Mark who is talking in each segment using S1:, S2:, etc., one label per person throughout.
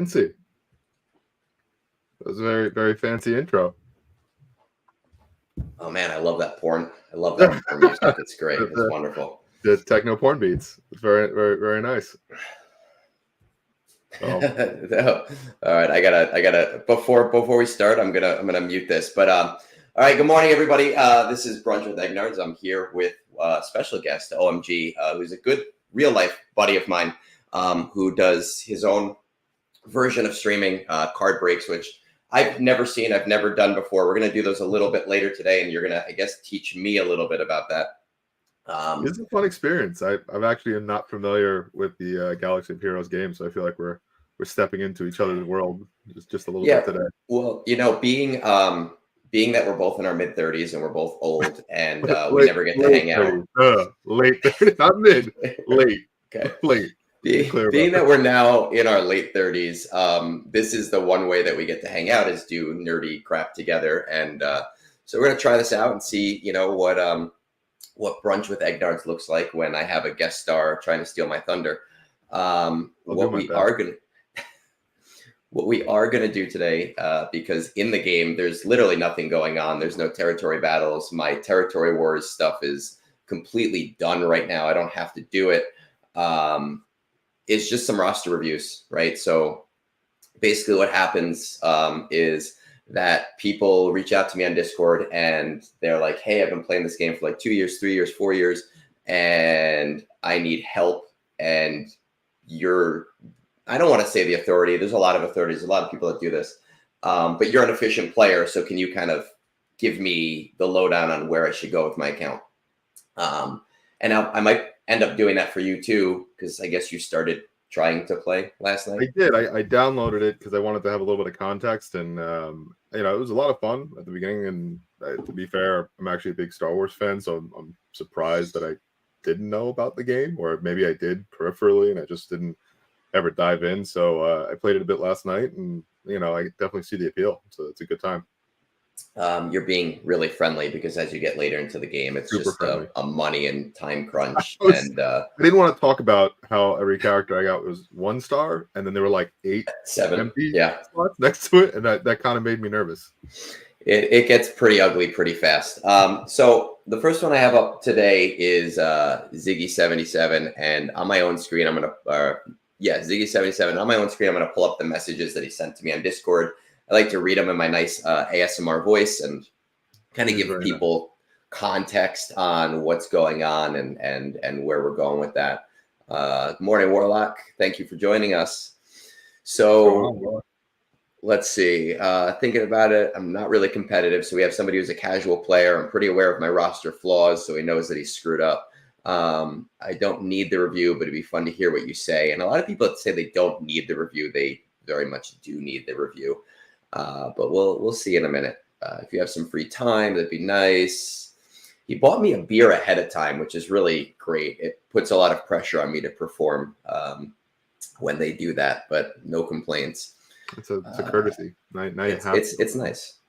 S1: fancy. That was a very, very fancy intro.
S2: Oh man, I love that porn. I love that porn music. It's great. It's wonderful.
S1: The techno porn beats. It's very, very, very nice.
S2: Oh. All right, I gotta. Before we start, I'm gonna mute this. But all right. Good morning, everybody. This is Brunch with Egnards. I'm here with a special guest, Omg, who's a good real life buddy of mine, who does his own version of streaming, card breaks, which I've never seen, I've never done before. We're going to do those a little bit later today, and you're going to, I guess, teach me a little bit about that.
S1: It's a fun experience. I'm actually not familiar with the Galaxy of Heroes game, so I feel like we're stepping into each other's world just a little bit today.
S2: Well, you know, being that we're both in our mid-30s and we're both old, and we never get to hang out.
S1: Late 30s, not mid, late.
S2: Okay,
S1: late.
S2: Being that we're now in our late 30s, this is the one way that we get to hang out is do nerdy crap together. And so we're going to try this out and see, you know, what Brunch with Egnards looks like when I have a guest star trying to steal my thunder. What we are going to do today, because in the game, there's literally nothing going on. There's no territory battles. My territory wars stuff is completely done right now. I don't have to do it. It's just some roster reviews, right? So basically what happens is that people reach out to me on Discord and they're like, hey, I've been playing this game for like 2 years, 3 years, 4 years, and I need help. And I don't want to say the authority. There's a lot of authorities, a lot of people that do this, but you're an efficient player. So can you kind of give me the lowdown on where I should go with my account? And I might end up doing that for you too, because I guess you started trying to play last night.
S1: I did. I downloaded it because I wanted to have a little bit of context, and you know, it was a lot of fun at the beginning. And to be fair, I'm actually a big Star Wars fan, so I'm surprised that I didn't know about the game, or maybe I did peripherally and I just didn't ever dive in. So I played it a bit last night, and you know, I definitely see the appeal. So it's a good time.
S2: You're being really friendly because as you get later into the game, it's super just a money and time crunch. I
S1: didn't want to talk about how every character I got was 1 star, and then there were like
S2: 7
S1: empty slots next to it, and that kind of made me nervous.
S2: It gets pretty ugly pretty fast. So the first one I have up today is Ziggy77, and on my own screen, I'm gonna Ziggy77. On my own screen, I'm gonna pull up the messages that he sent to me on Discord. I like to read them in my nice ASMR voice and kind of give people context on what's going on and where we're going with that. Good morning, Warlock. Thank you for joining us. So let's see. Thinking about it, I'm not really competitive. So we have somebody who's a casual player. I'm pretty aware of my roster flaws, so he knows that he's screwed up. I don't need the review, but it'd be fun to hear what you say. And a lot of people that say they don't need the review, they very much do need the review. But we'll see in a minute. If you have some free time, that'd be nice. He bought me a beer ahead of time, which is really great. It puts a lot of pressure on me to perform when they do that, but no complaints.
S1: It's a courtesy.
S2: It's nice.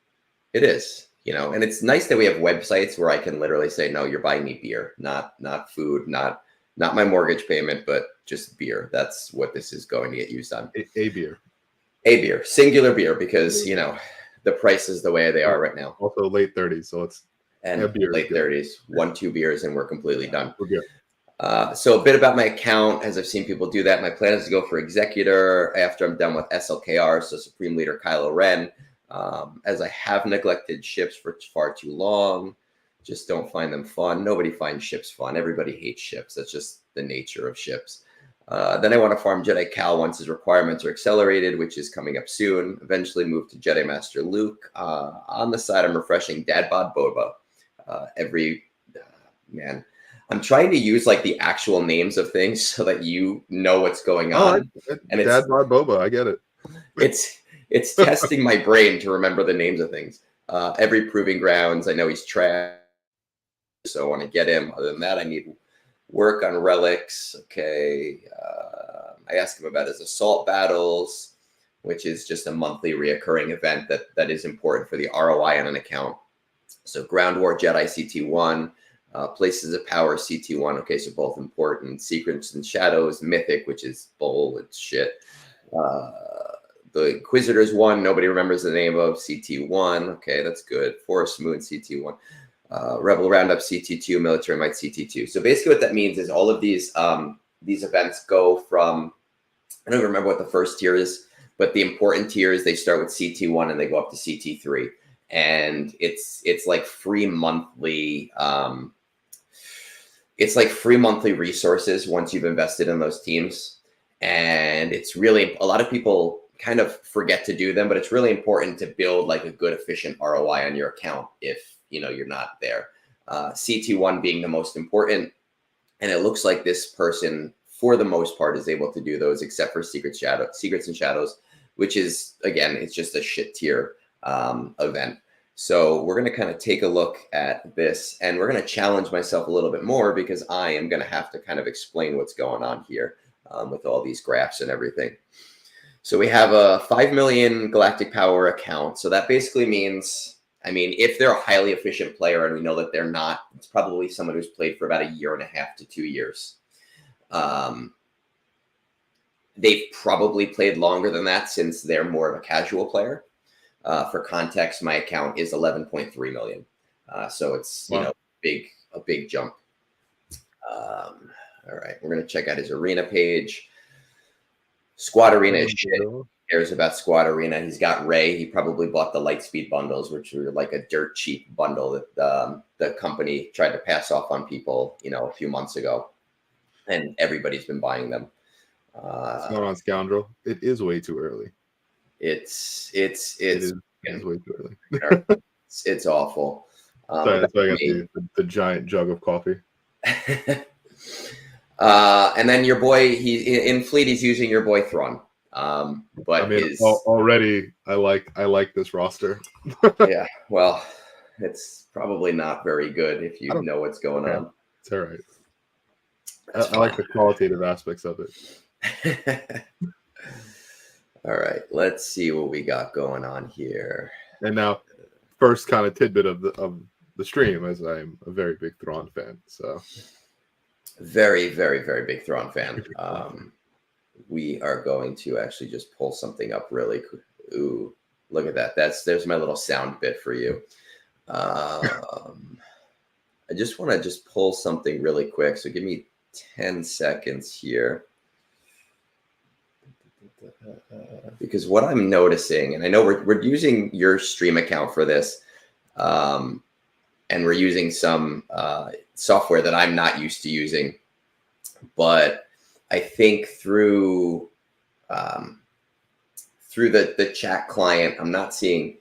S2: It is, you know, and it's nice that we have websites where I can literally say, no, you're buying me beer, not food, not my mortgage payment, but just beer. That's what this is going to get used on.
S1: A beer.
S2: A beer, singular beer, because, you know, the prices the way they are right now.
S1: Also late 30s, so it's
S2: late 30s, 1-2 beers, and we're completely done. So a bit about my account, as I've seen people do that. My plan is to go for Executor after I'm done with SLKR, so Supreme Leader Kylo Ren, as I have neglected ships for far too long. Just don't find them fun. Nobody finds ships fun. Everybody hates ships. That's just the nature of ships. Then I want to farm Jedi Cal once his requirements are accelerated, which is coming up soon. Eventually move to Jedi Master Luke. On the side, I'm refreshing Dad Bod Boba. Man, I'm trying to use like the actual names of things so that you know what's going on.
S1: And it's Dad Bod Boba. I get it.
S2: It's testing my brain to remember the names of things. Every Proving Grounds. I know he's trash, so I want to get him. Other than that, I need work on relics. Okay. I asked him about his assault battles, which is just a monthly reoccurring event that is important for the ROI on an account. So Ground War Jedi CT1, Places of Power CT1. Okay, so both important. Secrets and Shadows, Mythic, which is bull, it's shit. the Inquisitors 1, nobody remembers the name of. CT1, okay, that's good. Forest Moon, CT1. Rebel Roundup, CT2, Military Might, CT2. So basically what that means is all of these events go from, I don't even remember what the first tier is, but the important tiers, they start with CT1 and they go up to CT3. And it's like free monthly, resources once you've invested in those teams. And it's really, a lot of people kind of forget to do them, but it's really important to build like a good, efficient ROI on your account if, you're not there. CT1 being the most important. And it looks like this person, for the most part, is able to do those, except for Secrets and Shadows, which is, again, it's just a shit tier event. So we're going to kind of take a look at this, and we're going to challenge myself a little bit more because I am going to have to kind of explain what's going on here with all these graphs and everything. So we have a 5 million galactic power account. So that basically means, if they're a highly efficient player, and we know that they're not, it's probably someone who's played for about 1.5 to 2 years. They've probably played longer than that since they're more of a casual player. For context, my account is 11.3 million. So it's,
S1: wow.
S2: a big jump. All right, we're going to check out his arena page. Squad Arena is shit. Who cares about Squad Arena? He's got Ray. He probably bought the Lightspeed bundles, which were like a dirt cheap bundle that the company tried to pass off on people, a few months ago. And everybody's been buying them.
S1: What's going on, Scoundrel? It is way too early.
S2: It's
S1: way too early.
S2: It's awful.
S1: Sorry, that's why I got the giant jug of coffee.
S2: And then your boy, in Fleet, he's using your boy Thrawn. But
S1: already I like this roster.
S2: Yeah, well, it's probably not very good if you know what's going on.
S1: It's all right. I like the qualitative aspects of it.
S2: All right, let's see what we got going on here.
S1: And now, first kind of tidbit of the stream, as I'm a very big Thrawn fan. So
S2: very, very, very big Thrawn fan. We are going to actually just pull something up really quick. Ooh, look at that. There's my little sound bit for you. I just want to pull something really quick. So give me 10 seconds here. Because what I'm noticing, and I know we're using your stream account for this, and we're using some software that I'm not used to using, but I think through the chat client, I'm not seeing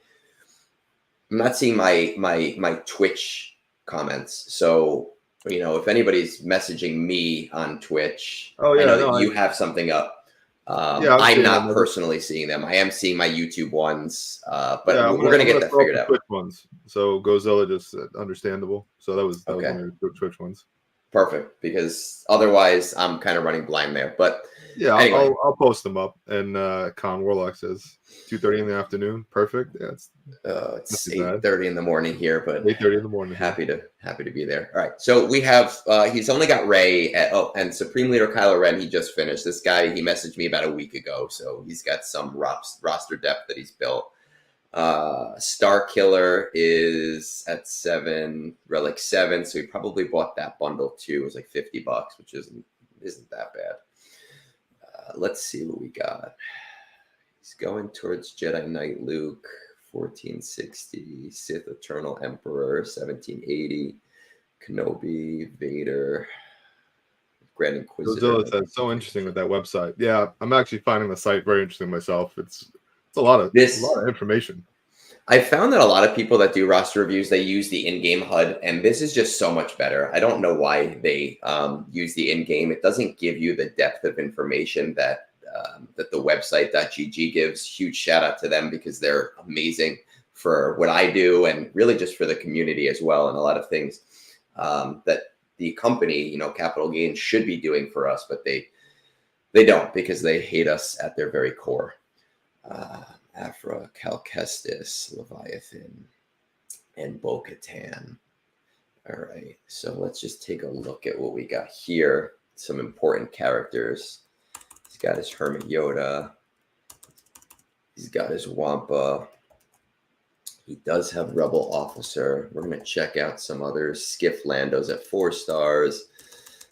S2: my Twitch comments. So if anybody's messaging me on Twitch, I know that you have something up. I'm not personally seeing them. I am seeing my YouTube ones, but we're going to get that figured out.
S1: Twitch ones. So Gozilla just understandable. So that was one of your Twitch ones.
S2: Perfect, because otherwise I'm kind of running blind there. But
S1: yeah,
S2: anyway.
S1: I'll post them up. And Con Warlock says 2:30 in the afternoon. Perfect. Yeah, it's
S2: 8:30 in the morning here, but
S1: 8:30 in the morning.
S2: Happy to be there. All right, so we have he's only got Ray and Supreme Leader Kylo Ren. He just finished. This guy, he messaged me about a week ago, so he's got some roster depth that he's built. Star Killer is at 7, Relic 7, so he probably bought that bundle too. It was like $50, which isn't that bad. Let's see what we got. He's going towards Jedi Knight Luke, 1460, Sith Eternal Emperor, 1780, Kenobi, Vader, Grand Inquisitor.
S1: That's so interesting with that website. Yeah, I'm actually finding the site very interesting myself. It's a lot of information.
S2: I found that a lot of people that do roster reviews, they use the in-game HUD, and this is just so much better. I don't know why they use the in-game. It doesn't give you the depth of information that the website .gg gives. Huge shout out to them because they're amazing for what I do and really just for the community as well, and a lot of things that the company, Capital Gains, should be doing for us, but they don't, because they hate us at their very core. Afra, Cal Kestis, Leviathan, and Bo-Katan. All right, so let's just take a look at what we got here. Some important characters. He's got his Hermit Yoda. He's got his Wampa. He does have Rebel Officer. We're going to check out some others. Skiff Lando's at 4 stars.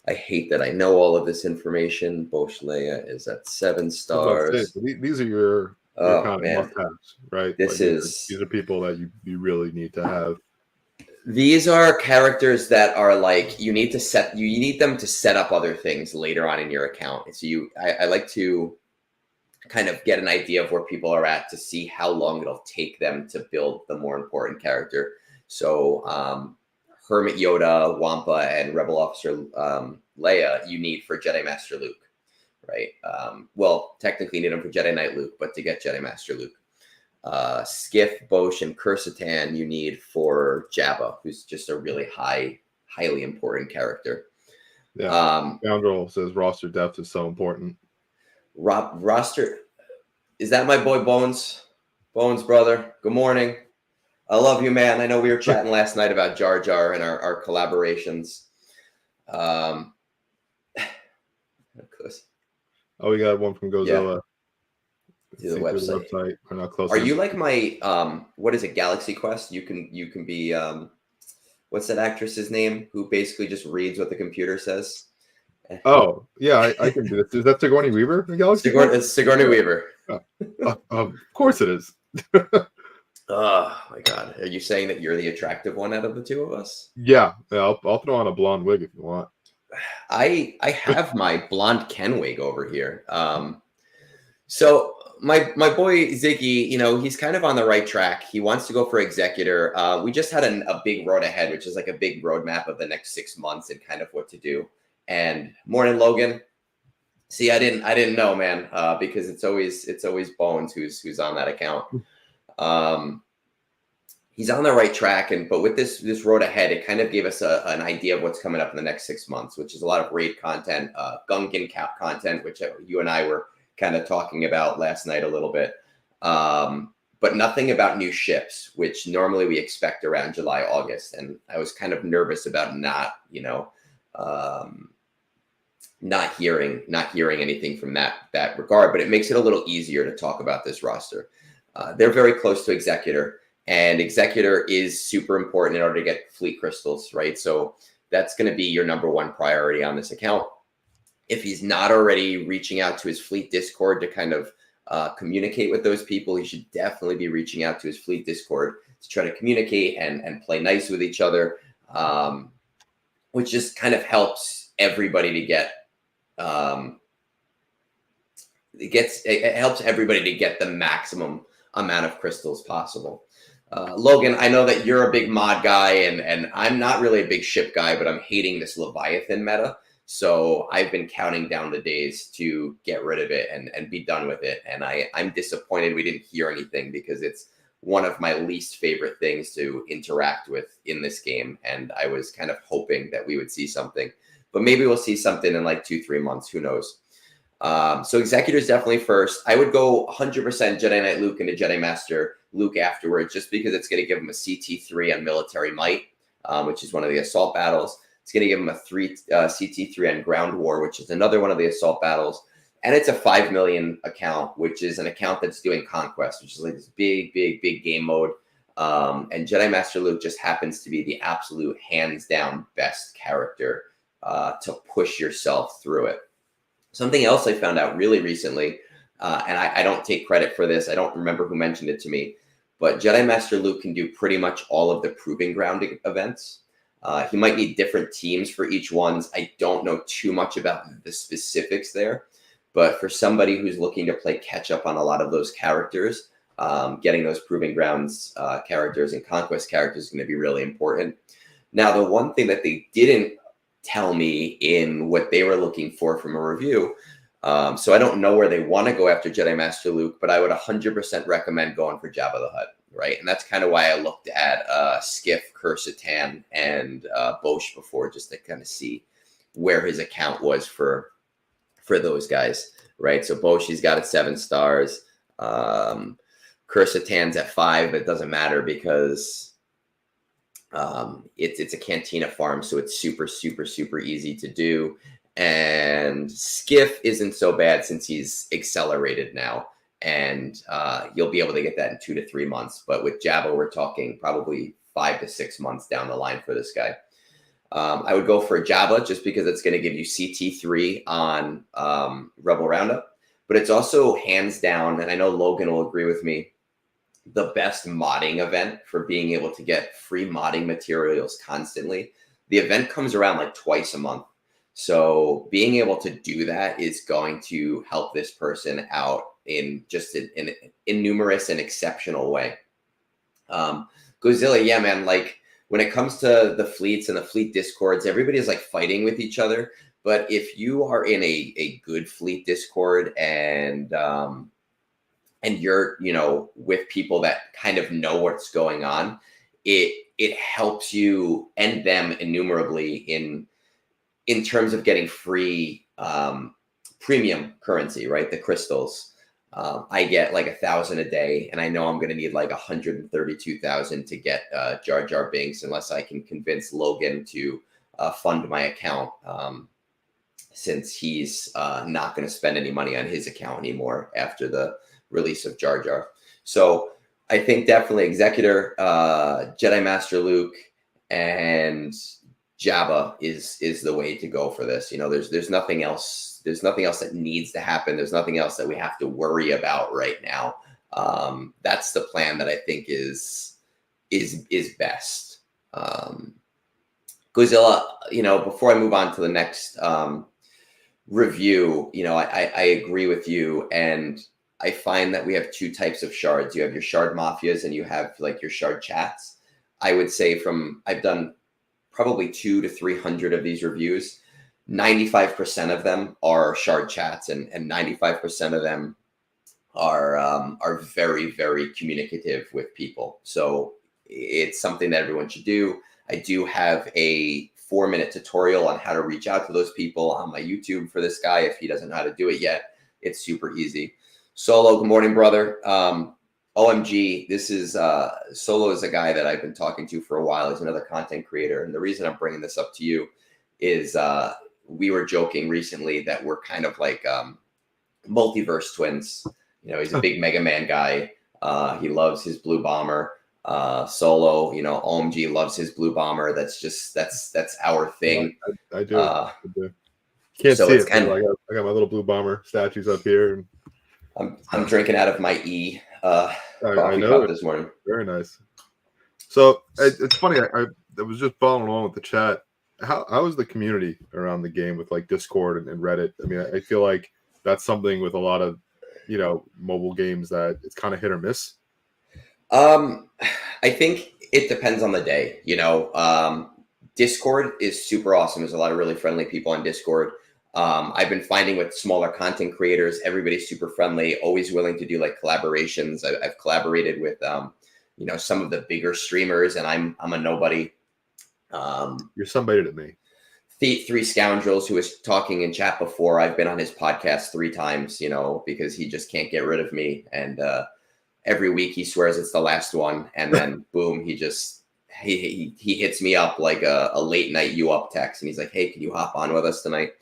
S2: I hate that I know all of this information. Bosch Leia is at 7 stars.
S1: These are your kind of must-haves, right? These are people that you really need to have.
S2: These are characters that are like you need them to set up other things later on in your account. So I like to kind of get an idea of where people are at to see how long it'll take them to build the more important character. So Hermit Yoda, Wampa, and Rebel Officer Leia, you need for Jedi Master Luke, right? Well, technically you need them for Jedi Knight Luke, but to get Jedi Master Luke. Skiff, Bosch, and Kursatan you need for Jabba, who's just a really highly important character.
S1: Yeah. Scoundrel says roster depth is so important.
S2: Roster, is that my boy Bones? Bones, brother. Good morning. I love you, man. I know we were chatting last night about Jar Jar and our collaborations.
S1: Oh, we got one from Godzilla.
S2: To the website.
S1: We're not close.
S2: Are you like my what is it, Galaxy Quest? You can be what's that actress's name who basically just reads what the computer says?
S1: Oh, yeah, I can do this. Is that Sigourney Weaver?
S2: It's Sigourney Weaver.
S1: Of course it is.
S2: Oh my God! Are you saying that you're the attractive one out of the two of us?
S1: Yeah, I'll throw on a blonde wig if you want.
S2: I have my blonde Ken wig over here. So my boy Ziggy, he's kind of on the right track. He wants to go for Executor. We just had a big road ahead, which is like a big roadmap of the next 6 months and kind of what to do. And morning, Logan. See, I didn't know, man, because it's always Bones who's on that account. He's on the right track, but with this road ahead, it kind of gave us an idea of what's coming up in the next 6 months, which is a lot of raid content, Gungan cap content, which you and I were kind of talking about last night a little bit, but nothing about new ships, which normally we expect around July, August, and I was kind of nervous about not hearing anything from that regard, but it makes it a little easier to talk about this roster. They're very close to Executor, and Executor is super important in order to get fleet crystals, right? So that's going to be your number one priority on this account. If he's not already reaching out to his fleet Discord to kind of communicate with those people, he should definitely be reaching out to his fleet Discord to try to communicate and play nice with each other, which just kind of helps everybody to get it helps everybody to get the maximum amount of crystals possible. Logan, I know that you're a big mod guy, and I'm not really a big ship guy, but I'm hating this Leviathan meta. So I've been counting down the days to get rid of it and be done with it. And I'm disappointed we didn't hear anything, because it's one of my least favorite things to interact with in this game. And I was kind of hoping that we would see something, but maybe we'll see something in like 2-3 months. Who knows? So Executor is definitely first. I would go 100% Jedi Knight Luke into Jedi Master Luke afterwards, just because it's going to give him a CT3 on Military Might, which is one of the assault battles. It's going to give him a CT3 on Ground War, which is another one of the assault battles. And it's a 5 million account, which is an account that's doing Conquest, which is like this big game mode. And Jedi Master Luke just happens to be the absolute hands down best character to push yourself through it. Something else I found out really recently, and I don't take credit for this. I don't remember who mentioned it to me, but Jedi Master Luke can do pretty much all of the Proving Ground events. He might need different teams for each ones. I don't know too much about the specifics there, but for somebody who's looking to play catch up on a lot of those characters, getting those Proving Grounds characters and Conquest characters is going to be really important. Now, the one thing that they didn't tell me in what they were looking for from a review, so I don't know where they want to go after Jedi Master Luke, but I would 100% recommend going for Jabba the Hutt, right? And that's kind of why I looked at Skiff, Kursatan, and Bosch before, just to kind of see where his account was for those guys, right? So Bosch, he's got it 7 stars. Kursatan's at 5, but it doesn't matter because it's a Cantina farm, so it's super easy to do. And Skiff isn't so bad since he's accelerated now, and you'll be able to get that in 2 to 3 months. But with Jabba, we're talking probably 5 to 6 months down the line for this guy. I would go for Jabba just because it's going to give you CT3 on Rebel Roundup, but it's also hands down, and I know Logan will agree with me, the best modding event for being able to get free modding materials constantly. The event comes around like twice a month. So being able to do that is going to help this person out in just in numerous and exceptional way. Godzilla, yeah, man, like when it comes to the fleets and the fleet discords, everybody is like fighting with each other. But if you are in a good fleet discord and you're, you know, with people that kind of know what's going on, it helps you and them innumerably in terms of getting free premium currency, right? The crystals. I get like 1,000 a day, and I know I'm going to need like 132,000 to get Jar Jar Binks, unless I can convince Logan to fund my account, since he's not going to spend any money on his account anymore after the release of Jar Jar. So I think definitely Executor, Jedi Master Luke, and Jabba is the way to go for this. You know, there's nothing else. There's nothing else that needs to happen. There's nothing else that we have to worry about right now. That's the plan that I think is best. Godzilla, you know, before I move on to the next review, you know, I agree with you, and I find that we have two types of shards. You have your shard mafias and you have like your shard chats. I would say I've done probably 200 to 300 of these reviews. 95% of them are shard chats, and 95% of them are very, very communicative with people. So it's something that everyone should do. I do have a 4-minute tutorial on how to reach out to those people on my YouTube for this guy. If he doesn't know how to do it yet, it's super easy. Solo, good morning, brother. OMG, this is Solo is a guy that I've been talking to for a while. He's another content creator. And the reason I'm bringing this up to you is we were joking recently that we're kind of like multiverse twins. You know, he's a big Mega Man guy. He loves his Blue Bomber. Solo, you know, OMG loves his Blue Bomber. That's our thing.
S1: I do. I do. Can't
S2: so
S1: see
S2: it's
S1: it.
S2: Kind of,
S1: I got my little Blue Bomber statues up here. And
S2: I'm drinking out of my coffee cup this morning.
S1: Very nice. So it's funny. I was just following along with the chat. How is the community around the game with like Discord and Reddit? I mean, I feel like that's something with a lot of, you know, mobile games that it's kind of hit or miss.
S2: I think it depends on the day. You know, Discord is super awesome. There's a lot of really friendly people on Discord. I've been finding with smaller content creators, everybody's super friendly, always willing to do like collaborations. I've collaborated with, you know, some of the bigger streamers, and I'm a nobody.
S1: You're somebody to me.
S2: Three Scoundrels, who was talking in chat before. I've been on his podcast 3 times, you know, because he just can't get rid of me. And every week he swears it's the last one, and then boom, he hits me up like a late night you up text, and he's like, "Hey, can you hop on with us tonight?"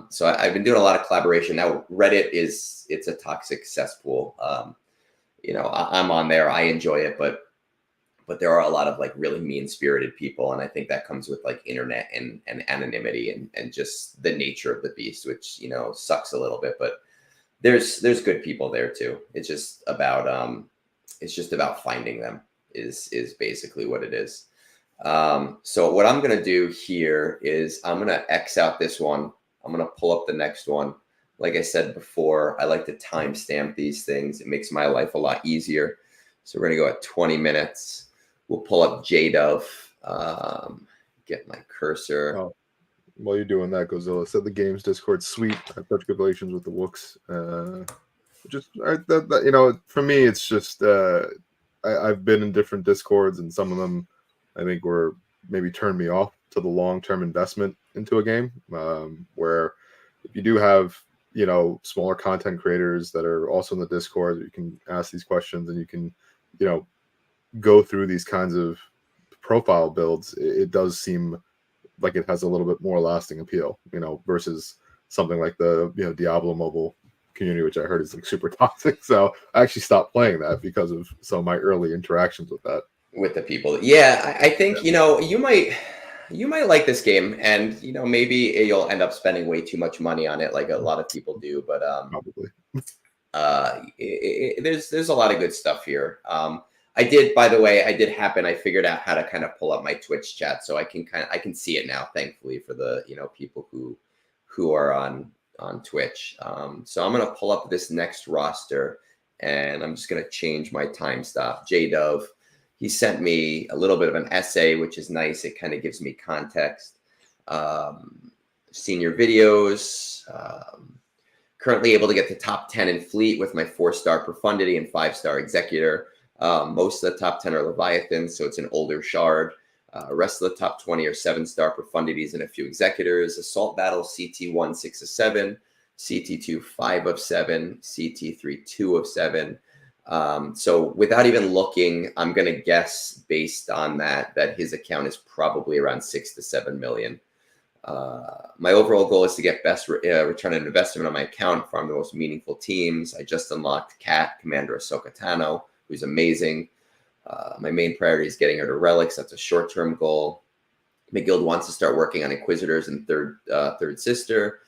S2: So I've been doing a lot of collaboration. Now Reddit it's a toxic cesspool. You know, I'm on there. I enjoy it, but there are a lot of like really mean-spirited people. And I think that comes with like internet and anonymity and just the nature of the beast, which, you know, sucks a little bit, but there's good people there too. It's just about finding them is basically what it is. So what I'm going to do here is I'm going to X out this one. I'm going to pull up the next one. Like I said before, I like to timestamp these things. It makes my life a lot easier. So we're going to go at 20 minutes. We'll pull up J-Dove. Get my cursor.
S1: Oh, while you're doing that, Godzilla said the game's Discord sweet. I have such good relations with the Wooks. You know, for me, it's just I've been in different Discords, and some of them I think were maybe turned me off to the long-term investment into a game. Where if you do have, you know, smaller content creators that are also in the Discord, you can ask these questions and you can, you know, go through these kinds of profile builds. It does seem like it has a little bit more lasting appeal, you know, versus something like the, you know, Diablo mobile community, which I heard is like super toxic. So I actually stopped playing that because of some of my early interactions with that.
S2: With the people. Yeah, I think, you know, you might like this game, and, you know, maybe you'll end up spending way too much money on it like a lot of people do, but
S1: Probably.
S2: there's a lot of good stuff here. I did, by the way, I figured out how to kind of pull up my Twitch chat, so I can see it now, thankfully, for the, you know, people who are on Twitch. So I'm gonna pull up this next roster, and I'm just gonna change my time stop. J-Dove, he sent me a little bit of an essay, which is nice. It kind of gives me context. Senior videos. Currently able to get the top 10 in fleet with my 4-star Profundity and 5-star Executor. Most of the top 10 are Leviathans, so it's an older shard. Rest of the top 20 are 7-star Profundities and a few Executors. Assault Battle, CT1, 6 of 7. CT2, 5 of 7. CT3, 2 of 7. So without even looking, I'm going to guess based on that his account is probably around 6 to 7 million. My overall goal is to get best return on investment on my account, farm the most meaningful teams. I just unlocked Kat, Commander Ahsoka Tano, who's amazing. My main priority is getting her to relics. That's a short-term goal. My guild wants to start working on Inquisitors and Third Sister.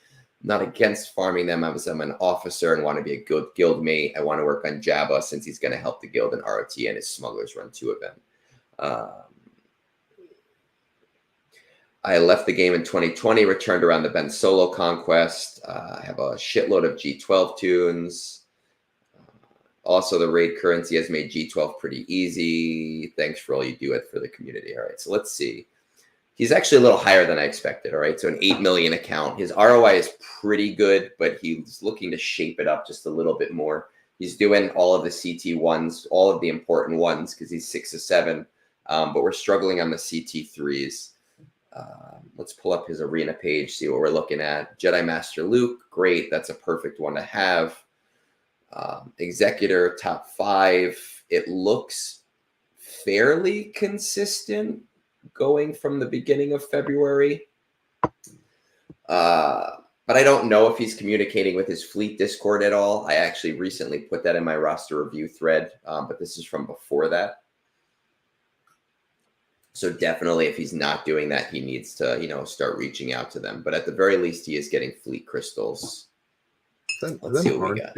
S2: Not against farming them. I'm an officer and want to be a good guild mate. I want to work on Jabba since he's going to help the guild in ROT and his Smugglers Run 2 event. I left the game in 2020, returned around the Ben Solo conquest. I have a shitload of G12 tunes. Also, the raid currency has made G12 pretty easy. Thanks for all you do for the community. All right, so let's see. He's actually a little higher than I expected. All right, so an 8 million account. His ROI is pretty good, but he's looking to shape it up just a little bit more. He's doing all of the CT1s, all of the important ones, because he's 6 of 7. But we're struggling on the CT3s. Let's pull up his arena page, see what we're looking at. Jedi Master Luke, great. That's a perfect one to have. Executor, top 5. It looks fairly consistent going from the beginning of February. But I don't know if he's communicating with his fleet Discord at all. I actually recently put that in my roster review thread, but this is from before that. So definitely, if he's not doing that, he needs to, you know, start reaching out to them. But at the very least, he is getting fleet crystals. Let's see what we got.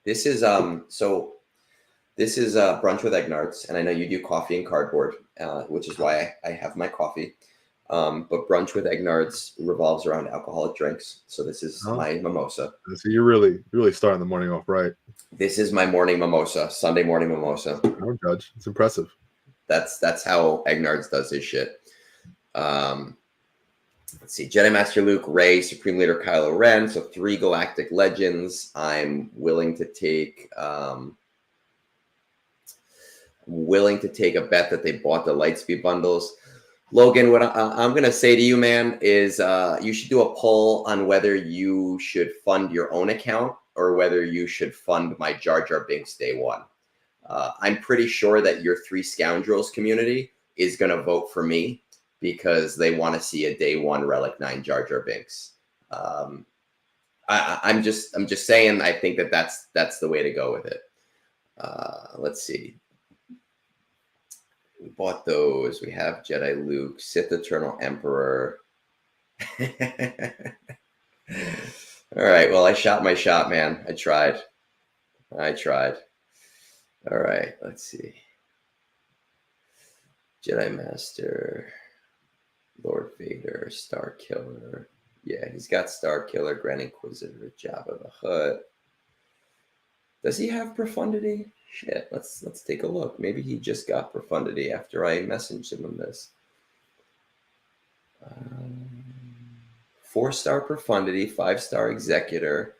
S2: This is This is Brunch with Egnards, and I know you do coffee and cardboard, which is why I have my coffee. But Brunch with Egnards revolves around alcoholic drinks. So this is my mimosa.
S1: So you're really starting the morning off right.
S2: This is my morning mimosa, Sunday morning mimosa.
S1: I don't judge. It's impressive.
S2: That's how Egnards does his shit. Let's see, Jedi Master Luke, Rey, Supreme Leader Kylo Ren. So 3 Galactic Legends. I'm willing to take a bet that they bought the Lightspeed bundles. Logan, what I'm going to say to you, man, is you should do a poll on whether you should fund your own account or whether you should fund my Jar Jar Binks Day 1. I'm pretty sure that your 3 Scoundrels community is going to vote for me because they want to see a Day 1 Relic 9 Jar Jar Binks. I'm just saying, I think that's the way to go with it. Let's see. We bought those. We have Jedi Luke, Sith Eternal Emperor. All right. Well, I shot my shot, man. I tried. All right. Let's see. Jedi Master, Lord Vader, Star Killer. Yeah, he's got Star Killer, Grand Inquisitor, Jabba the Hutt. Does he have Profundity? Shit, let's take a look. Maybe he just got Profundity after I messaged him on this. 4-star Profundity, 5-star Executor.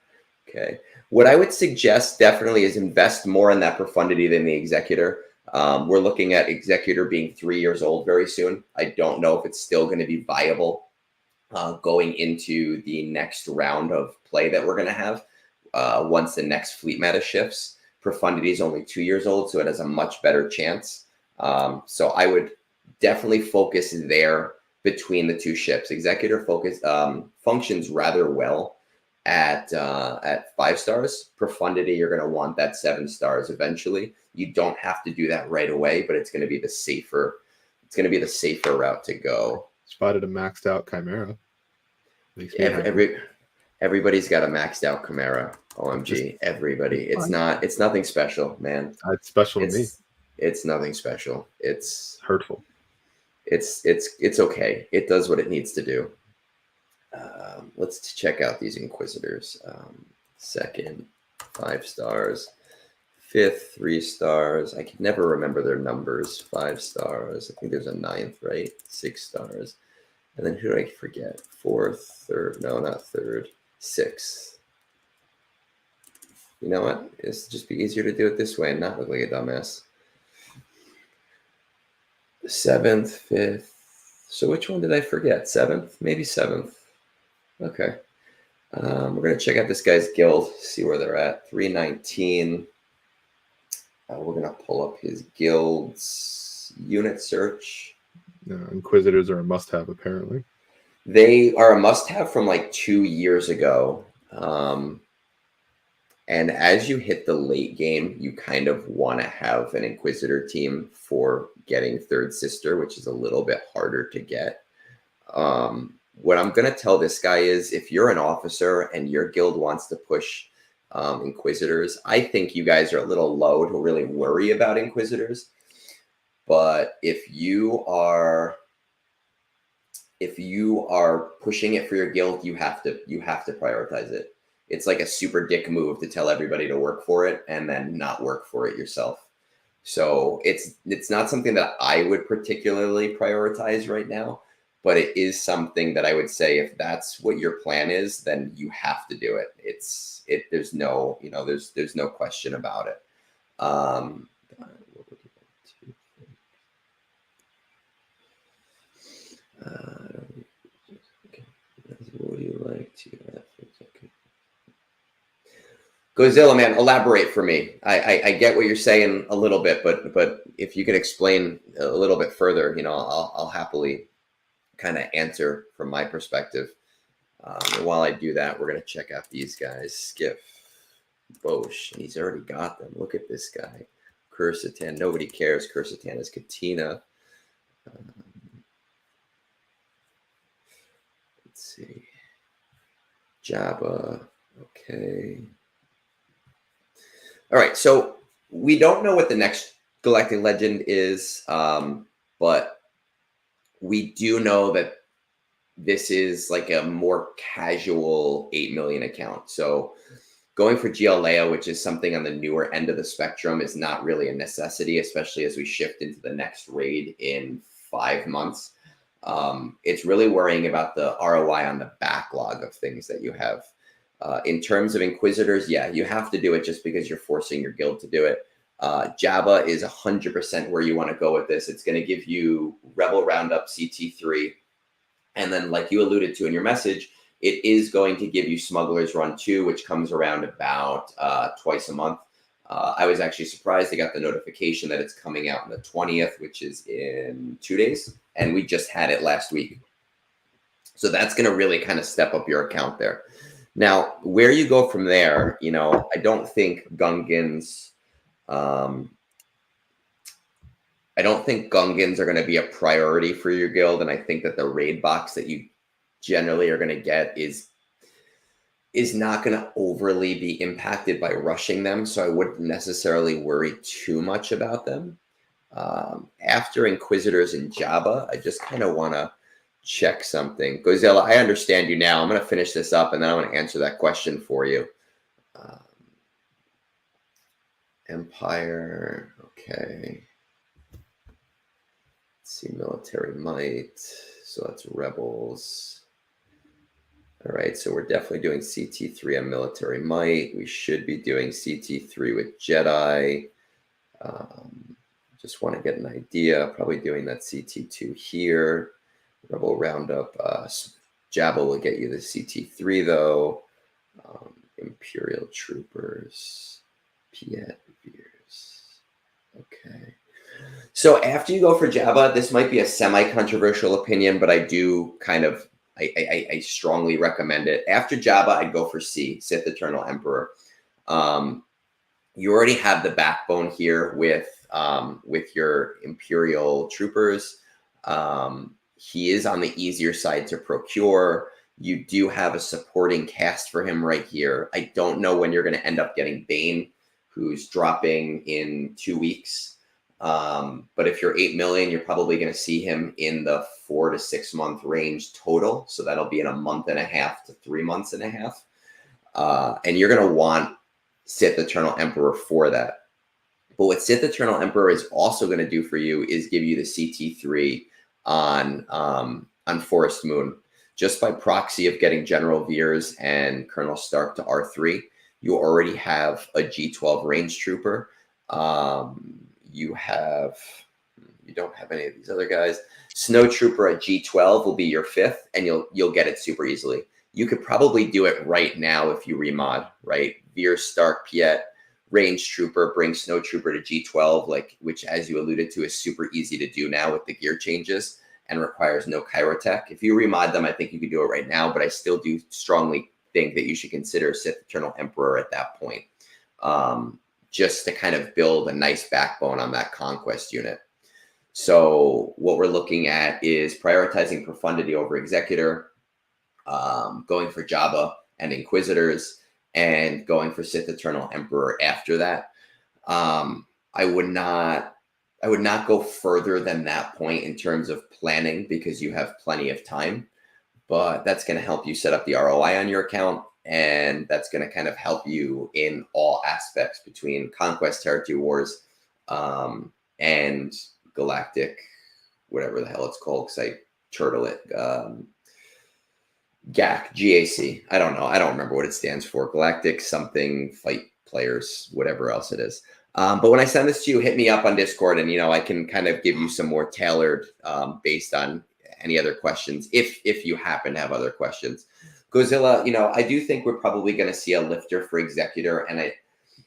S2: Okay. What I would suggest definitely is invest more in that Profundity than the Executor. We're looking at Executor being 3 years old very soon. I don't know if it's still going to be viable going into the next round of play that we're going to have once the next fleet meta shifts. Profundity is only 2 years old, so it has a much better chance. So I would definitely focus there between the 2 ships. Executor functions rather well at 5 stars. Profundity, you're going to want that 7 stars eventually. You don't have to do that right away, but it's going to be the safer. It's going to be the safer route to go.
S1: Spotted a maxed out Chimera. Makes me happy.
S2: Everybody's got a maxed out Chimera. OMG, everybody. It's nothing special, man.
S1: It's special to me.
S2: It's nothing special. It's
S1: hurtful.
S2: It's okay. It does what it needs to do. Let's check out these Inquisitors. Second, 5 stars. Fifth, 3 stars. I can never remember their numbers. 5 stars. I think there's a 9th, right? 6 stars. And then who do I forget? 4th, 3rd. No, not 3rd. 6th. You know what? It's just be easier to do it this way and not look like a dumbass. 7th, 5th. So which one did I forget? 7th? Maybe 7th. Okay. We're going to check out this guy's guild, see where they're at. 319. We're going to pull up his guild's unit search.
S1: Inquisitors are a must-have, apparently.
S2: They are a must-have from like 2 years ago. And as you hit the late game, you kind of want to have an Inquisitor team for getting Third Sister, which is a little bit harder to get. What I'm going to tell this guy is if you're an officer and your guild wants to push Inquisitors, I think you guys are a little low to really worry about Inquisitors. But if you are pushing it for your guild, you have to prioritize it. It's like a super dick move to tell everybody to work for it and then not work for it yourself. So it's not something that I would particularly prioritize right now, but it is something that I would say if that's what your plan is, then you have to do it. There's no question about it. What do you like to? Godzilla, man, elaborate for me. I get what you're saying a little bit, but if you can explain a little bit further, I'll happily kind of answer from my perspective. And while I do that, we're gonna check out these guys. Skiff, Bosch, and he's already got them. Look at this guy, Quercetan. Nobody cares. Quercetan is Katina. Let's see, Jabba. Okay. All right, so we don't know what the next Galactic Legend is, but we do know that this is like a more casual 8 million account. So going for GL Leia, which is something on the newer end of the spectrum, is not really a necessity, especially as we shift into the next raid in 5 months. It's really worrying about the ROI on the backlog of things that you have. In terms of Inquisitors, yeah, you have to do it just because you're forcing your guild to do it. Jabba is 100% where you want to go with this. It's going to give you Rebel Roundup CT3. And then like you alluded to in your message, it is going to give you Smuggler's Run 2, which comes around about twice a month. I was actually surprised I got the notification that it's coming out on the 20th, which is in 2 days. And we just had it last week. So that's going to really kind of step up your account there. Now, where you go from there, I don't think Gungans, are going to be a priority for your guild, and I think that the raid box that you generally are going to get is not going to overly be impacted by rushing them, so I wouldn't necessarily worry too much about them. After Inquisitors and Jabba, I just kind of want to check something. Gozella, I understand you now. I'm going to finish this up, and then I'm going to answer that question for you. Empire, okay. Let's see, military might. So that's rebels. All right, so we're definitely doing CT3 on military might. We should be doing CT3 with Jedi. Just want to get an idea. Probably doing that CT2 here. Rebel Roundup. Jabba will get you the CT3 though. Imperial Troopers. Piet Veers. Okay. So after you go for Jabba, this might be a semi-controversial opinion, but I do kind of I strongly recommend it. After Jabba, I'd go for C, Sith Eternal Emperor. You already have the backbone here with your Imperial troopers. He is on the easier side to procure. You do have a supporting cast for him right here. I don't know when you're going to end up getting Bane, who's dropping in 2 weeks. But if you're 8 million, you're probably going to see him in the 4 to 6 month range total. So that'll be in 1.5 months to 3 months and a half. And you're going to want Sith Eternal Emperor for that. But what Sith Eternal Emperor is also going to do for you is give you the CT3 on Forest Moon. Just by proxy of getting General Veers and Colonel Stark to R3, you already have a G12 range trooper. You don't have any of these other guys. Snow Trooper at G12 will be your 5th, and you'll get it super easily. You could probably do it right now if you remod, right? Veers, Stark, Piet, range trooper, bring Snow Trooper to G12, which as you alluded to is super easy to do now with the gear changes and requires no Chirotech. If you remod them, I think you could do it right now, but I still do strongly think that you should consider Sith Eternal Emperor at that point, just to kind of build a nice backbone on that Conquest unit. So what we're looking at is prioritizing Profundity over Executor, going for Jabba and Inquisitors, and going for Sith Eternal Emperor after that. I would not go further than that point in terms of planning because you have plenty of time, but that's going to help you set up the ROI on your account. And that's going to kind of help you in all aspects between Conquest, Territory Wars, and Galactic, whatever the hell it's called, because I turtle it. GAC, GAC. I don't know. I don't remember what it stands for. Galactic something fight players, whatever else it is. But when I send this to you, hit me up on Discord, and I can kind of give you some more tailored based on any other questions, if you happen to have other questions. Godzilla, I do think we're probably going to see a lifter for Executor, and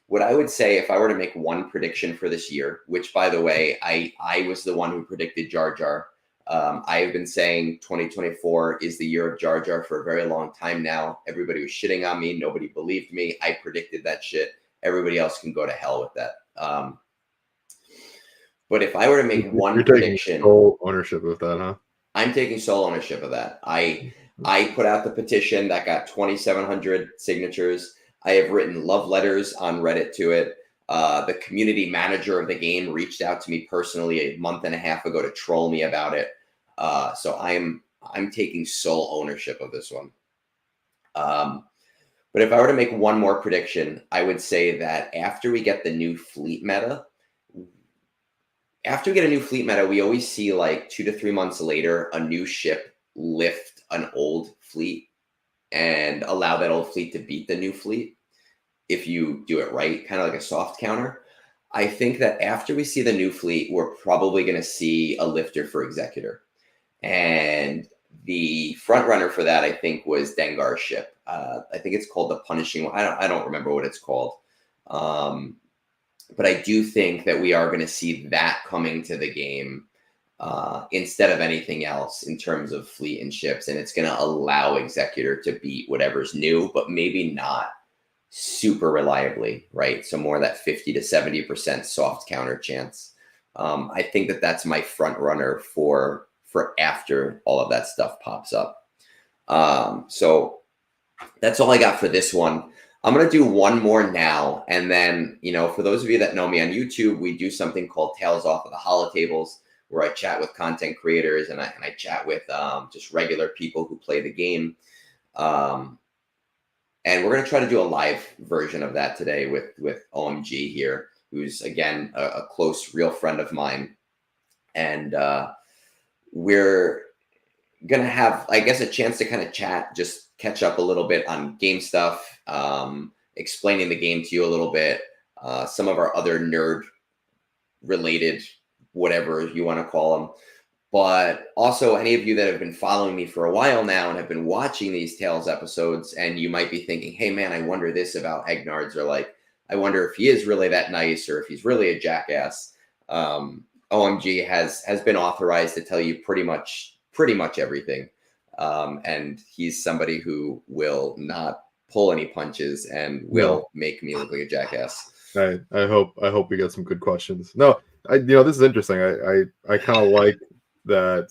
S2: what I would say if I were to make one prediction for this year, which by the way, I was the one who predicted Jar Jar. I have been saying 2024 is the year of Jar Jar for a very long time now. Everybody was shitting on me. Nobody believed me. I predicted that shit. Everybody else can go to hell with that. But if I were to make one prediction,
S1: sole ownership of that, huh?
S2: I'm taking sole ownership of that. I put out the petition that got 2,700 signatures. I have written love letters on Reddit to it. The community manager of the game reached out to me personally a month and a half ago to troll me about it. So I'm taking sole ownership of this one. But if I were to make one more prediction, I would say that after we get the new fleet meta, we always see like 2 to 3 months later, a new ship lift an old fleet and allow that old fleet to beat the new fleet. If you do it right, kind of like a soft counter. I think that after we see the new fleet, we're probably going to see a lifter for Executor. And the front runner for that, I think, was Dengar's ship. I think it's called the Punishing One. I don't remember what it's called. But I do think that we are going to see that coming to the game instead of anything else in terms of fleet and ships. And it's going to allow Executor to beat whatever's new, but maybe not super reliably, right? So more that 50 to 70% soft counter chance. I think that that's my front runner for after all of that stuff pops up. So that's all I got for this one. I'm going to do one more now. And then, for those of you that know me on YouTube, we do something called Tales Off of the Holotables, where I chat with content creators and I chat with just regular people who play the game. And we're going to try to do a live version of that today with OMG here, who's, again, a close, real friend of mine. And we're going to have, I guess, a chance to kind of chat, just catch up a little bit on game stuff, explaining the game to you a little bit, some of our other nerd-related, whatever you want to call them. But also any of you that have been following me for a while now and have been watching these Tales episodes, and you might be thinking, hey, man, I wonder this about Egnards, or like, I wonder if he is really that nice or if he's really a jackass. OMG has been authorized to tell you pretty much everything. And he's somebody who will not pull any punches and will make me look like a jackass.
S1: I hope we get some good questions. No, this is interesting. I kind of like that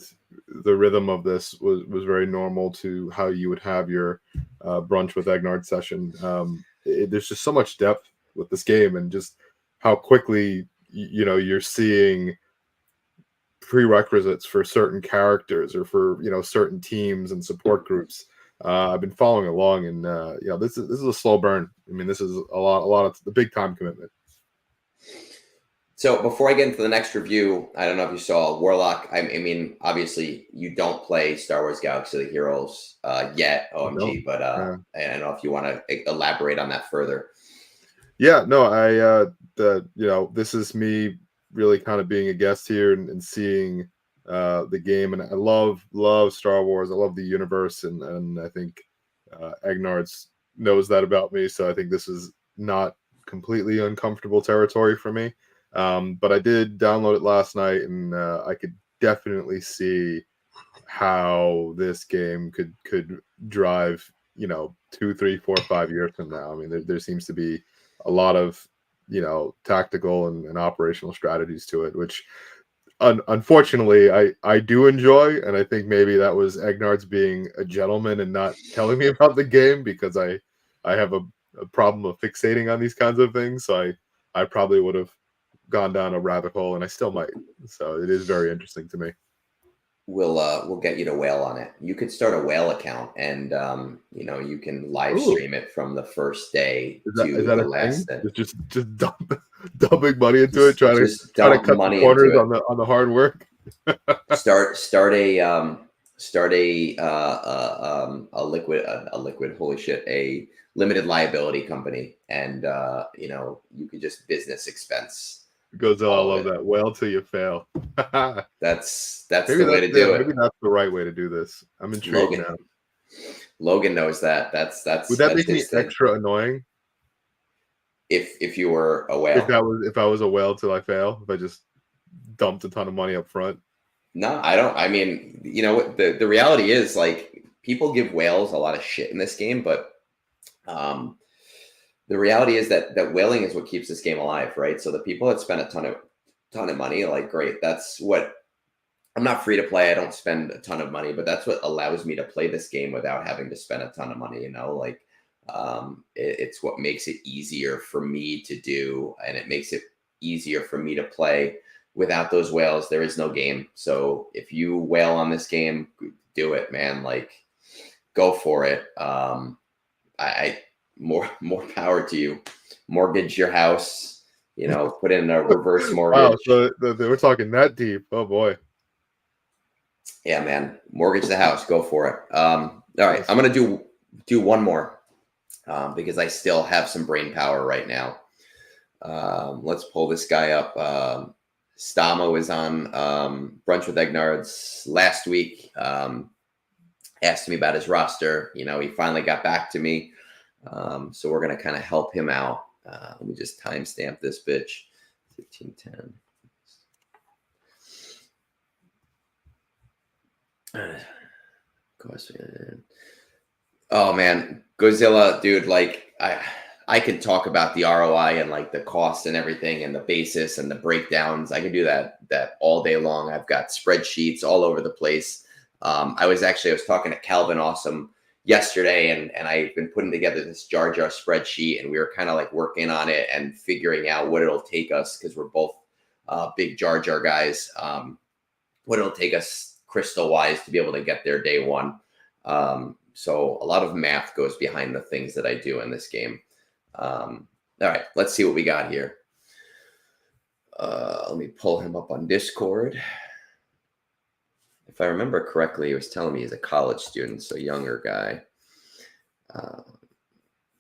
S1: the rhythm of this was very normal to how you would have your brunch with Egnard session. There's just so much depth with this game, and just how quickly you're seeing prerequisites for certain characters or for certain teams and support groups. I've been following along, and this is a slow burn. I mean, this is a lot of the big time commitment.
S2: So before I get into the next review, I don't know if you saw Warlock. I mean, obviously you don't play Star Wars Galaxy of the Heroes yet, OMG, but I don't know if you want to elaborate on that further.
S1: Yeah, no, this is me really kind of being a guest here and seeing the game, and I love Star Wars. I love the universe, and I think Egnards knows that about me. So I think this is not completely uncomfortable territory for me. But I did download it last night, and I could definitely see how this game could drive 2, 3, 4, 5 years from now. I mean, there seems to be a lot of tactical and operational strategies to it, which unfortunately I do enjoy, and I think maybe that was Egnards being a gentleman and not telling me about the game, because I have a problem of fixating on these kinds of things. So I probably would have gone down a rabbit hole, and I still might. So it is very interesting to me.
S2: We'll get you to whale on it. You could start a whale account, and you can live stream it from the first day to the last day.
S1: Just dumping money into it, trying to cut money the corners on the hard work.
S2: start a liquid, holy shit, a limited liability company, and you could just business expense.
S1: Godzilla, I love that. Whale till you fail.
S2: That's the way to do it.
S1: Maybe that's the right way to do this. I'm intrigued now.
S2: Logan knows that.
S1: Would that make me extra annoying?
S2: If you were a whale.
S1: If I was a whale till I fail, if I just dumped a ton of money up front.
S2: No, I don't. I mean, the reality is, like, people give whales a lot of shit in this game, but the reality is that whaling is what keeps this game alive, right? So the people that spend a ton of money, like, great. That's what I'm not free to play. I don't spend a ton of money, but that's what allows me to play this game without having to spend a ton of money. It's what makes it easier for me to do, and it makes it easier for me to play. Without those whales, there is no game. So if you whale on this game, do it, man. Like, go for it. More power to you. Mortgage your house, put in a reverse mortgage.
S1: Wow, so we're talking that deep. Oh boy.
S2: Yeah, man. Mortgage the house. Go for it. All right. I'm going to do one more because I still have some brain power right now. Let's pull this guy up. Stama was on Brunch with Egnards last week. Asked me about his roster. He finally got back to me. So we're going to kind of help him out. Let me just timestamp this bitch. 1510. Oh man, Godzilla, dude, like I could talk about the ROI and like the cost and everything and the basis and the breakdowns. I could do that all day long. I've got spreadsheets all over the place. I was talking to Calvin Awesome yesterday, and I've been putting together this Jar Jar spreadsheet, and we were kind of like working on it and figuring out what it'll take us, because we're both big Jar Jar guys, what it'll take us crystal wise to be able to get there day one. So a lot of math goes behind the things that I do in this game. All right, let's see what we got here. Let me pull him up on Discord. If I remember correctly, he was telling me he's a college student, so younger guy.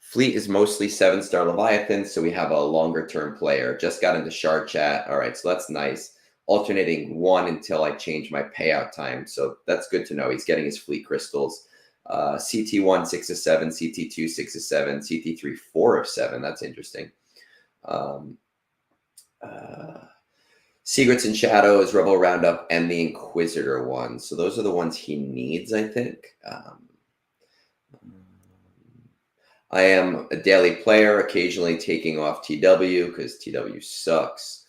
S2: Fleet is mostly 7-star Leviathan, so we have a longer-term player. Just got into Shard Chat. All right, so that's nice. Alternating 1 until I change my payout time, so that's good to know. He's getting his Fleet crystals. CT1, 6 of 7. CT2, 6 of 7. CT3, 4 of 7. That's interesting. Secrets and Shadows, Rebel Roundup, and the Inquisitor one. So those are the ones he needs, I think. I am a daily player, occasionally taking off TW because TW sucks.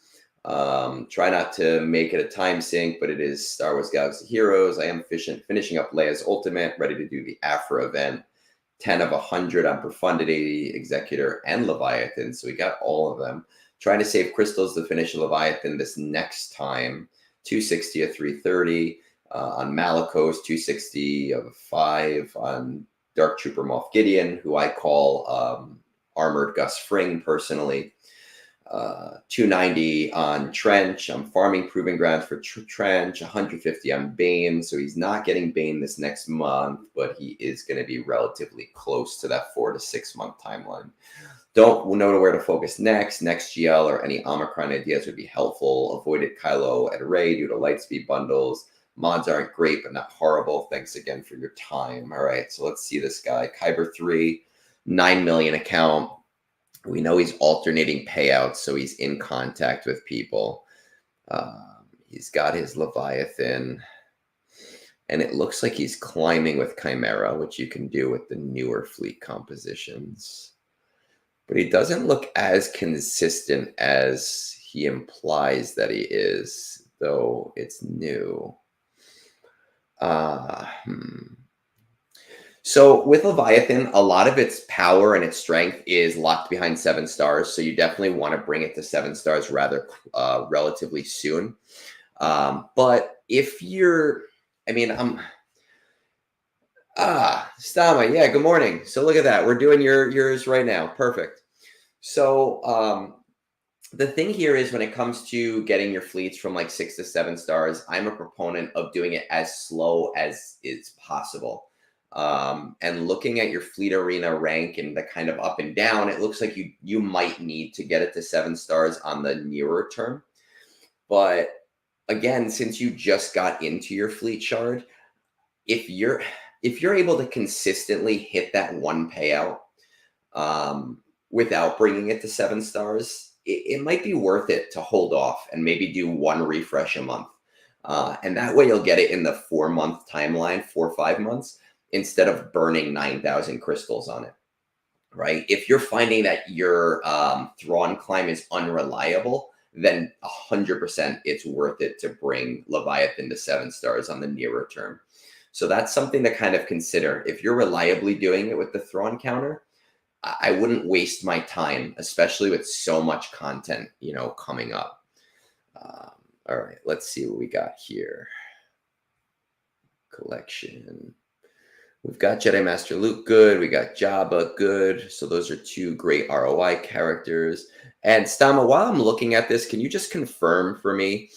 S2: Try not to make it a time sink, but it is Star Wars Galaxy Heroes. I am finishing up Leia's Ultimate, ready to do the Afra event. 10 of 100 on Profundity, Executor, and Leviathan. So we got all of them. Trying to save crystals to finish Leviathan this next time. 260 of 330 on Malicos, 260 of 5 on Dark Trooper Moff Gideon, who I call Armored Gus Fring personally. 290 on Trench. I'm farming Proving Grounds for Trench. 150 on Bane. So he's not getting Bane this next month, but he is going to be relatively close to that 4 to 6 month timeline. Don't know where to focus next. Next GL or any Omicron ideas would be helpful. Avoided Kylo and Rey due to Lightspeed bundles. Mods aren't great, but not horrible. Thanks again for your time. All right, so let's see this guy. Kyber 3, 9 million account. We know he's alternating payouts, so he's in contact with people. He's got his Leviathan. And it looks like he's climbing with Chimera, which you can do with the newer fleet compositions. But he doesn't look as consistent as he implies that he is, though it's new. So with Leviathan, a lot of its power and its strength is locked behind 7 stars. So you definitely want to bring it to 7 stars relatively soon. But if you're, Stama, yeah, good morning. So look at that. We're doing yours right now. Perfect. So the thing here is when it comes to getting your fleets from like 6 to 7 stars, I'm a proponent of doing it as slow as is possible. And looking at your fleet arena rank and the kind of up and down, it looks like you might need to get it to 7 stars on the nearer term. But again, since you just got into your fleet shard, if you're able to consistently hit that one payout without bringing it to 7 stars, it might be worth it to hold off and maybe do 1 refresh a month. And that way you'll get it in the 4-month timeline, 4 or 5 months, instead of burning 9,000 crystals on it, right? If you're finding that your Thrawn climb is unreliable, then 100% it's worth it to bring Leviathan to 7 stars on the nearer term. So that's something to kind of consider. If you're reliably doing it with the Thrawn counter, I wouldn't waste my time, especially with so much content, coming up. All right, let's see what we got here. Collection. We've got Jedi Master Luke good. We got Jabba good. So those are 2 great ROI characters. And Stama, while I'm looking at this, can you just confirm for me?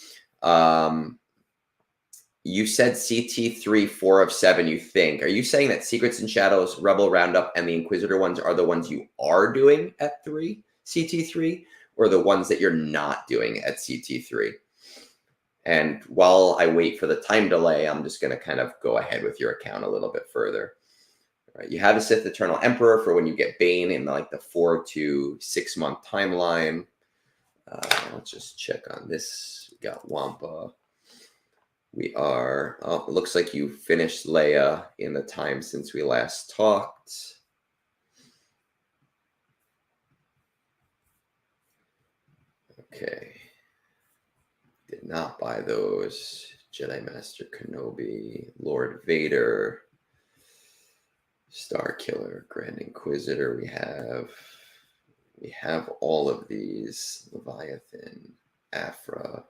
S2: You said CT3, 4 of 7, you think. Are you saying that Secrets and Shadows, Rebel Roundup, and the Inquisitor ones are the ones you are doing at 3, CT3, or the ones that you're not doing at CT3? And while I wait for the time delay, I'm just going to kind of go ahead with your account a little bit further. All right, you have a Sith Eternal Emperor for when you get Bane in like the 4 to 6 month timeline. Let's just check on this. We got Wampa. We are, it looks like you finished Leia in the time since we last talked. Okay. Did not buy those. Jedi Master Kenobi, Lord Vader, Star Killer, Grand Inquisitor. We have all of these. Leviathan, Afra,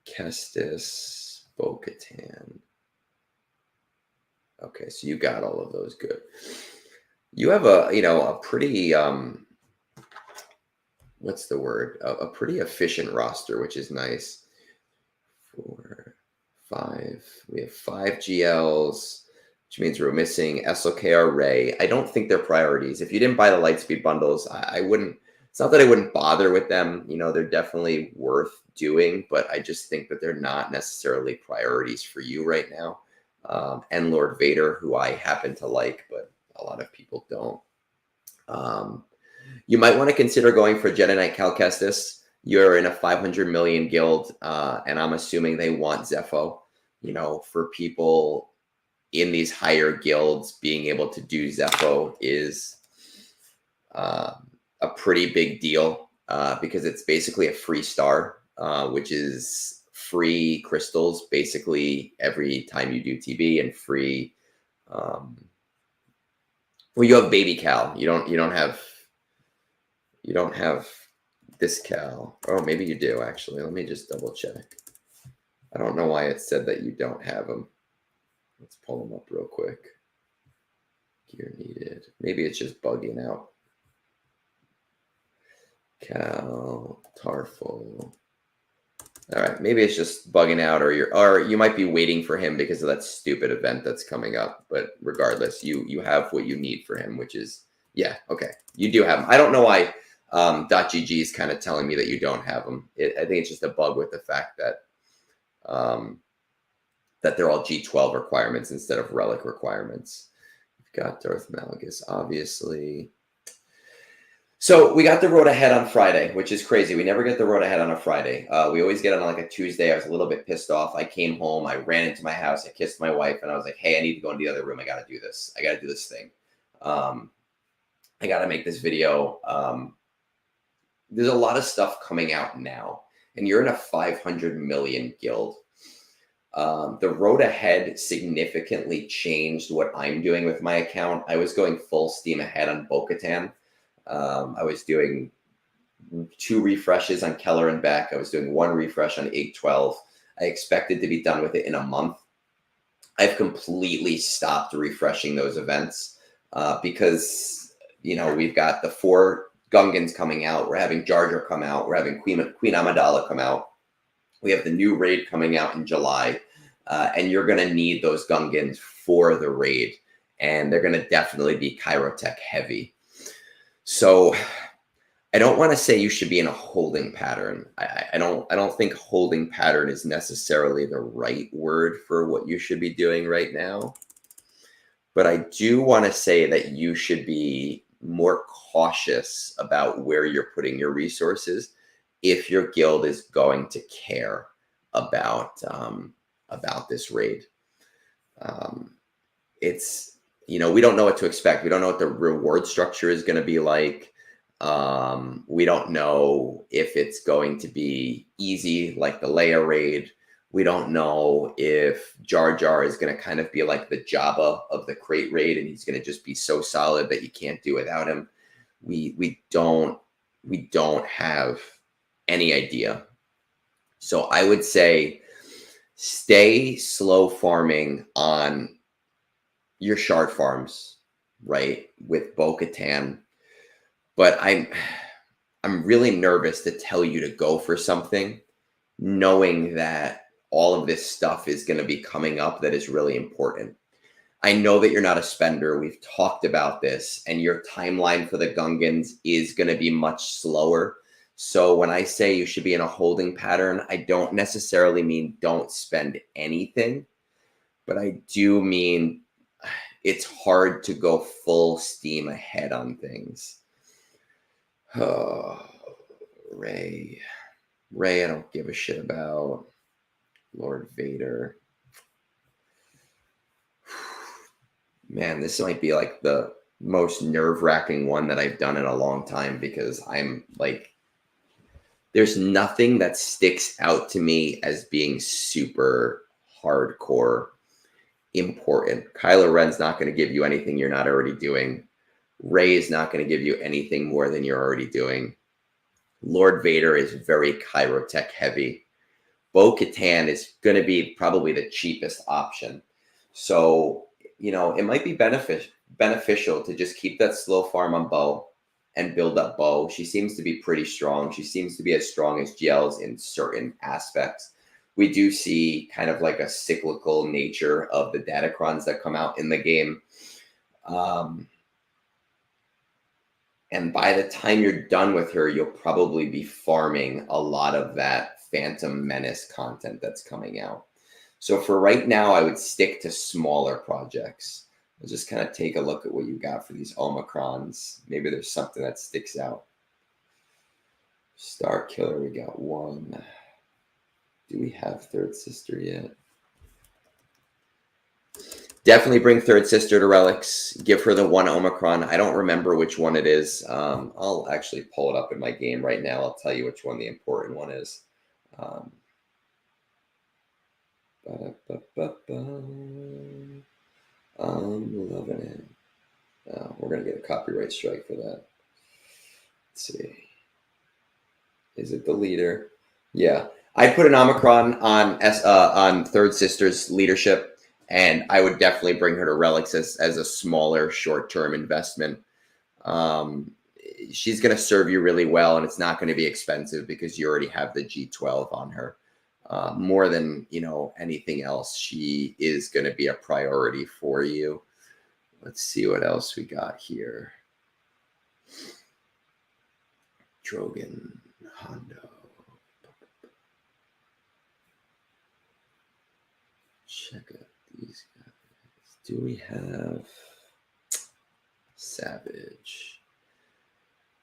S2: Kestis, Bo-Katan. Okay, so you got all of those good. You have a pretty what's the word? A pretty efficient roster, which is nice. 4, 5. We have 5 GLs, which means we're missing SLKR Rey. I don't think they're priorities. If you didn't buy the Lightspeed bundles, I wouldn't. It's not that I wouldn't bother with them. They're definitely worth doing, but I just think that they're not necessarily priorities for you right now. And Lord Vader, who I happen to like, but a lot of people don't. You might want to consider going for Jedi Knight Cal Kestis. you're in a 500 million guild, and I'm assuming they want Zepho. You know, for people in these higher guilds, being able to do Zepho is a pretty big deal because it's basically a free star, which is free crystals basically every time you do TB, and free. Well, you have baby Cal. You don't have this Cal. Oh, maybe you do actually. Let me just double check. I don't know why it said that you don't have them. Let's pull them up real quick. Gear needed. Maybe it's just bugging out. Cal Tarful. All right, maybe it's just bugging out, or you might be waiting for him because of that stupid event that's coming up. But regardless, you have what you need for him, which is, yeah, okay, you do have him. I don't know why .gg is kind of telling me that you don't have them. I think it's just a bug with the fact that that they're all G12 requirements instead of relic requirements. We've got Darth Malgus, obviously. So we got the road ahead on Friday, which is crazy. We never get the road ahead on a Friday. We always get on like a Tuesday. I was a little bit pissed off. I came home, I ran into my house, I kissed my wife, and I was like, hey, I need to go into the other room. I got to do this. I got to do this thing. I got to make this video. There's a lot of stuff coming out now, and you're in a 500 million guild. The road ahead significantly changed what I'm doing with my account. I was going full steam ahead on Bo-Katan. I was doing 2 refreshes on Keller and Beck. I was doing 1 refresh on 812. I expected to be done with it in a month. I've completely stopped refreshing those events because, you know, we've got the 4 Gungans coming out. We're having Jar Jar come out. We're having Queen Amidala come out. We have the new raid coming out in July, and you're going to need those Gungans for the raid, and they're going to definitely be Kyrotech heavy. So I don't want to say you should be in a holding pattern. I don't think holding pattern is necessarily the right word for what you should be doing right now. But I do want to say that you should be more cautious about where you're putting your resources if your guild is going to care about this raid. It's, you know, we don't know what to expect. We don't know what the reward structure is going to be like. We don't know if it's going to be easy like the Leia raid. We don't know if Jar Jar is going to kind of be like the Jabba of the crate raid, and he's going to just be so solid that you can't do without him. We don't have any idea. So I would say stay slow farming on your shard farms, right, with Bo-Katan. But I'm really nervous to tell you to go for something, knowing that all of this stuff is going to be coming up that is really important. I know that you're not a spender. We've talked about this, and your timeline for the Gungans is going to be much slower. So when I say you should be in a holding pattern, I don't necessarily mean don't spend anything, but I do mean it's hard to go full steam ahead on things. Oh, Ray, I don't give a shit about. Lord Vader. Man, this might be like the most nerve-wracking one that I've done in a long time, because I'm like, there's nothing that sticks out to me as being super hardcore important. Kylo Ren's not going to give you anything you're not already doing. Rey is not going to give you anything more than you're already doing. Lord Vader is very Kyrotech heavy. Bo-Katan is going to be probably the cheapest option. So, you know, it might be beneficial to just keep that slow farm on Bo and build up Bo. She seems to be pretty strong. She seems to be as strong as GLs in certain aspects. We do see kind of like a cyclical nature of the Datacrons that come out in the game. And by the time you're done with her, you'll probably be farming a lot of that Phantom Menace content that's coming out. So for right now, I would stick to smaller projects. I'll just kind of take a look at what you got for these Omicrons. Maybe there's something that sticks out. Star Killer, we got one. Do we have Third Sister yet? Definitely bring Third Sister to Relics. Give her the one Omicron. I don't remember which one it is. I'll actually pull it up in my game right now. I'll tell you which one the important one is. I'm loving it. We're going to get a copyright strike for that. Let's see. Is it the leader? Yeah. I put an Omicron on Third Sister's leadership, and I would definitely bring her to Relics as a smaller short-term investment. She's going to serve you really well, and it's not going to be expensive because you already have the G12 on her. More than, anything else, she is going to be a priority for you. Let's see what else we got here. Drogon, Hondo. Check out these guys. Do we have Savage?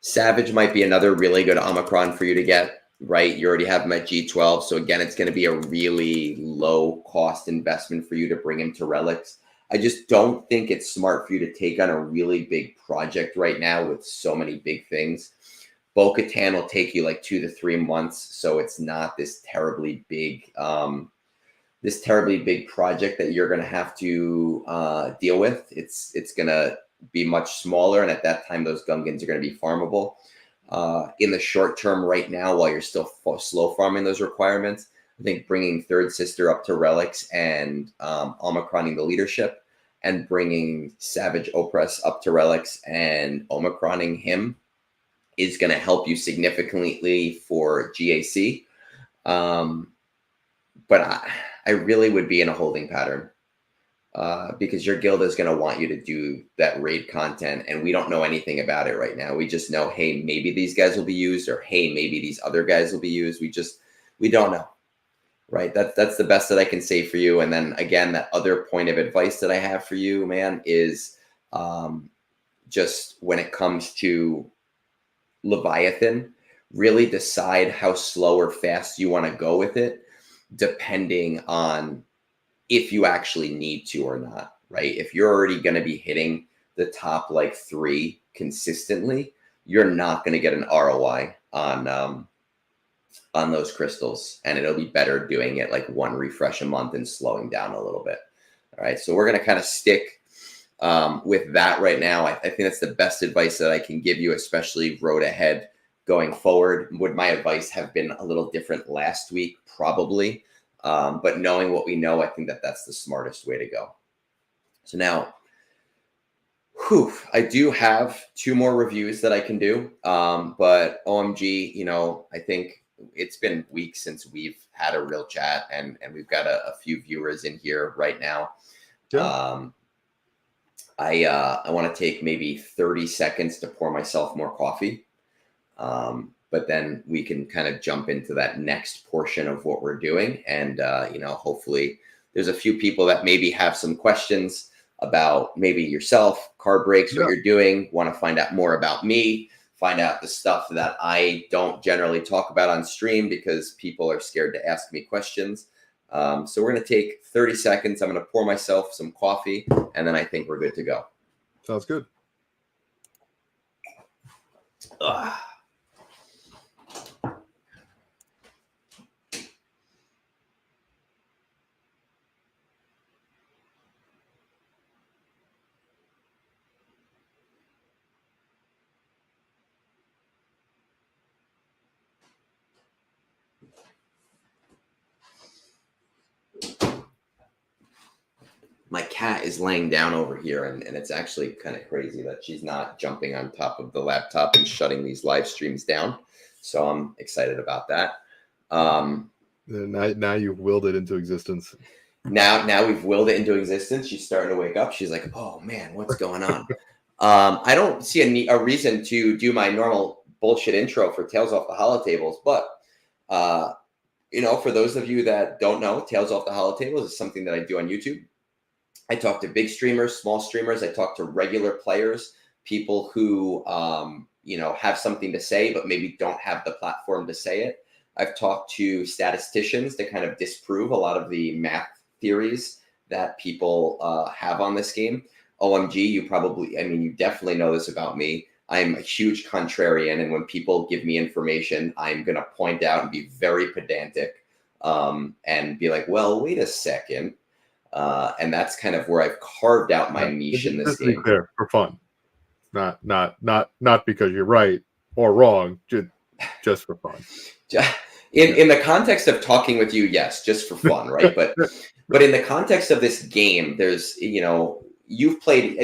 S2: Savage might be another really good Omicron for you to get, right? You already have him at G12. So again, it's going to be a really low cost investment for you to bring him to Relics. I just don't think it's smart for you to take on a really big project right now with so many big things. Bo-Katan will take you like 2 to 3 months. So it's not this terribly big project that you're going to have to deal with. It's going to be much smaller. And at that time, those Gungans are going to be farmable. In the short term right now, while you're still slow farming those requirements, I think bringing Third Sister up to Relics and Omicroning the leadership and bringing Savage Opress up to Relics and Omicroning him is going to help you significantly for GAC. But I really would be in a holding pattern because your guild is going to want you to do that raid content. And we don't know anything about it right now. We just know, hey, maybe these guys will be used, or hey, maybe these other guys will be used. We don't know. Right. That's the best that I can say for you. And then again, that other point of advice that I have for you, man, is just when it comes to Leviathan, really decide how slow or fast you want to go with it, depending on if you actually need to or not. Right. If you're already going to be hitting the top like 3 consistently, you're not going to get an ROI on those crystals, and it'll be better doing it like 1 refresh a month and slowing down a little bit. All right. So we're going to kind of stick with that right now. I think that's the best advice that I can give you, especially road ahead going forward. Would my advice have been a little different last week? Probably. But knowing what we know, I think that that's the smartest way to go. So now, I do have 2 more reviews that I can do. But OMG, I think it's been weeks since we've had a real chat, and we've got a few viewers in here right now. Yeah. I want to take maybe 30 seconds to pour myself more coffee. But then we can kind of jump into that next portion of what we're doing. And, hopefully there's a few people that maybe have some questions about maybe yourself, card breaks, what you're doing, want to find out more about me, find out the stuff that I don't generally talk about on stream because people are scared to ask me questions. So we're going to take 30 seconds. I'm going to pour myself some coffee, and then I think we're good to go.
S1: Sounds good.
S2: My cat is laying down over here, and it's actually kind of crazy that she's not jumping on top of the laptop and shutting these live streams down. So I'm excited about that.
S1: Now you've willed it into existence.
S2: Now we've willed it into existence. She's starting to wake up. She's like, oh man, what's going on? I don't see a reason to do my normal bullshit intro for Tales Off the Holotables, but for those of you that don't know, Tales Off the Holotables is something that I do on YouTube. I talk to big streamers, small streamers. I talk to regular players, people who, have something to say, but maybe don't have the platform to say it. I've talked to statisticians to kind of disprove a lot of the math theories that people have on this game. OMG, you definitely know this about me. I'm a huge contrarian, and when people give me information, I'm going to point out and be very pedantic and be like, well, wait a second. And that's kind of where I've carved out my niche in this
S1: Just to be
S2: game.
S1: clear, for fun. Not because you're right or wrong, just for fun.
S2: In the context of talking with you, yes, just for fun, right? But in the context of this game, there's, you've played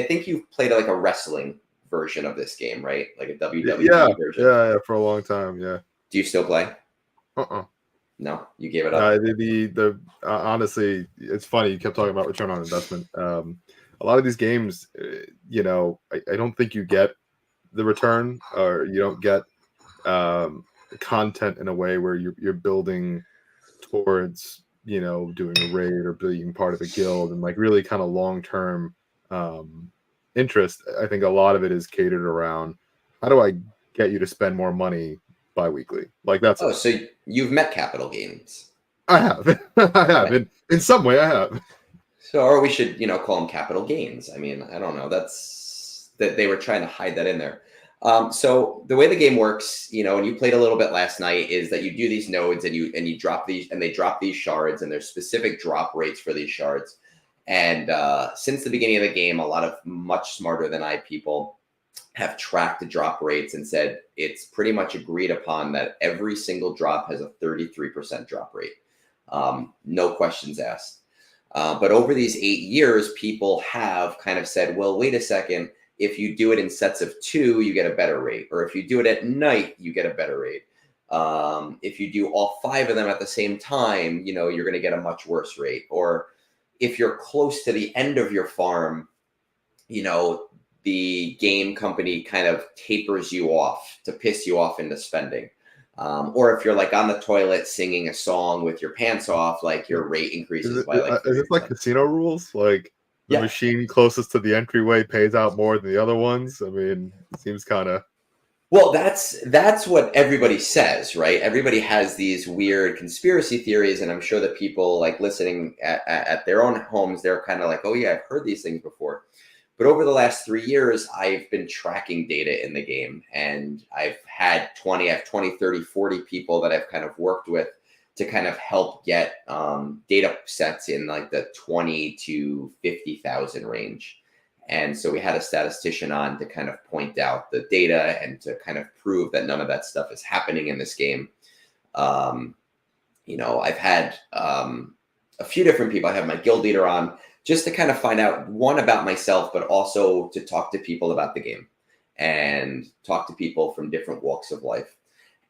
S2: like a wrestling version of this game, right? Like a WWE version.
S1: Yeah, for a long time, yeah.
S2: Do you still play? No, you gave it up.
S1: Honestly, it's funny. You kept talking about return on investment. A lot of these games, I don't think you get the return, or you don't get content in a way where you're building towards, doing a raid or being part of a guild and like really kind of long-term interest. I think a lot of it is catered around, how do I get you to spend more money bi-weekly? Like that's
S2: so you've met capital gains.
S1: I have. I have.
S2: Okay.
S1: In some way I have.
S2: So, or we should, call them capital gains. I mean, I don't know. That's that they were trying to hide that in there. So the way the game works, and you played a little bit last night, is that you do these nodes and you drop these, and they drop these shards, and there's specific drop rates for these shards. And since the beginning of the game, a lot of much smarter than I people have tracked the drop rates and said it's pretty much agreed upon that every single drop has a 33% drop rate. No questions asked. But over these 8 years, people have kind of said, well, wait a second. If you do it in sets of 2, you get a better rate. Or if you do it at night, you get a better rate. If you do all 5 of them at the same time, you're going to get a much worse rate. Or if you're close to the end of your farm, the game company kind of tapers you off to piss you off into spending. Or if you're like on the toilet singing a song with your pants off, like your rate increases by like 30%.
S1: Is it like casino rules? Like the machine closest to the entryway pays out more than the other ones? I mean, it seems kind of...
S2: Well, that's what everybody says, right? Everybody has these weird conspiracy theories, and I'm sure that people like listening at their own homes, they're kind of like, oh yeah, I've heard these things before. But over the last 3 years, I've been tracking data in the game, and I've had 20, 30, 40 people that I've kind of worked with to kind of help get data sets in like the 20 to 50,000 range. And so we had a statistician on to kind of point out the data and to kind of prove that none of that stuff is happening in this game. I've had a few different people. I have my guild leader on just to kind of find out, one, about myself, but also to talk to people about the game and talk to people from different walks of life.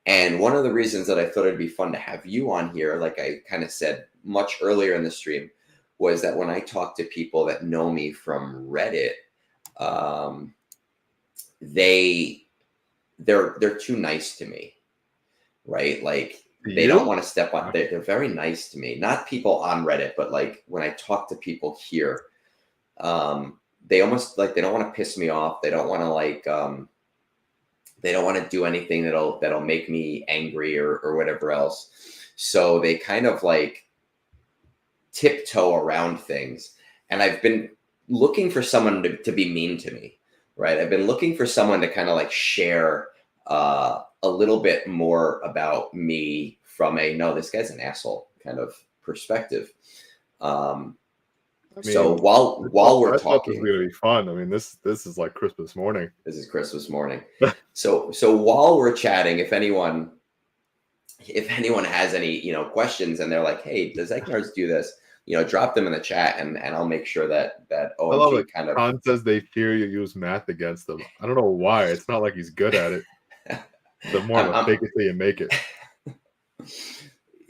S2: And one of the reasons that I thought it'd be fun to have you on here, like I kind of said much earlier in the stream, was that when I talk to people that know me from Reddit, they're too nice to me, right? Like they don't want to step on. They're very nice to me. Not people on Reddit, but like when I talk to people here, they almost like they don't want to piss me off. They don't want to like they don't want to do anything that'll make me angry or whatever else. So they kind of like tiptoe around things. And I've been looking for someone to be mean to me, right? I've been looking for someone to kind of like share a little bit more about me from a, no, this guy's an asshole kind of perspective. So while we're talking,
S1: this is going to be fun. I mean, this is like Christmas morning.
S2: This is Christmas morning. So while we're chatting, if anyone has any, questions and they're like, hey, does Egnards do this? Drop them in the chat and I'll make sure that OMG kind of...
S1: Khan says they fear you use math against them. I don't know why. It's not like he's good at it. The more of a fake it till you make it.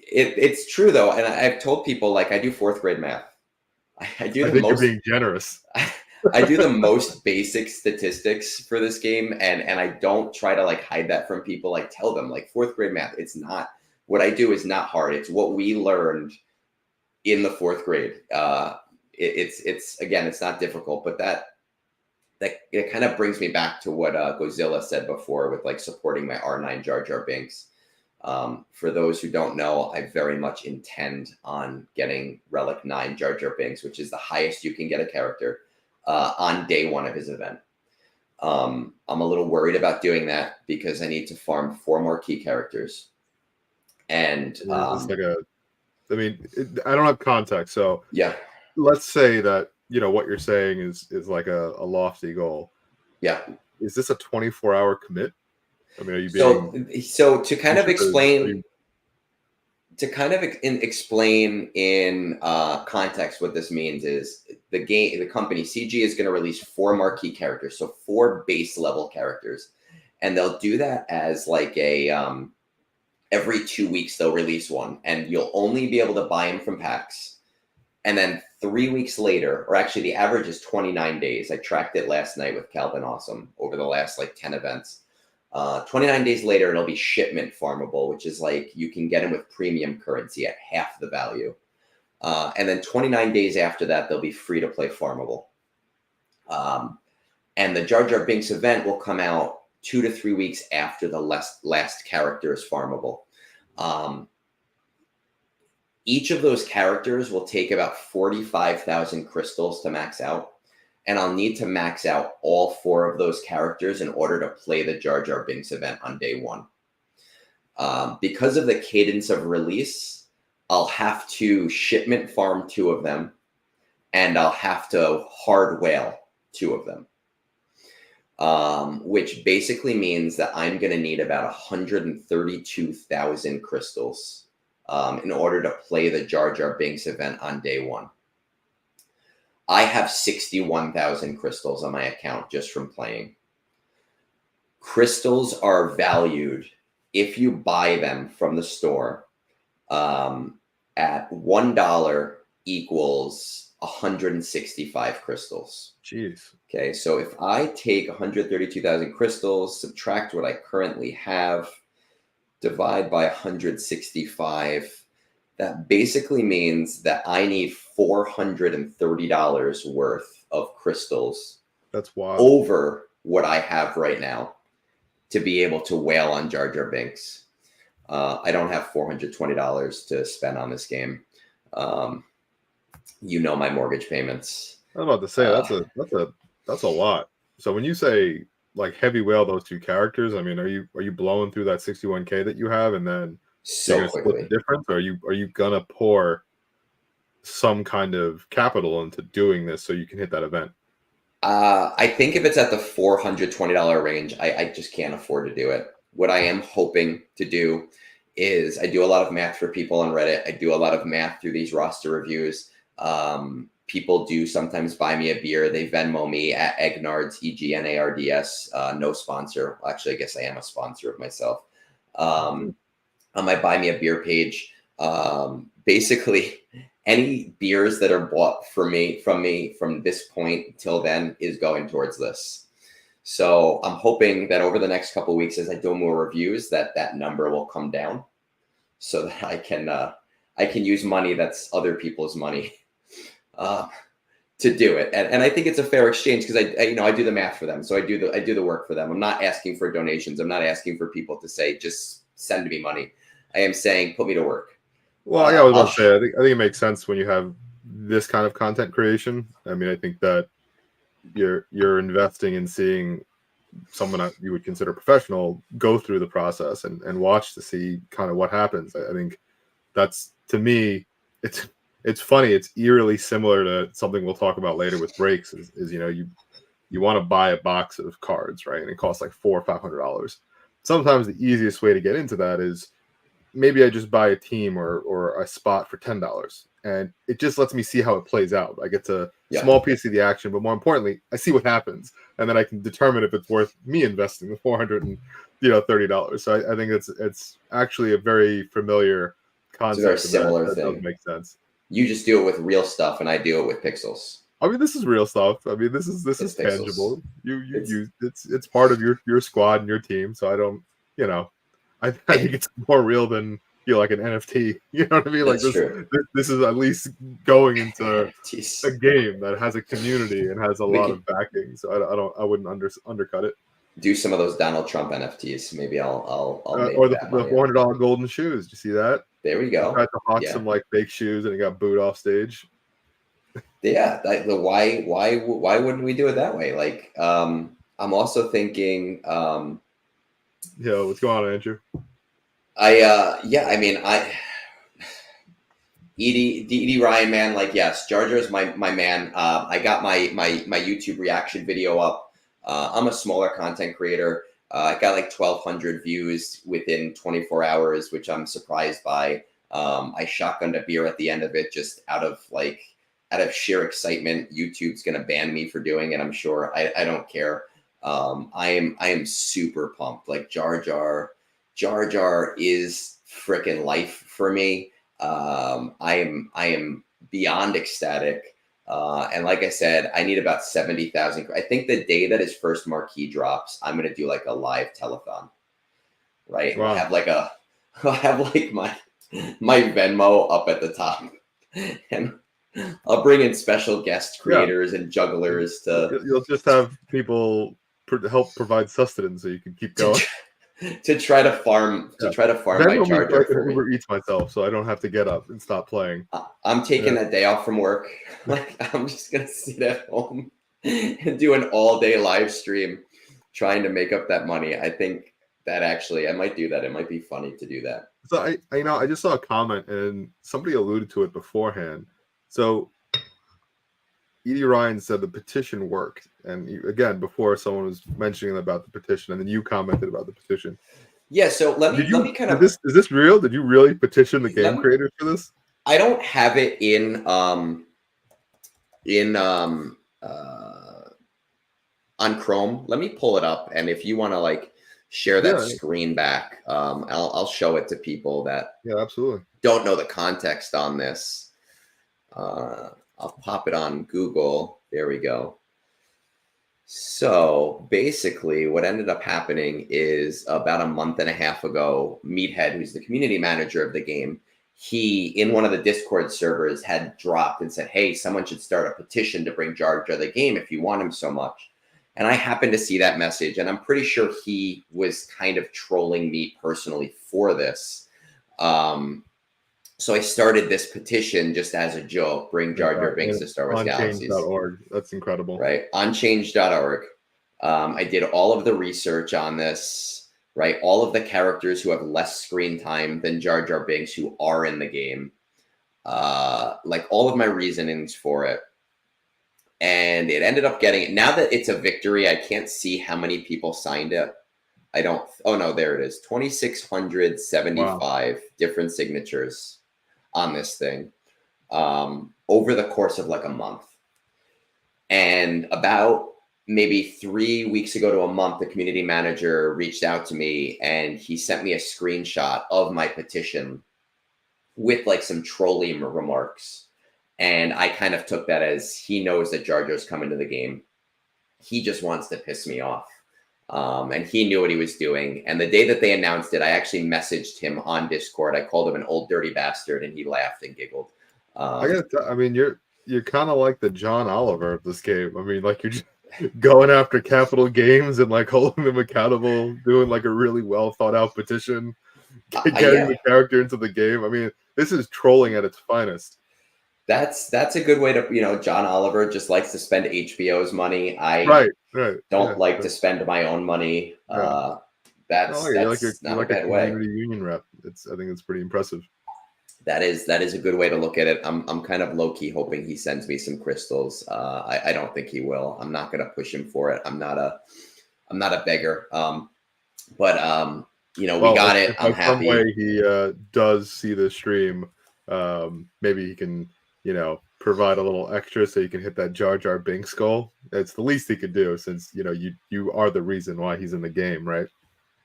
S2: It's true though. And I've told people, like, I do 4th grade math. I think
S1: you're being generous.
S2: I do the most basic statistics for this game, and I don't try to like hide that from people. Like tell them like 4th grade math. It's not, what I do is not hard. It's what we learned in the 4th grade. It's again, it's not difficult, but that it kind of brings me back to what Godzilla said before with like supporting my R9 Jar Jar Binks. For those who don't know, I very much intend on getting Relic 9 Jar Jar Binks, which is the highest you can get a character on day one of his event. I'm a little worried about doing that because I need to farm 4 more key characters. And
S1: it's like I don't have context, so
S2: yeah,
S1: let's say that what you're saying is like a lofty goal.
S2: yeah.
S1: Is this a 24-hour commit? I mean, are you
S2: being so to kind of explain in context what this means is the company CG is going to release 4 marquee characters, so 4 base level characters, and they'll do that as like a every 2 weeks they'll release one, and you'll only be able to buy them from packs. And then 3 weeks later, or actually the average is 29 days. I tracked it last night with Calvin Awesome over the last like 10 events. 29 days later, it'll be shipment farmable, which is like you can get them with premium currency at half the value. And then 29 days after that, they'll be free to play farmable. And the Jar Jar Binks event will come out 2 to 3 weeks after the last character is farmable. Each of those characters will take about 45,000 crystals to max out. And I'll need to max out all 4 of those characters in order to play the Jar Jar Binks event on day 1. Because of the cadence of release, I'll have to shipment farm 2 of them, and I'll have to hard whale 2 of them, which basically means that I'm going to need about 132,000 crystals in order to play the Jar Jar Binks event on day 1. I have 61,000 crystals on my account just from playing. Crystals are valued if you buy them from the store at $1 equals 165 crystals.
S1: Jeez.
S2: Okay, so if I take 132,000 crystals, subtract what I currently have, divide by 165, that basically means that I need $430 worth of crystals.
S1: That's wild.
S2: Over what I have right now to be able to whale on Jar Jar Binks. I don't have $420 to spend on this game. My mortgage payments.
S1: I was about to say that's a lot. So when you say like heavy whale those 2 characters, I mean, are you blowing through that 61K that you have and then
S2: so quickly?
S1: Split the difference, or are you gonna pour some kind of capital into doing this so you can hit that event?
S2: I think if it's at the $420 range, I just can't afford to do it. What I am hoping to do is I do a lot of math for people on Reddit. I do a lot of math through these roster reviews. People do sometimes buy me a beer. They Venmo me at Egnards, Egnards, no sponsor. Actually, I guess I am a sponsor of myself. On my buy me a beer page, basically any beers that are bought from me from this point till then is going towards this. So I'm hoping that over the next couple of weeks, as I do more reviews, that number will come down, so that I can use money that's other people's money to do it. And I think it's a fair exchange because I do the math for them, so I do the work for them. I'm not asking for donations. I'm not asking for people to say just send me money. I am saying put me to work.
S1: Well, yeah, I was about to say, I think it makes sense when you have this kind of content creation. I mean, I think that you're investing in seeing someone that you would consider professional go through the process and watch to see kind of what happens. I think that's, to me, it's funny. It's eerily similar to something we'll talk about later with breaks. Is you want to buy a box of cards, right? And it costs like $400 or $500. Sometimes the easiest way to get into that is maybe I just buy a team or a spot for $10, and it just lets me see how it plays out. I get a small piece of the action, but more importantly, I see what happens, and then I can determine if it's worth me investing the $430. So I think it's actually a very familiar concept.
S2: It's a very similar thing.
S1: Does make sense.
S2: You just do it with real stuff, and I do it with pixels.
S1: I mean, this is real stuff. I mean, this is tangible. It's part of your squad and your team. So I don't, I think it's more real than like an NFT. You know what I mean? Like
S2: That's true.
S1: this is at least going into
S2: Jeez.
S1: a game that has a community and has a
S2: We
S1: lot
S2: could
S1: of backing. So I wouldn't undercut it.
S2: do some of those Donald Trump NFTs. Maybe I'll make
S1: Or the
S2: that money.
S1: $400 golden shoes. Do you see that?
S2: There we
S1: He
S2: go.
S1: tried to hawk
S2: Yeah.
S1: some like fake shoes and he got booed off stage.
S2: Yeah, why wouldn't we do it that way? Like, I'm also thinking,
S1: Yeah, what's going on, Andrew?
S2: I mean, Edie Ryan, man, like, yes, Jar Jar's my man. I got my YouTube reaction video up. I'm a smaller content creator. I got like 1,200 views within 24 hours, which I'm surprised by. I shotgunned a beer at the end of it, just out of sheer excitement. YouTube's gonna ban me for doing it, I'm sure. I don't care. I am super pumped. Like Jar Jar is freaking life for me. I am beyond ecstatic. And like I said, I need about 70,000. I think the day that his first marquee drops, I'm gonna do like a live telethon, right?
S1: Wow.
S2: I'll have like my Venmo up at the top, and I'll bring in special guest creators and jugglers to.
S1: You'll just have people help provide sustenance so you can keep going.
S2: To try to farm my Jar Jar for me.
S1: Uber Eats myself, so I don't have to get up and stop playing.
S2: I'm taking that day off from work. Like, I'm just gonna sit at home and do an all-day live stream, trying to make up that money. I think that actually I might do that. It might be funny to do that.
S1: So I just saw a comment and somebody alluded to it beforehand. So Edie Ryan said the petition worked, and again, before someone was mentioning about the petition, and then you commented about the petition.
S2: Yeah, so let me kind of.
S1: Is this real? Did you really petition the game creators for this?
S2: I don't have it on Chrome. Let me pull it up, and if you want to like share that screen back, I'll show it to people that
S1: absolutely
S2: don't know the context on this. I'll pop it on Google. There we go. So basically what ended up happening is about a month and a half ago, Meathead, who's the community manager of the game, he, in one of the Discord servers, had dropped and said, hey, someone should start a petition to bring Jar Jar the game if you want him so much. And I happened to see that message, and I'm pretty sure he was kind of trolling me personally for this. So I started this petition just as a joke, bring Jar Jar Binks to Star Wars Galaxies.
S1: Onchange.org. That's incredible.
S2: Right. Onchange.org. I did all of the research on this, right? All of the characters who have less screen time than Jar Jar Binks who are in the game. Like all of my reasonings for it. And it ended up getting, now that it's a victory, I can't see how many people signed it. Oh no, there it is. 2,675 different signatures on this thing over the course of like a month. And about maybe 3 weeks ago to a month, the community manager reached out to me and he sent me a screenshot of my petition with like some trolling remarks. And I kind of took that as he knows that Jar Jar's coming to the game. He just wants to piss me off. And he knew what he was doing. And the day that they announced it, I actually messaged him on Discord. I called him an old dirty bastard, and he laughed and giggled.
S1: I mean, you're kind of like the John Oliver of this game. I mean, like you're just going after capital games and like holding them accountable, doing like a really well thought out petition, getting the character into the game. I mean, this is trolling at its finest.
S2: That's a good way to, John Oliver just likes to spend HBO's money.
S1: I
S2: don't like to spend my own money. That's not a bad way.
S1: Community union rep. I think it's pretty impressive.
S2: That is a good way to look at it. I'm kind of low key hoping he sends me some crystals. I don't think he will. I'm not gonna push him for it. I'm not a beggar. We got it. I'm happy.
S1: Some way he does see the stream. Maybe he can, provide a little extra so you can hit that Jar Jar Binks goal. That's the least he could do, since you are the reason why he's in the game, right?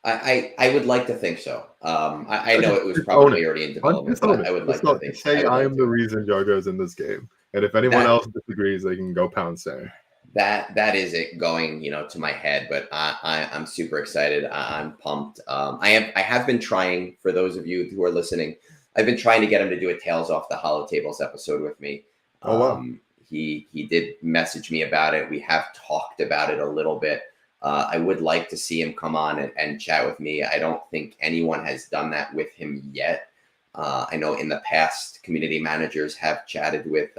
S2: I would like to think so. I know it was probably already in development, but I would like to think.
S1: Say I am the reason Jar Jar's in this game, and if anyone else disagrees, they can go pound sand.
S2: that is it going, to my head, but I'm super excited. I'm pumped. I have been trying, for those of you who are listening, I've been trying to get him to do a Tales Off the Hollow Tables episode with me.
S1: Oh wow.
S2: He did message me about it. We have talked about it a little bit. I would like to see him come on and chat with me. I don't think anyone has done that with him yet. I know in the past, community managers have chatted with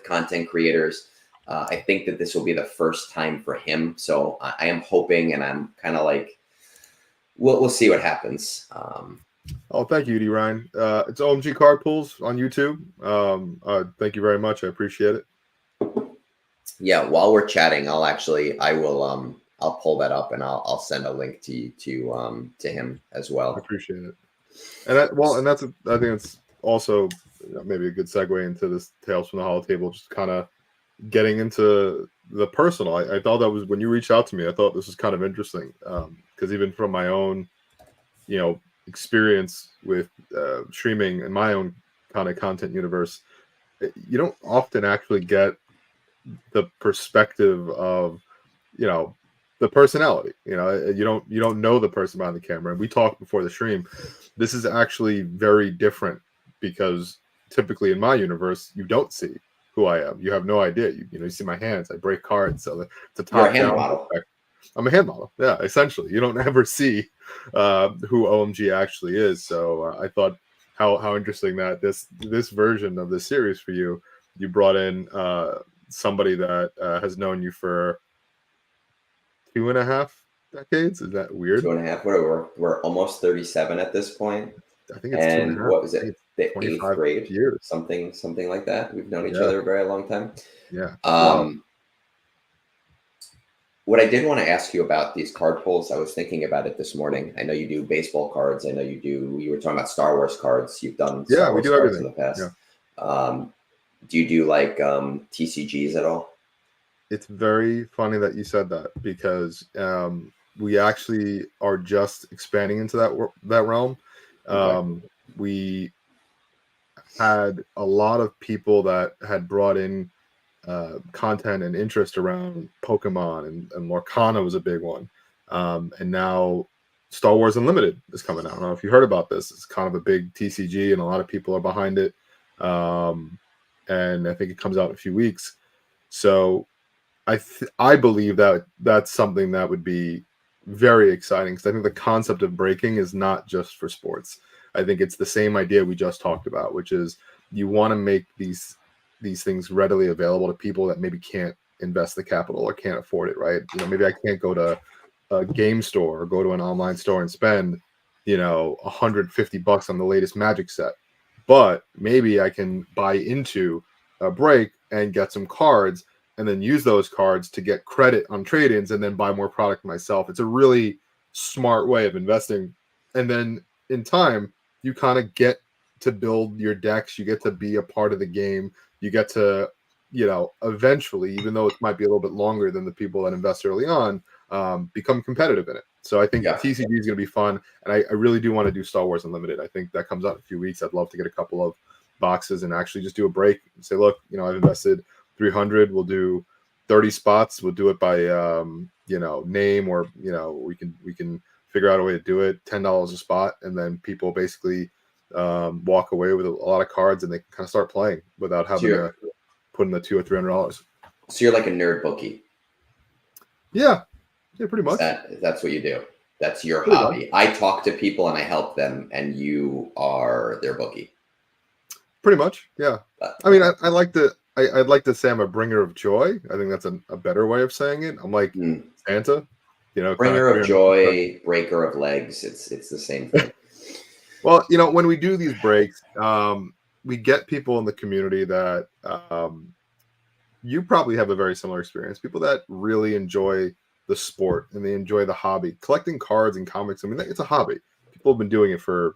S2: content creators. I think that this will be the first time for him. So I am hoping, and I'm kind of like, we'll see what happens.
S1: Oh, thank you, D. Ryan. It's OMG Card Pulls on YouTube. Thank you very much. I appreciate it.
S2: Yeah, while we're chatting, I'll pull that up and I'll send a link to him as well.
S1: I appreciate it. And I think it's also maybe a good segue into this Tales from the Hollow Table, just kind of getting into the personal. I thought that was, when you reached out to me, I thought this was kind of interesting, because even from my own, experience with streaming and my own kind of content universe, you don't often actually get the perspective of the personality. You don't know the person behind the camera. And we talked before the stream, this is actually very different, because typically in my universe you don't see who I am. You have no idea. You see my hands, I break cards, so it's a top down effect. I'm a hand model. Yeah, essentially. You don't ever see who OMG actually is. So I thought how interesting that this version of the series for you brought in somebody that has known you for 2.5 decades. Is that weird?
S2: 2.5. We're almost 37 at this point.
S1: I think it's
S2: and
S1: 2.5.
S2: What was it? The 8th grade
S1: years.
S2: Something like that. We've known each other a very long time.
S1: Yeah.
S2: What I did want to ask you about these card pulls, I was thinking about it this morning. I know you do baseball cards. I know you were talking about Star Wars cards. You've done Star Wars cards in the past. Yeah. Do you do like TCGs at all?
S1: It's very funny that you said that, because we actually are just expanding into that realm. Okay. We had a lot of people that had brought in content and interest around Pokemon, and Lorcana was a big one. And now Star Wars Unlimited is coming out. I don't know if you heard about this. It's kind of a big TCG, and a lot of people are behind it. And I think it comes out in a few weeks. So I believe that that's something that would be very exciting, because I think the concept of breaking is not just for sports. I think it's the same idea we just talked about, which is you want to make these things readily available to people that maybe can't invest the capital or can't afford it, right? Maybe I can't go to a game store or go to an online store and spend, $150 on the latest Magic set. But maybe I can buy into a break and get some cards, and then use those cards to get credit on trade-ins, and then buy more product myself. It's a really smart way of investing. And then in time, you kind of get to build your decks. You get to be a part of the game. You get to, eventually, even though it might be a little bit longer than the people that invest early on, become competitive in it. So I think TCG is going to be fun. And I really do want to do Star Wars Unlimited. I think that comes out in a few weeks. I'd love to get a couple of boxes and actually just do a break and say, look, I've invested 300. We'll do 30 spots. We'll do it by, name, or, we can figure out a way to do it. $10 a spot. And then people basically walk away with a lot of cards, and they can kind of start playing without having to put in the $200 or $300.
S2: So you're like a nerd bookie.
S1: Yeah, pretty much.
S2: That's what you do. That's your hobby. Much. I talk to people and I help them, and you are their bookie.
S1: Pretty much, yeah. I mean, I'd like to say I'm a bringer of joy. I think that's a better way of saying it. I'm like Santa,
S2: bringer of joy, breaker of legs. It's the same thing.
S1: Well, when we do these breaks, we get people in the community that you probably have a very similar experience. People that really enjoy the sport and they enjoy the hobby. Collecting cards and comics, I mean, it's a hobby. People have been doing it for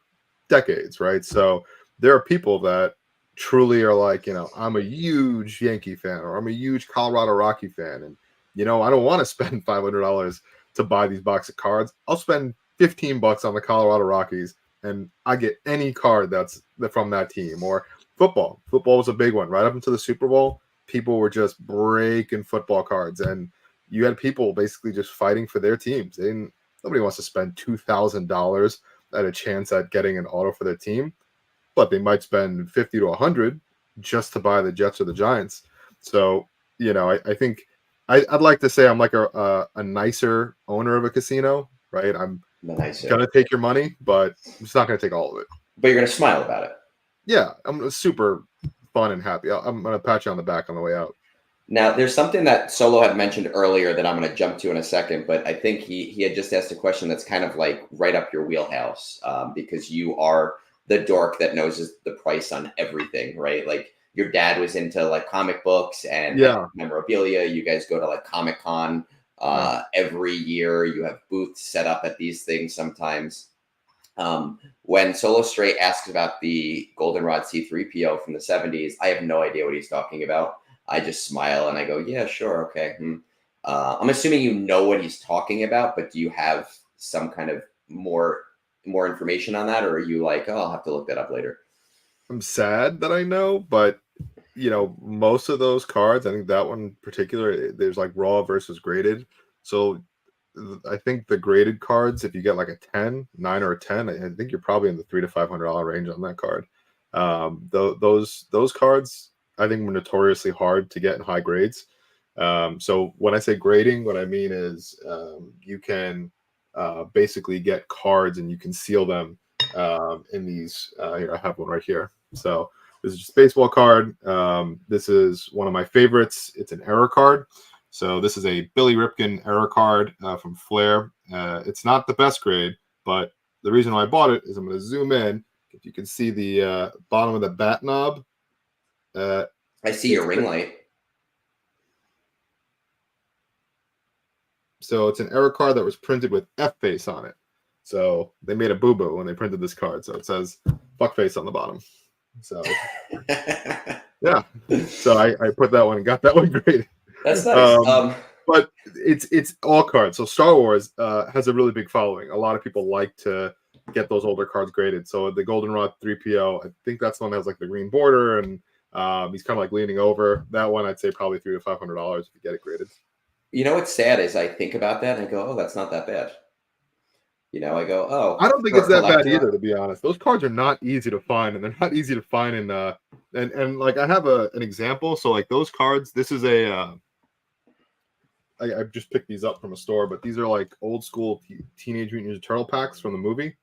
S1: decades, right? So there are people that truly are like, I'm a huge Yankee fan, or I'm a huge Colorado Rocky fan. And, I don't want to spend $500 to buy these box of cards. I'll spend $15 on the Colorado Rockies, and I get any card that's from that team. Or football. Football was a big one. Right up into the Super Bowl, people were just breaking football cards, and you had people basically just fighting for their teams. Nobody wants to spend $2,000 at a chance at getting an auto for their team, but they might spend 50 to 100 just to buy the Jets or the Giants. So, I think I'd like to say I'm like a nicer owner of a casino, right? I'm gonna take your money, but I'm just not gonna take all of it.
S2: But you're gonna smile about it.
S1: Yeah, I'm super fun and happy. I'm gonna pat you on the back on the way out.
S2: Now, there's something that Solo had mentioned earlier that I'm going to jump to in a second, but I think he had just asked a question that's kind of like right up your wheelhouse, because you are the dork that knows the price on everything, right? Like your dad was into like comic books and memorabilia. You guys go to like Comic-Con every year. You have booths set up at these things sometimes. When Solo Straight asks about the Goldenrod C3PO from the 70s, I have no idea what he's talking about. I just smile and I go, yeah, sure. Okay. I'm assuming you know what he's talking about, but do you have some kind of more information on that? Or are you like, oh, I'll have to look that up later?
S1: I'm sad that I know, but most of those cards, I think that one in particular, there's like raw versus graded. So I think the graded cards, if you get like a 9 or a 10, I think you're probably in the $300 to $500 range on that card. Those cards, I think, were notoriously hard to get in high grades. So when I say grading, what I mean is you can basically get cards and you can seal them in these. Here, I have one right here. So this is just a baseball card. This is one of my favorites. It's an error card. So this is a Billy Ripken error card from Flair. It's not the best grade, but the reason why I bought it is I'm going to zoom in. If you can see the bottom of the bat knob.
S2: I see your ring light.
S1: So it's an error card that was printed with F face on it. So they made a boo-boo when they printed this card. So it says fuck face on the bottom. So yeah. So I put that one and got that one graded.
S2: That's nice.
S1: But it's all cards. So Star Wars has a really big following. A lot of people like to get those older cards graded. So the Goldenrod 3PO, I think that's the one that has like the green border, and he's kind of like leaning over. That one I'd say probably $300 to $500 if you get it graded.
S2: You know what's sad is I think about that and I go, oh, that's not that bad. I go, oh.
S1: I don't think it's that bad either, to be honest. Those cards are not easy to find, and they're not easy to find in and like I have an example. So like those cards, this is a I just picked these up from a store, but these are like old school Teenage Mutant Ninja Turtle packs from the movie.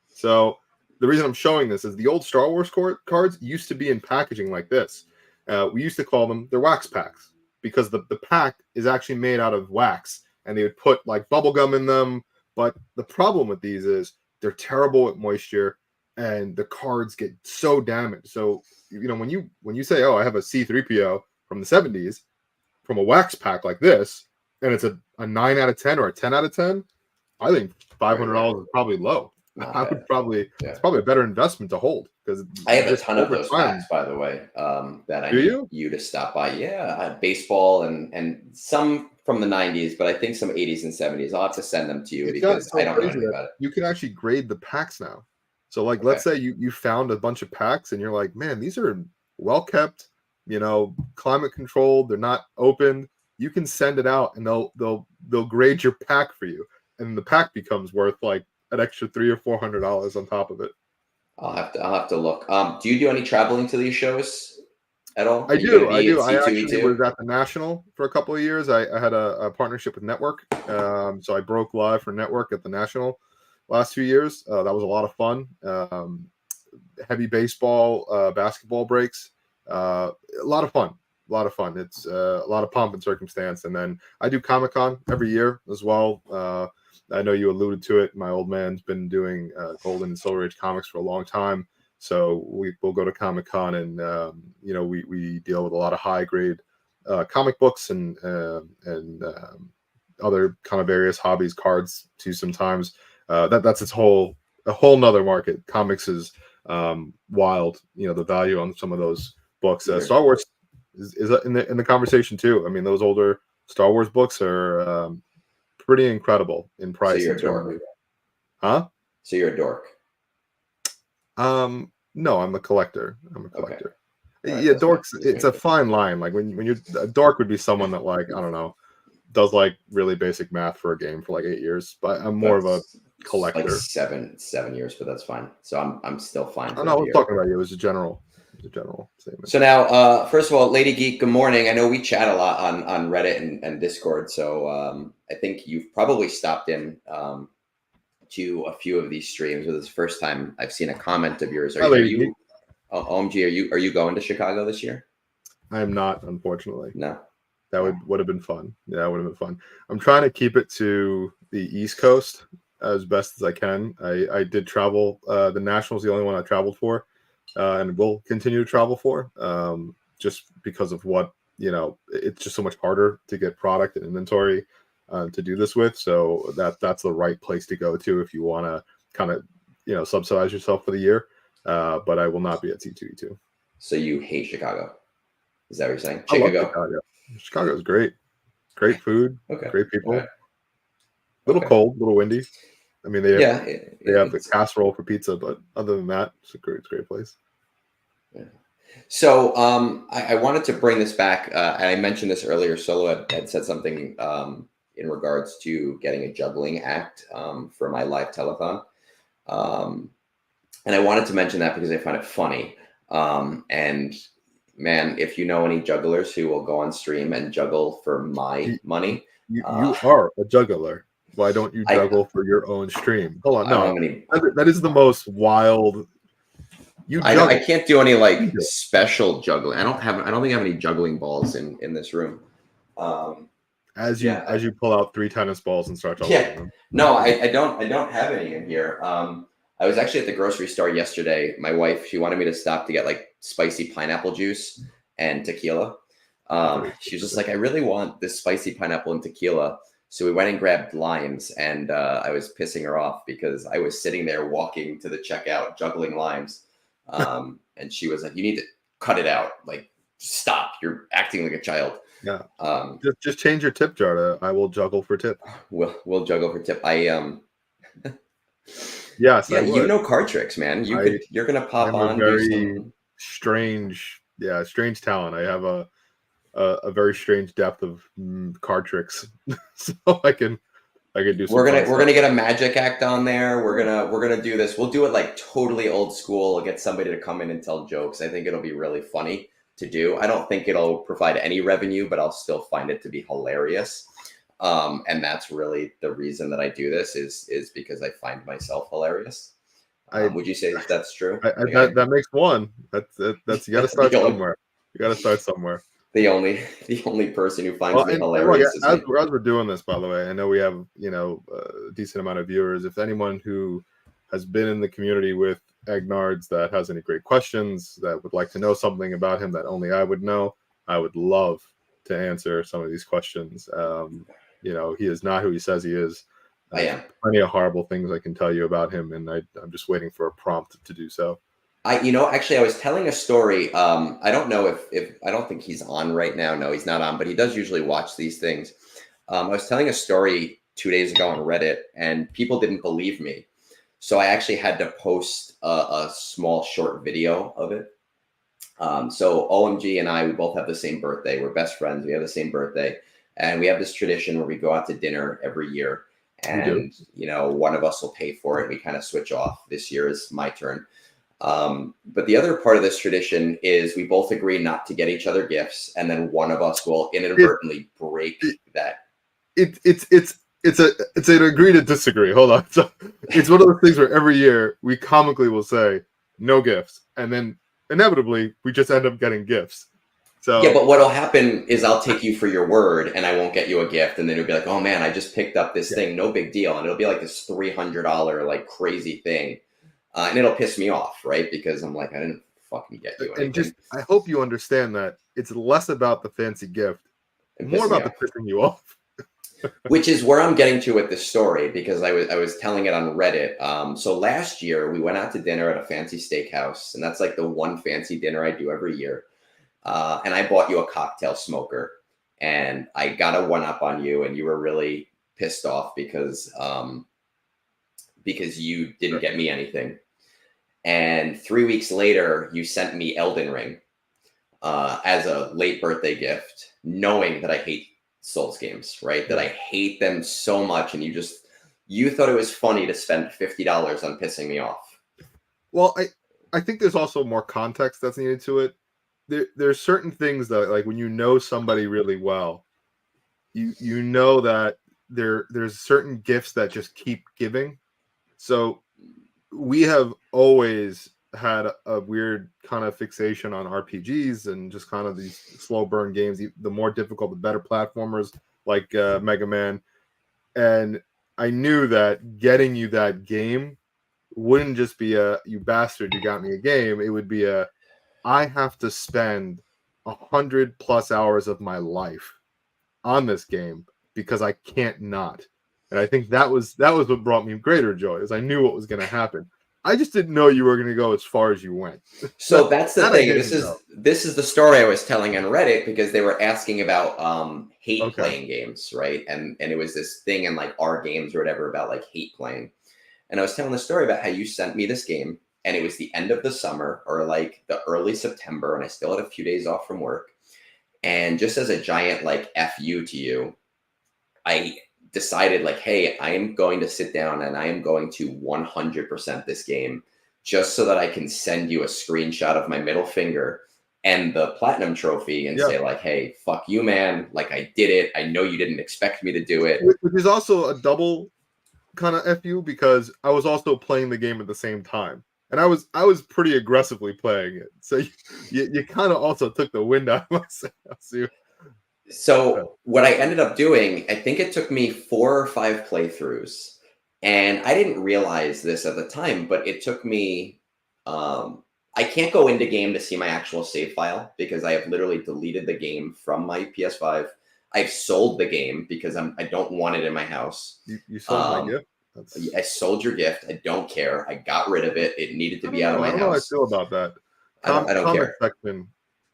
S1: So the reason I'm showing this is the old Star Wars cards used to be in packaging like this. We used to call them, they're wax packs, because the pack is actually made out of wax, and they would put like bubble gum in them. But the problem with these is they're terrible at moisture, and the cards get so damaged. So when you say, oh, I have a C3PO from the 70s from a wax pack like this, and it's a 9 out of 10 or a 10 out of 10, I think $500 is probably low. I would probably it's probably a better investment to hold, because
S2: I have a ton of those packs, by the way, that I need you to stop by. Yeah, I have baseball and some from the 90s, but I think some 80s and 70s. I'll have to send them to you because I don't know anything about it.
S1: You can actually grade the packs now. So like, let's say you found a bunch of packs and you're like, man, these are well kept, climate controlled, they're not open. You can send it out and they'll grade your pack for you, and the pack becomes worth like an extra $300 or $400 on top of it.
S2: I'll have to look. Do you do any traveling to these shows at all?
S1: I do. I actually was at the National for a couple of years. I had a partnership with Network, so I broke live for Network at the National last 2 years. That was a lot of fun. Heavy baseball, basketball breaks, a lot of fun. It's a lot of pomp and circumstance. And then I do Comic-Con every year as well. I know you alluded to it. My old man's been doing Golden and Silver Age comics for a long time. So we'll go to Comic-Con and, we deal with a lot of high grade comic books and other kind of various hobbies, cards too sometimes. That's a whole nother market. Comics is wild, the value on some of those books. Star Wars is in the conversation too. I mean, those older Star Wars books are pretty incredible in price.
S2: So you're a dork.
S1: Huh?
S2: So you're a dork.
S1: No, I'm a collector.
S2: All right,
S1: Yeah,
S2: that's fine.
S1: dorks. It's a fine line. Like when you're a dork would be someone that like I don't know does like really basic math for a game for like 8 years. But I'm more of a
S2: That's like
S1: collector.
S2: 7 years, but that's fine. So I'm still fine
S1: I
S2: for
S1: know I
S2: that
S1: was
S2: year.
S1: talking about you. It was a general statement.
S2: So now, first of all, Lady Geek, good morning. I know we chat a lot on Reddit and Discord, so I think you've probably stopped in to a few of these streams. This is the first time I've seen a comment of yours.
S1: Hi, Lady Geek.
S2: OMG? Are you going to Chicago this year?
S1: I am not, unfortunately.
S2: No.
S1: That would have been fun. Yeah, that would have been fun. I'm trying to keep it to the East Coast as best as I can. I did travel. The Nationals, the only one I traveled for, and will continue to travel for, just because of what it's just so much harder to get product and inventory to do this with. So that's the right place to go to if you want to kind of subsidize yourself for the year. But I will not be at C2E2.
S2: So you hate Chicago? Is that what you're saying?
S1: I love
S2: Chicago.
S1: Chicago. Chicago is great. Great food.
S2: Okay.
S1: Great people.
S2: Right.
S1: Little cold, little windy. I mean, they have the casserole for pizza, but other than that, it's a great place.
S2: Yeah. So I wanted to bring this back, and I mentioned this earlier. Solo had said something in regards to getting a juggling act for my live telethon, and I wanted to mention that because I find it funny. And man, if you know any jugglers who will go on stream and juggle for my money,
S1: you are a juggler. Why don't you juggle for your own stream? Hold on, no, that is the most wild.
S2: I can't do any like special juggling. I don't think I have any juggling balls in this room.
S1: As you pull out 3 tennis balls and start juggling them.
S2: No, I don't have any in here. I was actually at the grocery store yesterday. My wife, she wanted me to stop to get like spicy pineapple juice and tequila. She was just like, I really want this spicy pineapple and tequila. So we went and grabbed limes, and I was pissing her off because I was sitting there walking to the checkout, juggling limes. And she was like, you need to cut it out. Like, stop. You're acting like a child.
S1: Yeah. Just change your tip jar to I will juggle for tip.
S2: We'll juggle for tip.
S1: Yes,
S2: yeah, you know card tricks, man. You're gonna pop on.
S1: Very strange talent. I have a very strange depth of card tricks, so I can do.
S2: We're gonna get a magic act on there. We're gonna do this. We'll do it like totally old school. We'll get somebody to come in and tell jokes. I think it'll be really funny to do. I don't think it'll provide any revenue, but I'll still find it to be hilarious. And that's really the reason that I do this is because I find myself hilarious. Would you say that's true?
S1: That makes one. That's you got to start somewhere. You got to start somewhere.
S2: The only person who finds me hilarious is
S1: as we're doing this, by the way, I know we have a decent amount of viewers. If anyone who has been in the community with Egnards that has any great questions, that would like to know something about him that only I would know, I would love to answer some of these questions. He is not who he says he is.
S2: I am.
S1: Plenty of horrible things I can tell you about him, and I'm just waiting for a prompt to do so.
S2: Actually, I was telling a story. I don't know if I don't think he's on right now. No, he's not on, but he does usually watch these things. I was telling a story 2 days ago on Reddit, and people didn't believe me. So I actually had to post a small short video of it. So OMG and I, we both have the same birthday. We're best friends. We have the same birthday. And we have this tradition where we go out to dinner every year. And, one of us will pay for it. We kind of switch off. This year is my turn. But the other part of this tradition is we both agree not to get each other gifts. And then one of us will inadvertently break that.
S1: It's an agree to disagree. Hold on. So it's one of those things where every year we comically will say no gifts. And then inevitably we just end up getting gifts. So
S2: yeah, but what'll happen is I'll take you for your word and I won't get you a gift. And then it'll be like, oh man, I just picked up this thing. No big deal. And it'll be like this $300 like crazy thing. And it'll piss me off, right? Because I'm like, I didn't fucking get you anything.
S1: I hope you understand that it's less about the fancy gift, more about the pissing you off.
S2: Which is where I'm getting to with this story, because I was telling it on Reddit. So last year we went out to dinner at a fancy steakhouse, and that's like the one fancy dinner I do every year. And I bought you a cocktail smoker, and I got a one-up on you, and you were really pissed off because you didn't get me anything. And 3 weeks later, you sent me Elden Ring. as a late birthday gift, knowing that I hate Souls games, right? That I hate them so much, and you thought it was funny to spend $50 on pissing me off.
S1: Well, I think there's also more context that's needed to it. There's certain things that, like, when you know somebody really well, you know that there's certain gifts that just keep giving. So we have always had a weird kind of fixation on RPGs and just kind of these slow burn games. The more difficult, the better platformers like Mega Man. And I knew that getting you that game wouldn't just be you bastard, you got me a game. It would be I have to spend 100+ hours of my life on this game because I can't not. And I think that was what brought me greater joy, is I knew what was going to happen. I just didn't know you were going to go as far as you went.
S2: So that's the thing. This is the story I was telling on Reddit, because they were asking about hate playing games, right? And it was this thing in like our games or whatever about like hate playing. And I was telling the story about how you sent me this game, and it was the end of the summer or like the early September, and I still had a few days off from work. And just as a giant like FU to you, I decided like, hey, I am going to sit down and I am going to 100% this game, just so that I can send you a screenshot of my middle finger and the platinum trophy and say like, hey, fuck you, man. Like, I did it. I know you didn't expect me to do it.
S1: Which is also a double kind of FU, because I was also playing the game at the same time. And I was pretty aggressively playing it. So you kind of also took the wind out of my sails.
S2: So what I ended up doing, I think it took me 4 or 5 playthroughs, and I didn't realize this at the time, but it took me, I can't go into game to see my actual save file because I have literally deleted the game from my PS5. I've sold the game because I don't want it in my house.
S1: You sold my gift?
S2: I sold your gift. I don't care. I got rid of it. It needed to be out of my house.
S1: I don't know how I feel about that.
S2: I don't care.
S1: Section,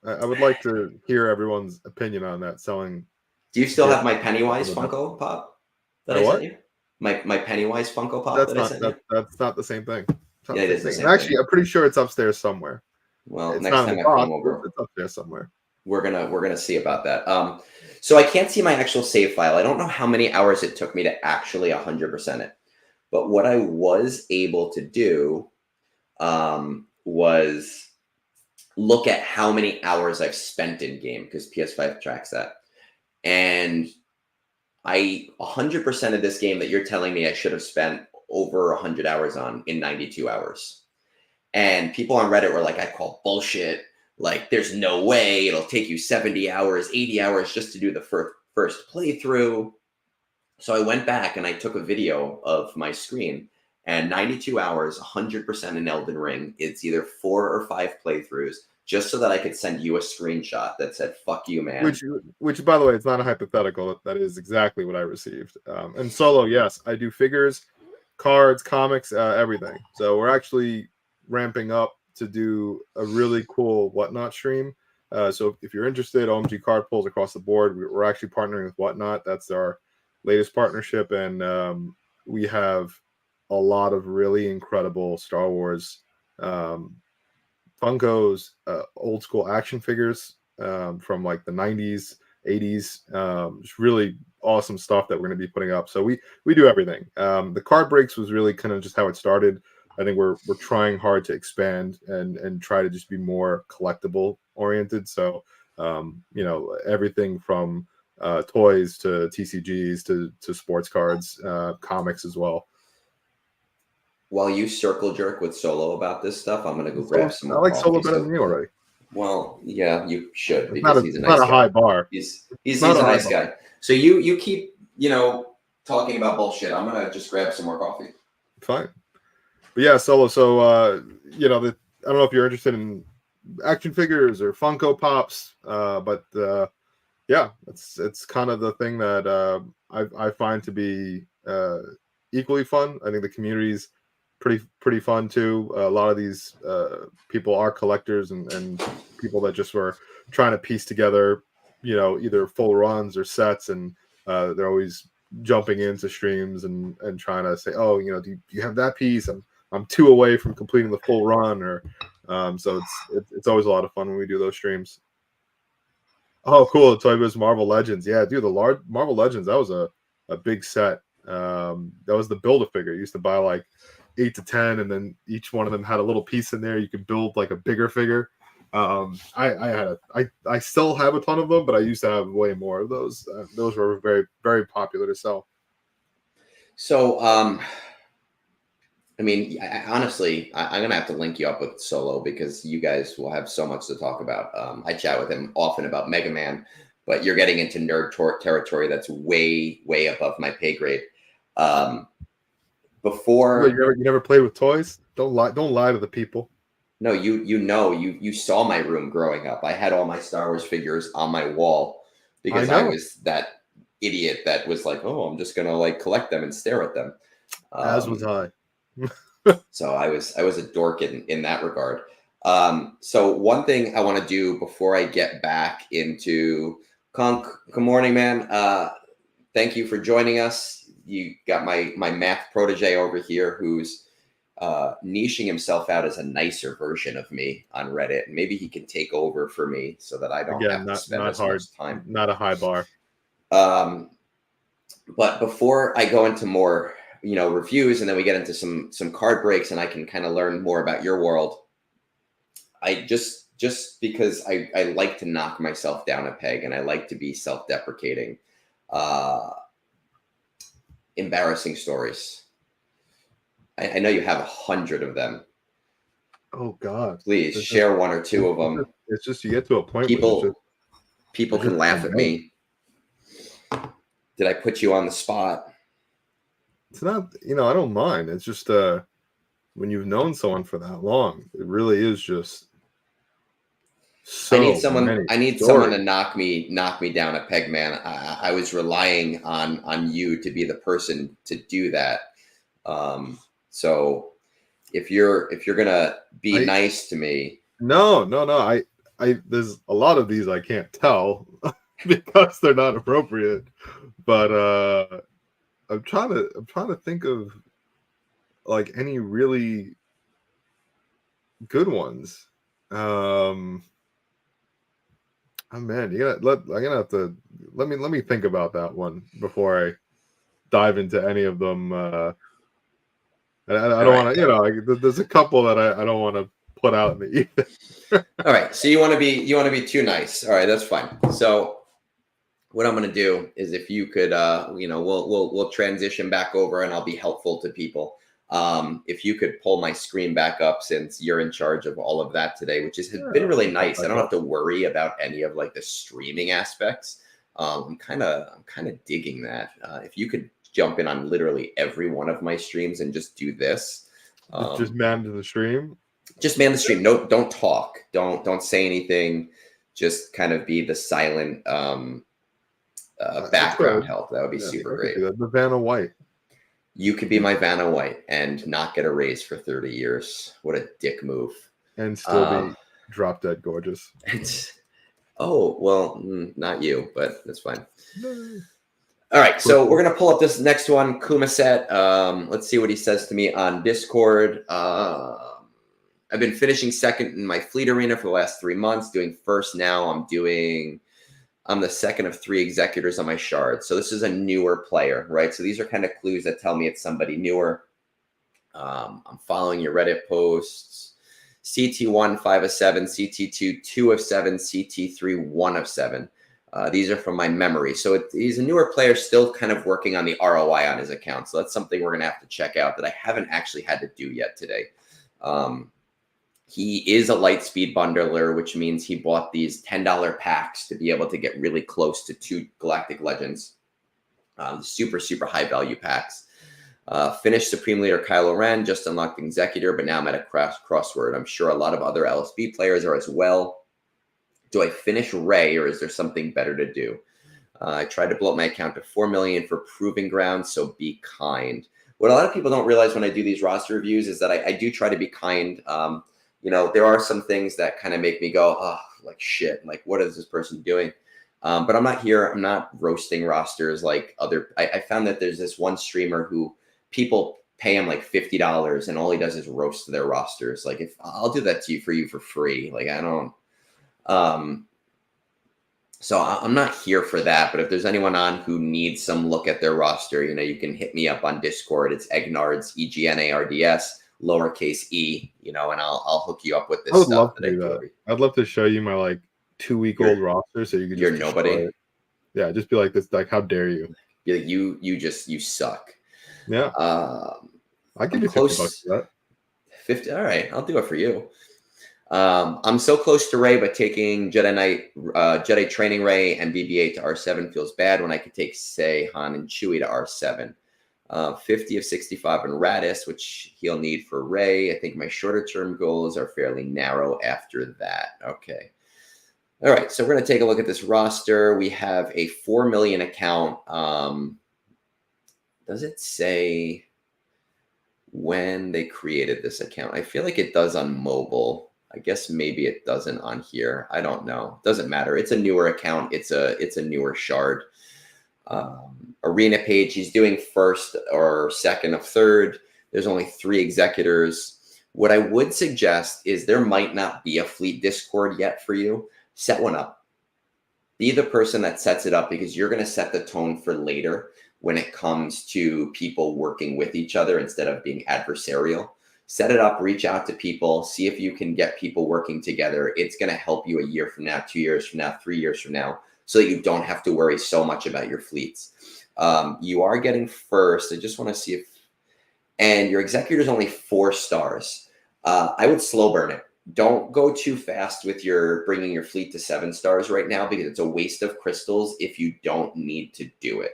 S1: I would like to hear everyone's opinion on that. Selling.
S2: Do you still have my Pennywise Funko Pop that I sent you? My Pennywise Funko Pop
S1: That's not the same thing.
S2: Yeah, it is the same
S1: Actually,
S2: thing.
S1: I'm pretty sure it's upstairs somewhere.
S2: Well,
S1: it's
S2: next time I come over,
S1: it's upstairs somewhere.
S2: We're gonna see about that. So I can't see my actual save file. I don't know how many hours it took me to actually 100% it. But what I was able to do was look at how many hours I've spent in game, because PS5 tracks that. And I 100% of this game that you're telling me I should have spent over 100 hours on in 92 hours. And people on Reddit were like, I call bullshit. Like, there's no way it'll take you 70 hours, 80 hours just to do the first playthrough. So I went back and I took a video of my screen, and 92 hours, 100% in Elden Ring. It's either 4 or 5 playthroughs, just so that I could send you a screenshot that said, fuck you, man.
S1: Which, by the way, it's not a hypothetical. That is exactly what I received. And solo, yes, I do figures, cards, comics, everything. So we're actually ramping up to do a really cool Whatnot stream. So if you're interested, OMG card pulls across the board. We're actually partnering with Whatnot. That's our latest partnership, and we have a lot of really incredible Star Wars Funkos, old school action figures from like the 90s, 80s. Just really awesome stuff that we're going to be putting up. So we do everything. The card breaks was really kind of just how it started. I think we're trying hard to expand and try to just be more collectible oriented. So everything from toys to TCGs to sports cards, comics as well.
S2: While you circle jerk with Solo about this stuff, I'm gonna go grab some more.
S1: I like Solo better than you already.
S2: Well, yeah, you should, because he's a nice guy.
S1: Not a high bar.
S2: He's a nice guy. So you keep talking about bullshit. I'm gonna just grab some more coffee.
S1: Fine. But yeah, Solo. So I don't know if you're interested in action figures or Funko Pops, but yeah, it's kind of the thing that I find to be equally fun. I think the community's pretty fun too. A lot of these people are collectors and people that just were trying to piece together, either full runs or sets, and they're always jumping into streams and trying to say, oh, do you have that piece? I'm 2 away from completing the full run, or so it's always a lot of fun when we do those streams. Oh, cool. Toy Biz Marvel Legends. Yeah, dude, the large Marvel Legends, that was a big set. That was the Build-A-Figure. You used to buy like 8 to 10, and then each one of them had a little piece in there. You could build like a bigger figure. I still have a ton of them, but I used to have way more of those. Those were very, very popular to sell.
S2: So, I mean, honestly, I'm gonna have to link you up with Solo because you guys will have so much to talk about. I chat with him often about Mega Man, but you're getting into nerd territory that's way, way above my pay grade. Before
S1: You never played with toys? Don't lie to the people.
S2: No, you saw my room growing up. I had all my Star Wars figures on my wall because I was that idiot that was like, oh, I'm just gonna like collect them and stare at them.
S1: As was I.
S2: So I was a dork in that regard. So one thing I want to do before I get back into Conk, good morning, man. Thank you for joining us. You got my math protege over here who's niching himself out as a nicer version of me on Reddit. Maybe he can take over for me so that I don't have to spend as much time.
S1: Not a high bar.
S2: But before I go into more, reviews, and then we get into some card breaks, and I can kind of learn more about your world. I just because I like to knock myself down a peg, and I like to be self-deprecating. Embarrassing stories. I know you have 100 of them.
S1: Oh God!
S2: Please share one or two of them.
S1: It's just you get to a point.
S2: People can laugh at me. Did I put you on the spot?
S1: It's not. I don't mind. It's just when you've known someone for that long, it really is just.
S2: I need someone to knock me down a peg, man. I was relying on you to be the person to do that. So if you're gonna be nice to me,
S1: no. I there's a lot of these I can't tell because they're not appropriate. But I'm trying to think of like any really good ones. Oh man, I'm gonna have to let me think about that one before I dive into any of them. I don't want to, there's a couple that I don't want to put out in the ether.
S2: All right, so you want to be too nice. All right, that's fine. So what I'm going to do is if you could, we'll transition back over and I'll be helpful to people. If you could pull my screen back up since you're in charge of all of that today, which has been really nice. I don't have to worry about any of like the streaming aspects. I'm kind of digging that. If you could jump in on literally every one of my streams and just do this.
S1: Just man to the stream.
S2: Just man the stream. No, don't talk. Don't say anything. Just kind of be the silent background help. That would be super great.
S1: The Vanna White.
S2: You could be my Vanna White and not get a raise for 30 years. What a dick move.
S1: And still be drop dead gorgeous.
S2: Oh, well, not you, but that's fine. No. All right, so we're going to pull up this next one, Kumaset. Let's see what he says to me on Discord. I've been finishing second in my fleet arena for the last 3 months, doing first now. I'm the second of 3 executors on my shard. So this is a newer player, right? So these are kind of clues that tell me it's somebody newer. I'm following your Reddit posts. CT1, 5 of 7, CT2, 2 of 7, CT3, 1 of 7. These are from my memory. So he's a newer player, still kind of working on the ROI on his account. So that's something we're going to have to check out that I haven't actually had to do yet today. He is a light speed bundler, which means he bought these $10 packs to be able to get really close to 2 Galactic Legends. Super, super high value packs. Finished Supreme Leader Kylo Ren, just unlocked Executor, but now I'm at a crossword. I'm sure a lot of other LSB players are as well. Do I finish Rey, or is there something better to do? I tried to blow up my account to 4 million for Proving Ground, so be kind. What a lot of people don't realize when I do these roster reviews is that I do try to be kind. There are some things that kind of make me go, oh, like shit, like what is this person doing? But I'm not roasting rosters like I found that there's this one streamer who people pay him like $50 and all he does is roast their rosters. Like I'll do that for you for free. Like I don't. So I'm not here for that, but if there's anyone on who needs some look at their roster, you can hit me up on Discord. It's Egnards, Egnards, lowercase e, and I'll hook you up with this
S1: I would
S2: stuff
S1: love to
S2: that I
S1: do
S2: do
S1: that. I'd love to show you my like 2-week-old roster so you could
S2: you're
S1: just
S2: nobody.
S1: destroy it. Yeah, just be like this, like, how dare you?
S2: Be like, you suck.
S1: Yeah. I'll give you $50 for that.
S2: 50. All right, I'll do it for you. I'm so close to Ray, but taking Jedi Training Ray and BB-8 to R7 feels bad when I could take, say, Han and Chewie to R7. 50 of 65 on Radis, which he'll need for Ray. I think my shorter term goals are fairly narrow after that. Okay. All right, so we're going to take a look at this roster. We have a 4 million account. Does it say when they created this account? I feel like it does on mobile. I guess maybe it doesn't on here. I don't know. Doesn't matter. It's a newer account. It's a newer shard. Arena page. He's doing first or second of third. There's only 3 executors. What I would suggest is there might not be a fleet Discord yet for you. Set one up. Be the person that sets it up, because you're going to set the tone for later when it comes to people working with each other instead of being adversarial. Set it up, reach out to people, see if you can get people working together. It's going to help you a year from now, 2 years from now, 3 years from now, so that you don't have to worry so much about your fleets. You are getting first. I just want to see if, and your executor is only 4 stars. I would slow burn it. Don't go too fast with bringing your fleet to 7 stars right now, because it's a waste of crystals if you don't need to do it.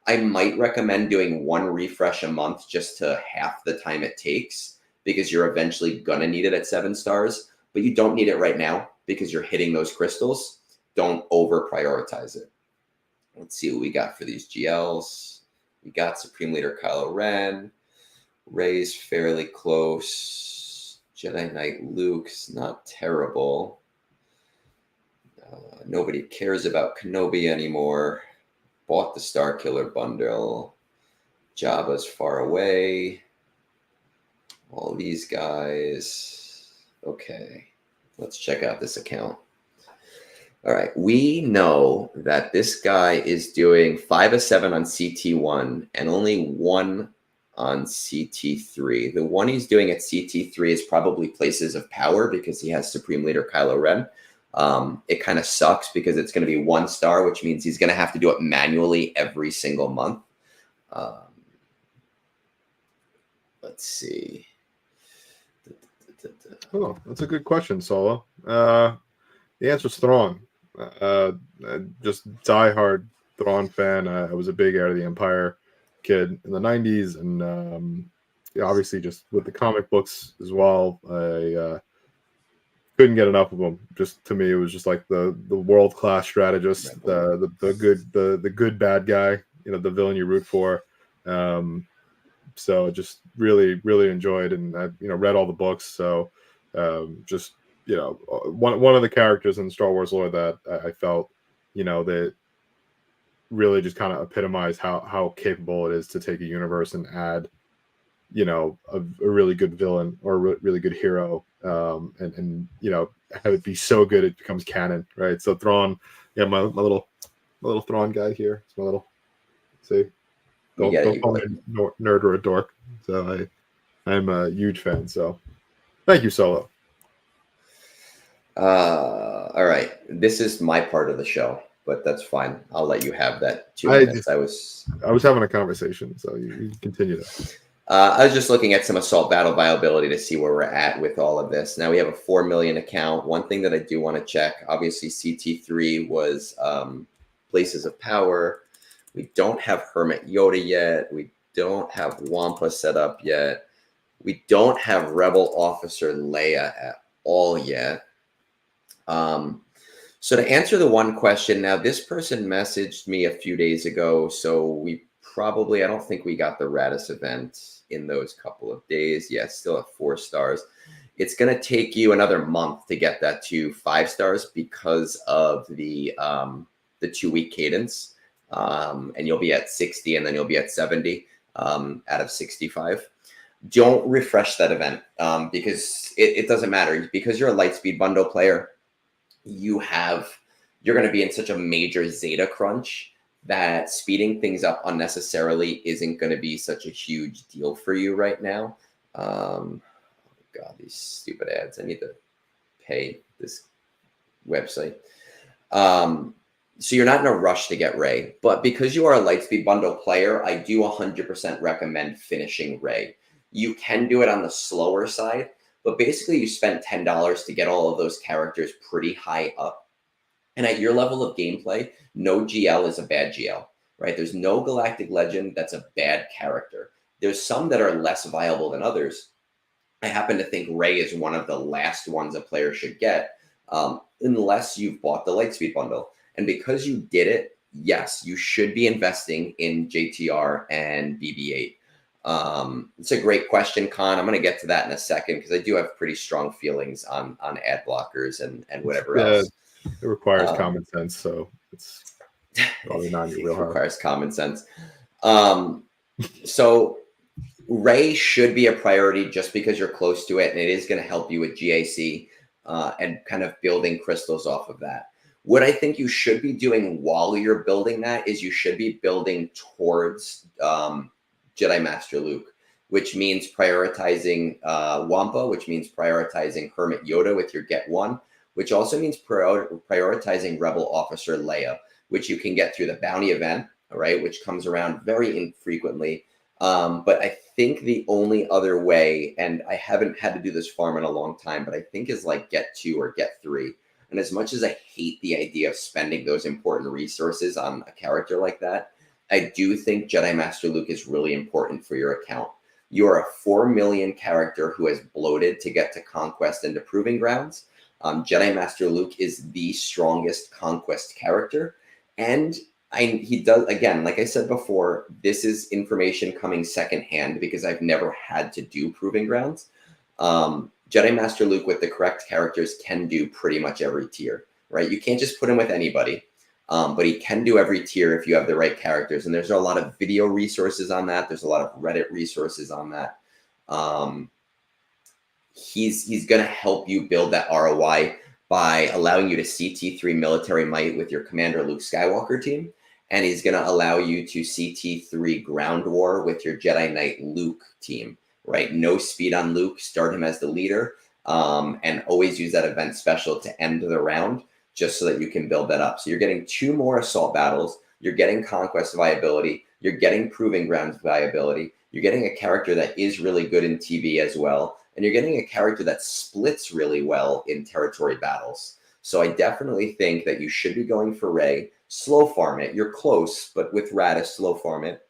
S2: I might recommend doing 1 refresh a month just to half the time it takes, because you're eventually going to need it at 7 stars, but you don't need it right now because you're hitting those crystals. Don't over prioritize it. Let's see what we got for these GLs. We got Supreme Leader Kylo Ren. Rey's fairly close. Jedi Knight Luke's not terrible. Nobody cares about Kenobi anymore. Bought the Star Killer bundle. Jabba's far away. All these guys. Okay, let's check out this account. All right, we know that this guy is doing 5 of 7 on CT1 and only 1 on CT3. The one he's doing at CT3 is probably Places of Power, because he has Supreme Leader Kylo Ren. It kind of sucks because it's going to be 1 star, which means he's going to have to do it manually every single month. Let's see.
S1: Oh, that's a good question, Solo. The answer's Thrawn. Just diehard Thrawn fan. I was a big Heir to the Empire kid in the 90s, and obviously just with the comic books as well. I couldn't get enough of them. Just to me, it was just like the world-class strategist, the good bad guy, the villain you root for. So just really enjoyed, and I read all the books. So just one of the characters in Star Wars lore that I felt that really just kind of epitomized how capable it is to take a universe and add a really good villain or a really good hero, and have it be so good it becomes canon, right? So Thrawn, my little Thrawn guy here. It's my little, see, don't call me a nerd or a dork. So I'm a huge fan. So thank you, Solo.
S2: All right, this is my part of the show, but that's fine. I'll let you have that 2 minutes. I was
S1: having a conversation, so you continue that.
S2: I was just looking at some assault battle viability to see where we're at with all of this. Now we have a 4 million account. One thing that I do want to check, obviously CT3 was Places of Power. We don't have Hermit Yoda yet. We don't have Wampa set up yet. We don't have Rebel Officer Leia at all yet. So to answer the one question, now this person messaged me a few days ago, so I don't think we got the Radis event in those couple of days. Yeah, still at 4 stars. It's going to take you another month to get that to 5 stars because of the 2-week cadence. And you'll be at 60 and then you'll be at 70 out of 65. Don't refresh that event because it doesn't matter, because you're a Lightspeed bundle player. You're you're going to be in such a major Zeta crunch that speeding things up unnecessarily isn't going to be such a huge deal for you right now. God, these stupid ads. I need to pay this website. So you're not in a rush to get Ray, but because you are a Lightspeed bundle player, I do 100% recommend finishing Ray. You can do it on the slower side, but basically you spent $10 to get all of those characters pretty high up. And at your level of gameplay, no GL is a bad GL, right? There's no Galactic Legend that's a bad character. There's some that are less viable than others. I happen to think Ray is one of the last ones a player should get, unless you've bought the Lightspeed bundle. And because you did it, yes, you should be investing in JTR and BB-8. It's a great question, Con. I'm going to get to that in a second because I do have pretty strong feelings on ad blockers and whatever else.
S1: It requires common sense, so it's probably not your wheelhouse.
S2: It requires common sense. So Ray should be a priority just because you're close to it, and it is going to help you with GAC and kind of building crystals off of that. What I think you should be doing while you're building that is you should be building towards Jedi Master Luke, which means prioritizing Wampa, which means prioritizing Hermit Yoda with your Get One, which also means prioritizing Rebel Officer Leia, which you can get through the bounty event, all right, which comes around very infrequently. But I think the only other way, and I haven't had to do this farm in a long time, but I think is like Get 2 or Get 3. And as much as I hate the idea of spending those important resources on a character like that, I do think Jedi Master Luke is really important for your account. You are a 4 million character who has bloated to get to Conquest and to Proving Grounds. Jedi Master Luke is the strongest Conquest character. And he does, again, like I said before, this is information coming secondhand because I've never had to do Proving Grounds. Jedi Master Luke with the correct characters can do pretty much every tier, right? You can't just put him with anybody, but he can do every tier if you have the right characters. And there's a lot of video resources on that. There's a lot of Reddit resources on that. He's going to help you build that ROI by allowing you to CT3 military might with your Commander Luke Skywalker team. And he's going to allow you to CT3 ground war with your Jedi Knight Luke team. Right, no speed on Luke, start him as the leader, and always use that event special to end the round just so that you can build that up. So you're getting 2 more assault battles, you're getting conquest viability, you're getting Proving Grounds viability, you're getting a character that is really good in TV as well, and you're getting a character that splits really well in territory battles. So I definitely think that you should be going for Ray, slow farm it, you're close, but with Radis, slow farm it.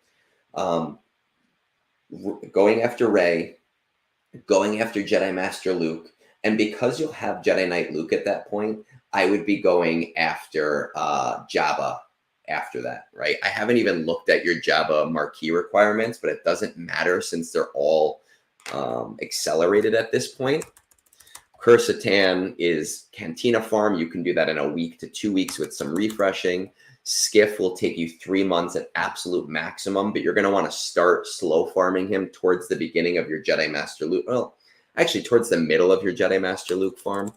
S2: Going after Ray, going after Jedi Master Luke, and because you'll have Jedi Knight Luke at that point, I would be going after Jabba after that, right? I haven't even looked at your Jabba marquee requirements, but it doesn't matter since they're all accelerated at this point. Kursatan is Cantina farm. You can do that in a week to 2 weeks with some refreshing. Skiff will take you 3 months at absolute maximum, but you're going to want to start slow farming him towards the beginning of your Jedi Master Luke. Well, actually towards the middle of your Jedi Master Luke farm.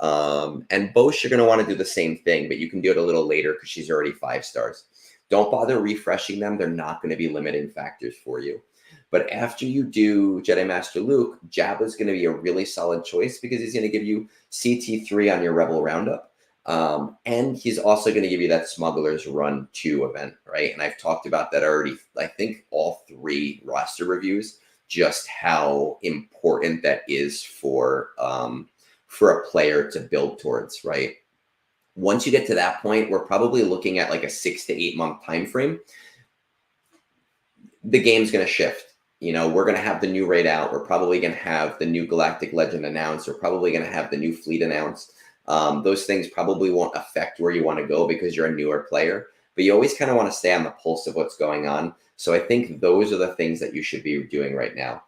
S2: And Bosch, you're going to want to do the same thing, but you can do it a little later because she's already 5 stars. Don't bother refreshing them. They're not going to be limiting factors for you. But after you do Jedi Master Luke, Jabba is going to be a really solid choice because he's going to give you CT3 on your Rebel Roundup. And he's also going to give you that Smuggler's Run 2 event, right? And I've talked about that already, I think all 3 roster reviews, just how important that is for a player to build towards, right? Once you get to that point, we're probably looking at like a 6 to 8 month time frame. The game's going to shift. You know, we're going to have the new raid out. We're probably going to have the new Galactic Legend announced. We're probably going to have the new fleet announced. Those things probably won't affect where you want to go because you're a newer player, but you always kind of want to stay on the pulse of what's going on. So I think those are the things that you should be doing right now.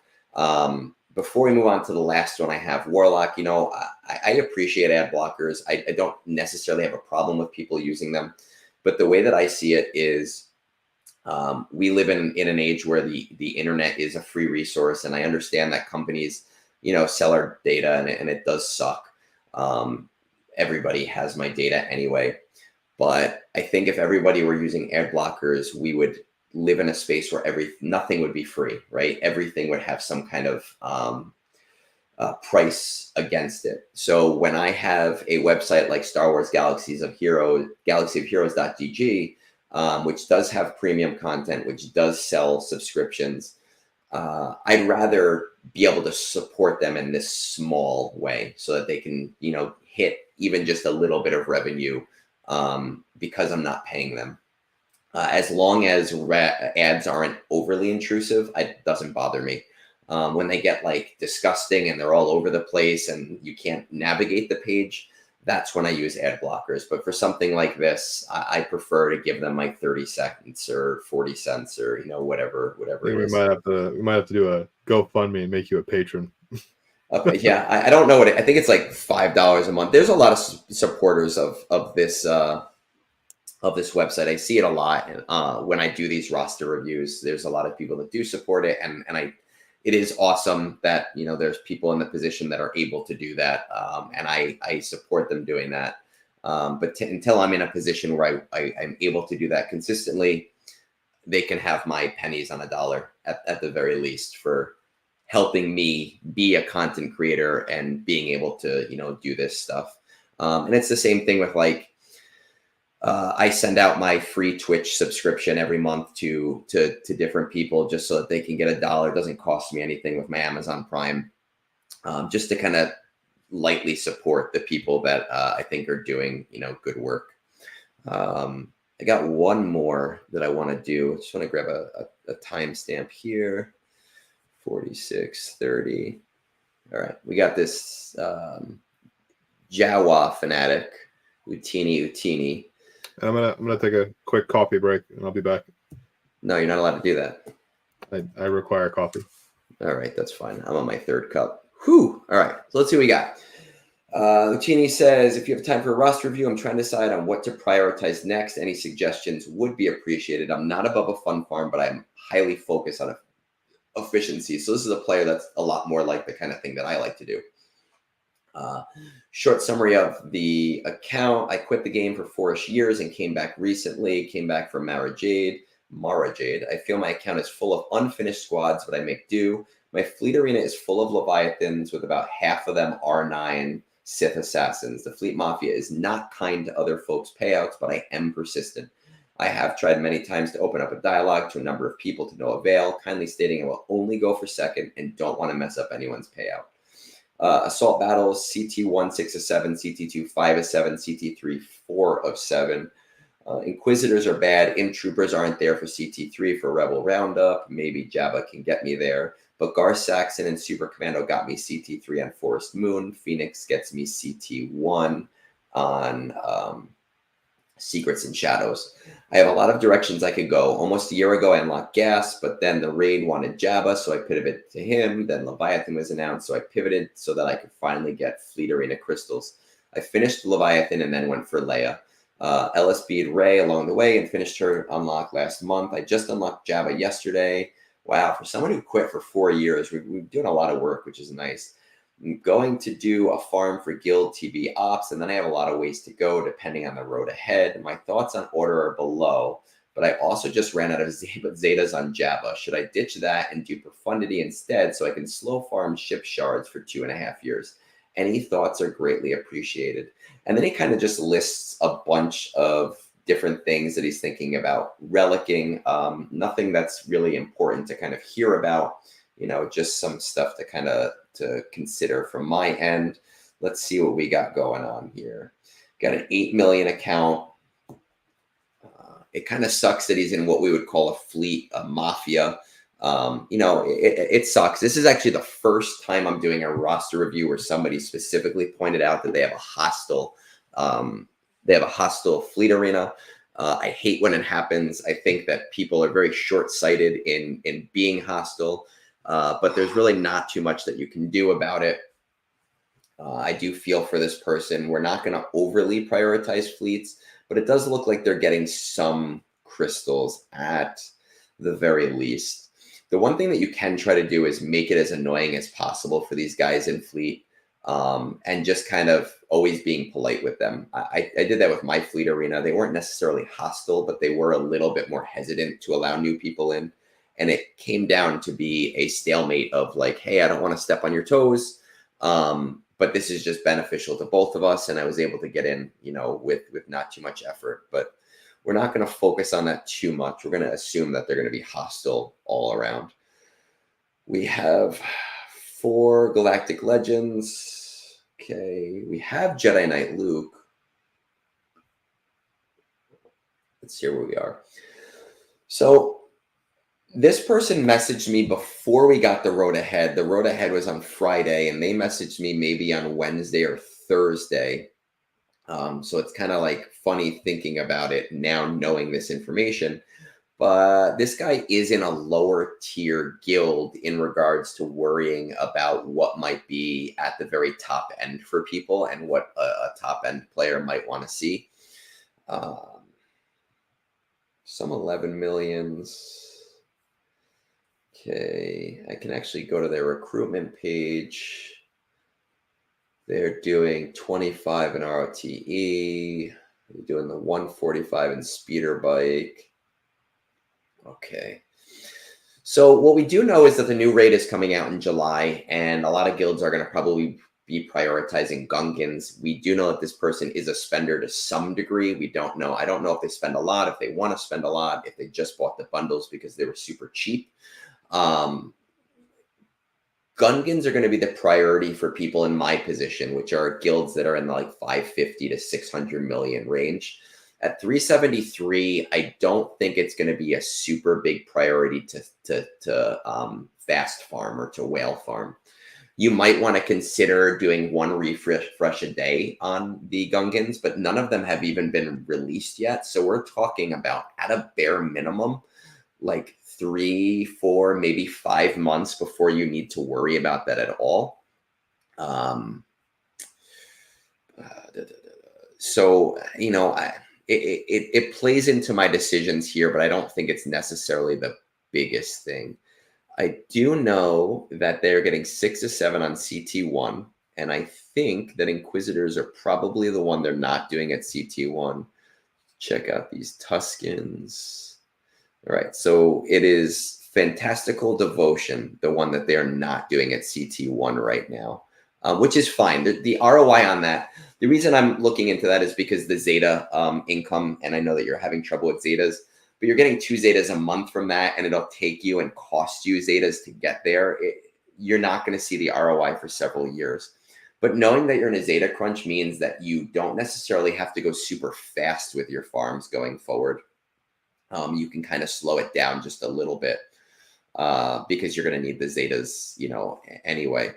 S2: Before we move on to the last one, I have Warlock. You know, I appreciate ad blockers. I don't necessarily have a problem with people using them, but the way that I see it is we live in an age where the internet is a free resource, and I understand that companies, you know, sell our data, and it does suck. Everybody has my data anyway. But I think if everybody were using ad blockers, we would live in a space where nothing would be free, right? Everything would have some kind of price against it. So when I have a website like Star Wars galaxyofheroes.gg, which does have premium content, which does sell subscriptions, I'd rather be able to support them in this small way so that they can, hit even just a little bit of revenue because I'm not paying them. As long as ads aren't overly intrusive, it doesn't bother me. When they get like disgusting and they're all over the place and you can't navigate the page, that's when I use ad blockers. But for something like this, I prefer to give them like 30 seconds or 40 cents or, whatever it is.
S1: We might have to do a GoFundMe and make you a patron.
S2: Okay, yeah, I don't know I think it's like $5 a month. There's a lot of supporters of this website. I see it a lot when I do these roster reviews. There's a lot of people that do support it, and it is awesome that there's people in the position that are able to do that, and I support them doing that. But until I'm in a position where I'm able to do that consistently, they can have my pennies on a dollar at the very least for helping me be a content creator and being able to do this stuff. And it's the same thing with like I send out my free Twitch subscription every month to different people just so that they can get $1. It doesn't cost me anything with my Amazon Prime, just to kind of lightly support the people that I think are doing good work. I got one more that I want to do. I just want to grab a timestamp here. 46:30. All right, we got this Jawa fanatic, Utini.
S1: I'm gonna take a quick coffee break and I'll be back.
S2: No, you're not allowed to do that.
S1: I require coffee.
S2: All right, that's fine. I'm on my 3rd cup. Whew. All right, so let's see what we got. Lucini says, if you have time for a roster review, I'm trying to decide on what to prioritize next. Any suggestions would be appreciated. I'm not above a fun farm, but I'm highly focused on efficiency. So this is a player that's a lot more like the kind of thing that I like to do. Short summary of the account. I quit the game for 4-ish years and came back recently. Came back from Mara Jade. I feel my account is full of unfinished squads, but I make do. My fleet arena is full of Leviathans, with about half of them R9 Sith assassins. The fleet mafia is not kind to other folks' payouts, but I am persistent. I have tried many times to open up a dialogue to a number of people to no avail, kindly stating I will only go for second and don't want to mess up anyone's payout. Assault battles, CT1 6 of 7, CT2 5 of 7, CT3 4 of 7. Inquisitors are bad. Imp troopers aren't there for CT3 for Rebel Roundup. Maybe Jabba can get me there. But Gar Saxon and Super Commando got me CT3 on Forest Moon. Phoenix gets me CT1 on Secrets and Shadows. I have a lot of directions I could go. Almost a year ago, I unlocked Gas, but then the raid wanted Jabba, so I pivoted to him. Then Leviathan was announced, so I pivoted so that I could finally get Fleet Arena crystals. I finished Leviathan and then went for Leia. LSB'd Rey along the way and finished her unlock last month. I just unlocked Jabba yesterday. Wow, for someone who quit for 4 years, we're doing a lot of work, which is nice. I'm going to do a farm for Guild TV Ops, and then I have a lot of ways to go depending on the road ahead. My thoughts on order are below, but I also just ran out of Zetas on Jabba. Should I ditch that and do Profundity instead so I can slow farm ship shards for 2.5 years? Any thoughts are greatly appreciated. And then he kind of just lists a bunch of different things that he's thinking about relicking. Nothing that's really important to kind of hear about, just some stuff to kind of to consider from my end. Let's see what we got going on here. Got an 8 million account. It kind of sucks that he's in what we would call a fleet, a mafia. It sucks. This is actually the first time I'm doing a roster review where somebody specifically pointed out that they have a hostile fleet arena. I hate when it happens. I think that people are very short-sighted in being hostile, but there's really not too much that you can do about it. I do feel for this person. We're not going to overly prioritize fleets, but it does look like they're getting some crystals at the very least. The one thing that you can try to do is make it as annoying as possible for these guys in fleet. and just kind of always being polite with them. I did that with my fleet arena. They weren't necessarily hostile, but they were a little bit more hesitant to allow new people in. And it came down to be a stalemate of like, hey, I don't want to step on your toes, but this is just beneficial to both of us. And I was able to get in, with not too much effort. But we're not going to focus on that too much. We're going to assume that they're going to be hostile all around. We have 4 Galactic Legends. Okay, we have Jedi Knight Luke. Let's see where we are. So this person messaged me before we got the road ahead. The road ahead was on Friday, and they messaged me maybe on Wednesday or Thursday. So it's kind of like funny thinking about it now, knowing this information. But this guy is in a lower tier guild in regards to worrying about what might be at the very top end for people and what a top end player might want to see. Some 11 millions. Okay, I can actually go to their recruitment page. They're doing 25 in ROTE. They're doing the 145 in speeder bike. Okay. So what we do know is that the new raid is coming out in July, and a lot of guilds are going to probably be prioritizing Gungans. We do know that this person is a spender to some degree. We don't know. I don't know if they spend a lot, if they want to spend a lot, if they just bought the bundles because they were super cheap. Gungans are going to be the priority for people in my position, which are guilds that are in the like 550 to 600 million range. At 373, I don't think it's going to be a super big priority to fast farm or to whale farm. You might want to consider doing 1 refresh a day on the Gungans, but none of them have even been released yet. So we're talking about, at a bare minimum, like 3, 4, maybe 5 months before you need to worry about that at all. So, it plays into my decisions here, but I don't think it's necessarily the biggest thing. I do know that they're getting 6 to 7 on CT1, and I think that Inquisitors are probably the one they're not doing at CT1. Check out these Tuscans. All right, so it is Fantastical Devotion, the one that they're not doing at CT1 right now, which is fine. The ROI on that, the reason I'm looking into that is because the Zeta income, and I know that you're having trouble with Zetas, but you're getting 2 Zetas a month from that, and it'll take you and cost you Zetas to get there. You're not going to see the ROI for several years. But knowing that you're in a Zeta crunch means that you don't necessarily have to go super fast with your farms going forward. You can kind of slow it down just a little bit because you're going to need the Zetas, anyway.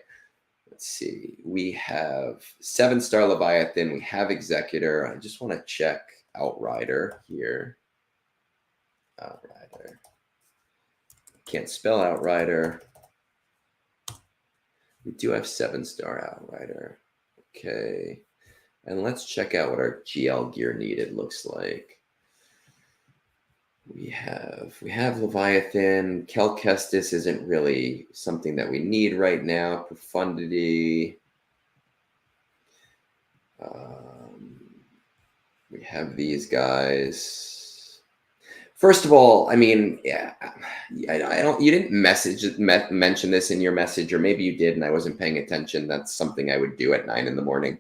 S2: Let's see. We have 7-star Leviathan. We have Executor. I just want to check Outrider here. Outrider. Can't spell Outrider. We do have 7-star Outrider. Okay. And let's check out what our GL gear needed looks like. We have Leviathan. Kel Kestis isn't really something that we need right now. Profundity. We have these guys. First of all, I mean, yeah, I don't. You didn't mention this in your message, or maybe you did, and I wasn't paying attention. That's something I would do at 9 in the morning.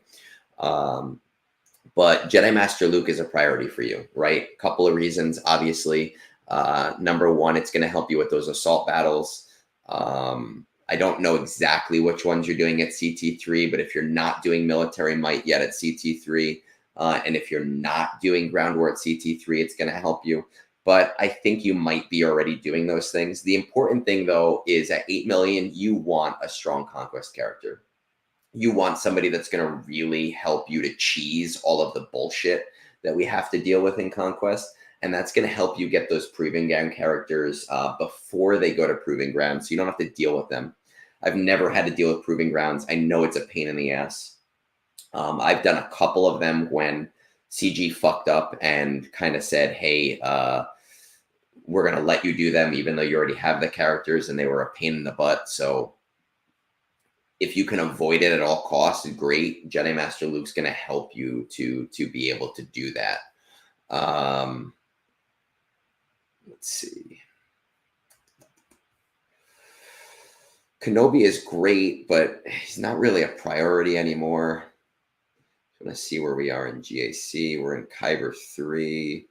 S2: But Jedi Master Luke is a priority for you, right? A couple of reasons, obviously. Number one, it's going to help you with those assault battles. I don't know exactly which ones you're doing at CT3, but if you're not doing military might yet at CT3, and if you're not doing ground war at CT3, it's going to help you. But I think you might be already doing those things. The important thing, though, is at 8 million, you want a strong conquest character. You want somebody that's going to really help you to cheese all of the bullshit that we have to deal with in Conquest. And that's going to help you get those Proving Ground characters before they go to Proving Ground, so you don't have to deal with them. I've never had to deal with Proving Grounds. I know it's a pain in the ass. I've done a couple of them when CG fucked up and kind of said, hey, we're going to let you do them even though you already have the characters, and they were a pain in the butt. So if you can avoid it at all costs, great. Jedi Master Luke's going to help you to be able to do that. Let's see. Kenobi is great, but he's not really a priority anymore. I'm going to see where we are in GAC. We're in Kyber 3.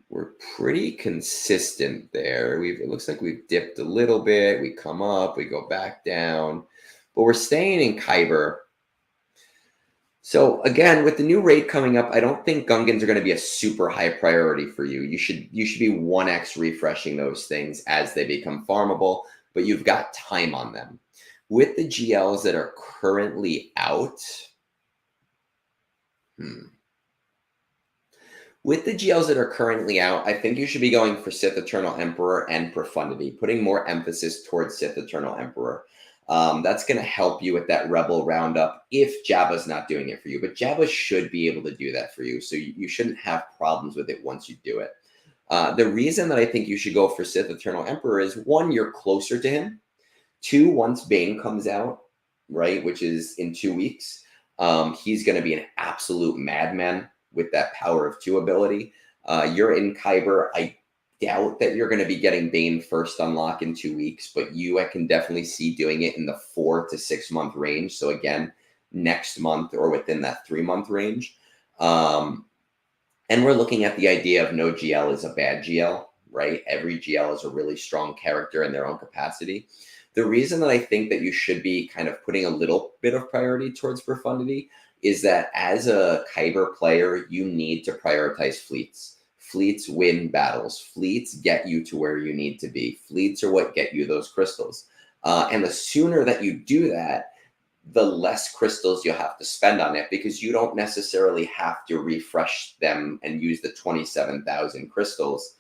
S2: We're pretty consistent there. It looks like we've dipped a little bit. We come up, we go back down, but we're staying in Kyber. So again, with the new raid coming up, I don't think Gungans are going to be a super high priority for you. You should be 1x refreshing those things as they become farmable, but you've got time on them. With the GLs that are currently out, with the GLs that are currently out, I think you should be going for Sith Eternal Emperor and Profundity, putting more emphasis towards Sith Eternal Emperor. That's going to help you with that Rebel roundup if Jabba's not doing it for you. But Jabba should be able to do that for you, so you shouldn't have problems with it once you do it. The reason that I think you should go for Sith Eternal Emperor is, 1, you're closer to him. 2, once Bane comes out, right, which is in 2 weeks, he's going to be an absolute madman with that Power of 2 ability. You're in Kyber. I doubt that you're going to be getting Bane first unlock in 2 weeks, but I can definitely see doing it in the 4 to 6 month range. So again, next month or within that 3 month range. And we're looking at the idea of no GL is a bad GL, right? Every GL is a really strong character in their own capacity. The reason that I think that you should be kind of putting a little bit of priority towards Profundity is that as a Kyber player, you need to prioritize fleets. Fleets win battles. Fleets get you to where you need to be. Fleets are what get you those crystals. And the sooner that you do that, the less crystals you'll have to spend on it, because you don't necessarily have to refresh them and use the 27,000 crystals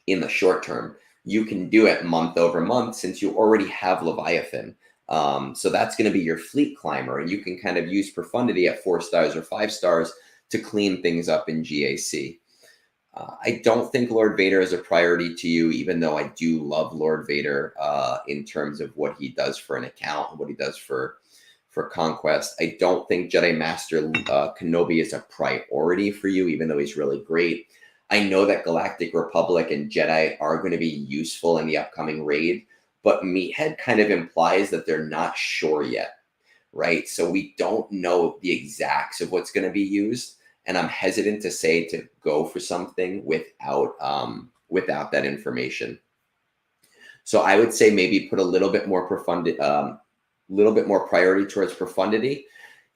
S2: in the short term. You can do it month over month since you already have Leviathan. So that's going to be your fleet climber, and you can kind of use Profundity at 4 stars or 5 stars to clean things up in GAC. I don't think Lord Vader is a priority to you, even though I do love Lord Vader in terms of what he does for an account and what he does for Conquest. I don't think Jedi Master Kenobi is a priority for you, even though he's really great. I know that Galactic Republic and Jedi are going to be useful in the upcoming raid, but Meathead kind of implies that they're not sure yet, right? So we don't know the exacts of what's going to be used, and I'm hesitant to say to go for something without that information. So I would say maybe put a little bit more priority towards Profundity.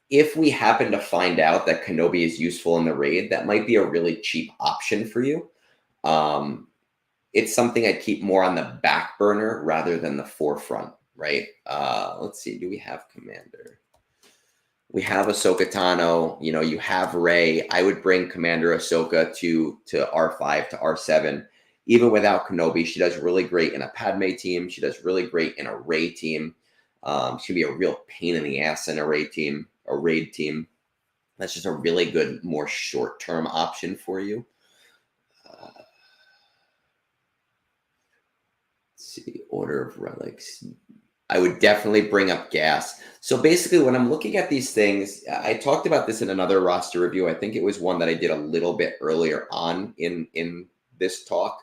S2: If we happen to find out that Kenobi is useful in the raid, that might be a really cheap option for you. It's something I'd keep more on the back burner rather than the forefront, right? Let's see. Do we have Commander? We have Ahsoka Tano. You know, you have Rey. I would bring Commander Ahsoka to R5 to R7. Even without Kenobi, she does really great in a Padme team. She does really great in a Rey team. She can be a real pain in the ass in a raid team. That's just a really good, more short-term option for you. Let's see, Order of Relics. I would definitely bring up gas. So basically, when I'm looking at these things, I talked about this in another roster review. I think it was one that I did a little bit earlier on in this talk.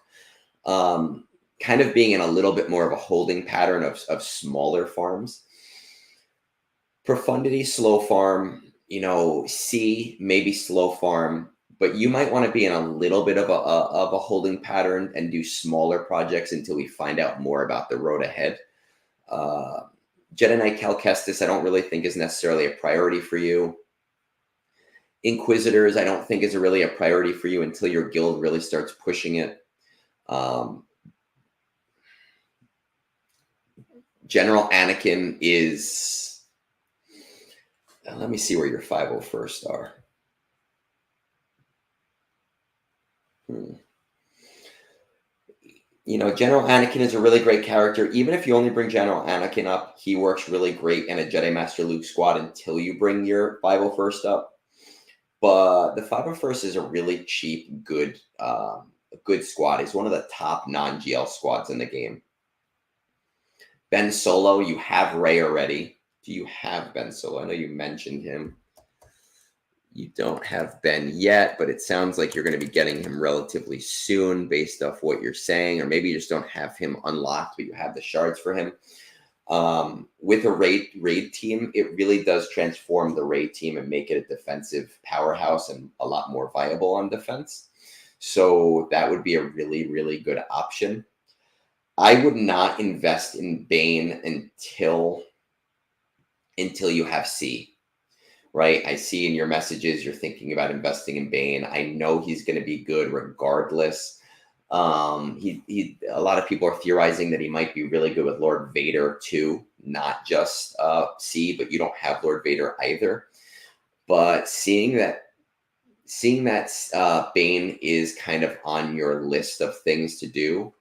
S2: Kind of being in a little bit more of a holding pattern of smaller farms. Profundity, slow farm, C, maybe slow farm, but you might want to be in a little bit of a holding pattern and do smaller projects until we find out more about the road ahead. Jedi Knight Cal Kestis, I don't really think is necessarily a priority for you. Inquisitors, I don't think is really a priority for you until your guild really starts pushing it. General Anakin is... Let me see where your 501st are. General Anakin is a really great character. Even if you only bring General Anakin up, he works really great in a Jedi Master Luke squad until you bring your 501st up. But the 501st is a really cheap, good squad. He's one of the top non-GL squads in the game. Ben Solo, you have Ray already. Do you have Ben Solo? I know you mentioned him. You don't have Ben yet, but it sounds like you're going to be getting him relatively soon based off what you're saying, or maybe you just don't have him unlocked, but you have the shards for him. With a raid team, it really does transform the raid team and make it a defensive powerhouse and a lot more viable on defense. So that would be a really, really good option. I would not invest in Bane until you have C. Right? I see in your messages you're thinking about investing in Bane. I know he's going to be good regardless. A lot of people are theorizing that he might be really good with Lord Vader too, not just C, but you don't have Lord Vader either. But seeing that Bane is kind of on your list of things to do,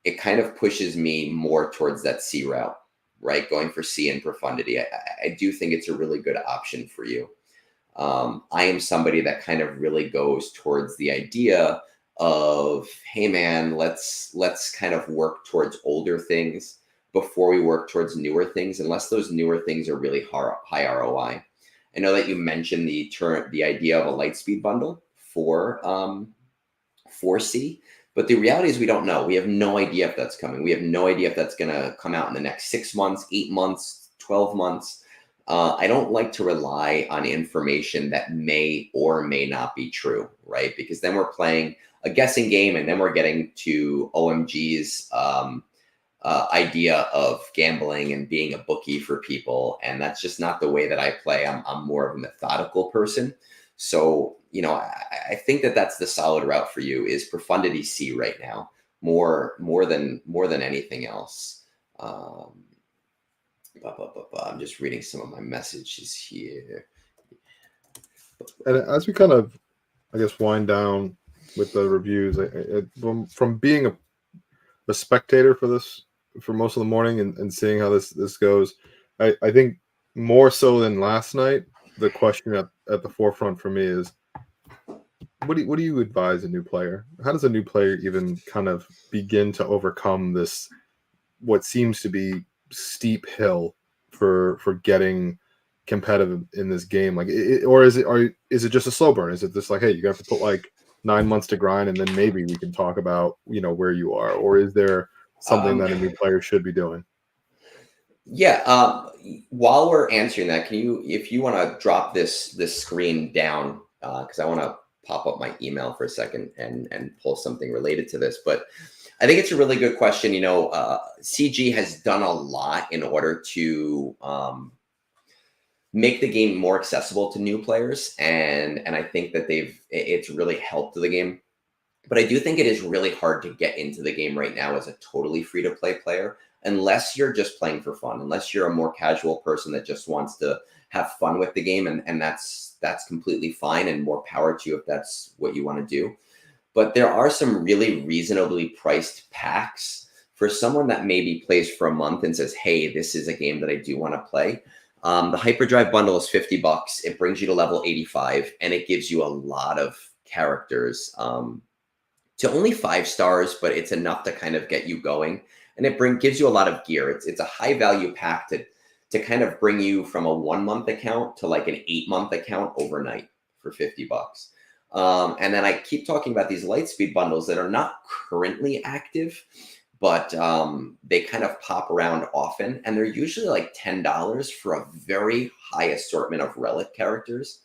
S2: it kind of pushes me more towards that C route. Right, going for C in profundity. I do think it's a really good option for you. I am somebody that kind of really goes towards the idea of, hey man, let's kind of work towards older things before we work towards newer things, unless those newer things are really high ROI. I know that you mentioned the idea of a Lightspeed bundle for C. But the reality is we don't know. We have no idea if that's coming. We have no idea if that's going to come out in the next 6 months, 8 months, 12 months. I don't like to rely on information that may or may not be true, right? Because then we're playing a guessing game, and then we're getting to OMG's idea of gambling and being a bookie for people. And that's just not the way that I play. I'm more of a methodical person. So, I think that that's the solid route for you is Profundity C right now, more than anything else. I'm just reading some of my messages here.
S1: And as we kind of, I guess, wind down with the reviews, from being a spectator for most of the morning and seeing how this goes, I think more so than last night, the question at the forefront for me is, what do you advise a new player? How does a new player even kind of begin to overcome this, what seems to be steep hill for getting competitive in this game? Like, is it just a slow burn? Is it just like, hey, you have to put like 9 months to grind, and then maybe we can talk about where you are, or is there something that a new player should be doing?
S2: Yeah. While we're answering that, if you want to drop this screen down, because I want to pop up my email for a second and pull something related to this. But I think it's a really good question. CG has done a lot in order to make the game more accessible to new players, and I think that it's really helped the game. But I do think it is really hard to get into the game right now as a totally free-to-play player, unless you're just playing for fun, unless you're a more casual person that just wants to have fun with the game, and that's completely fine, and more power to you if that's what you want to do. But there are some really reasonably priced packs for someone that maybe plays for a month and says, hey, this is a game that I do want to play. The Hyperdrive bundle is $50. It brings you to level 85, and it gives you a lot of characters to only 5 stars, but it's enough to kind of get you going. And it gives you a lot of gear. It's a high value pack to kind of bring you from a 1 month account to like an 8 month account overnight for $50. And then I keep talking about these Lightspeed bundles that are not currently active, but they kind of pop around often. And they're usually like $10 for a very high assortment of relic characters.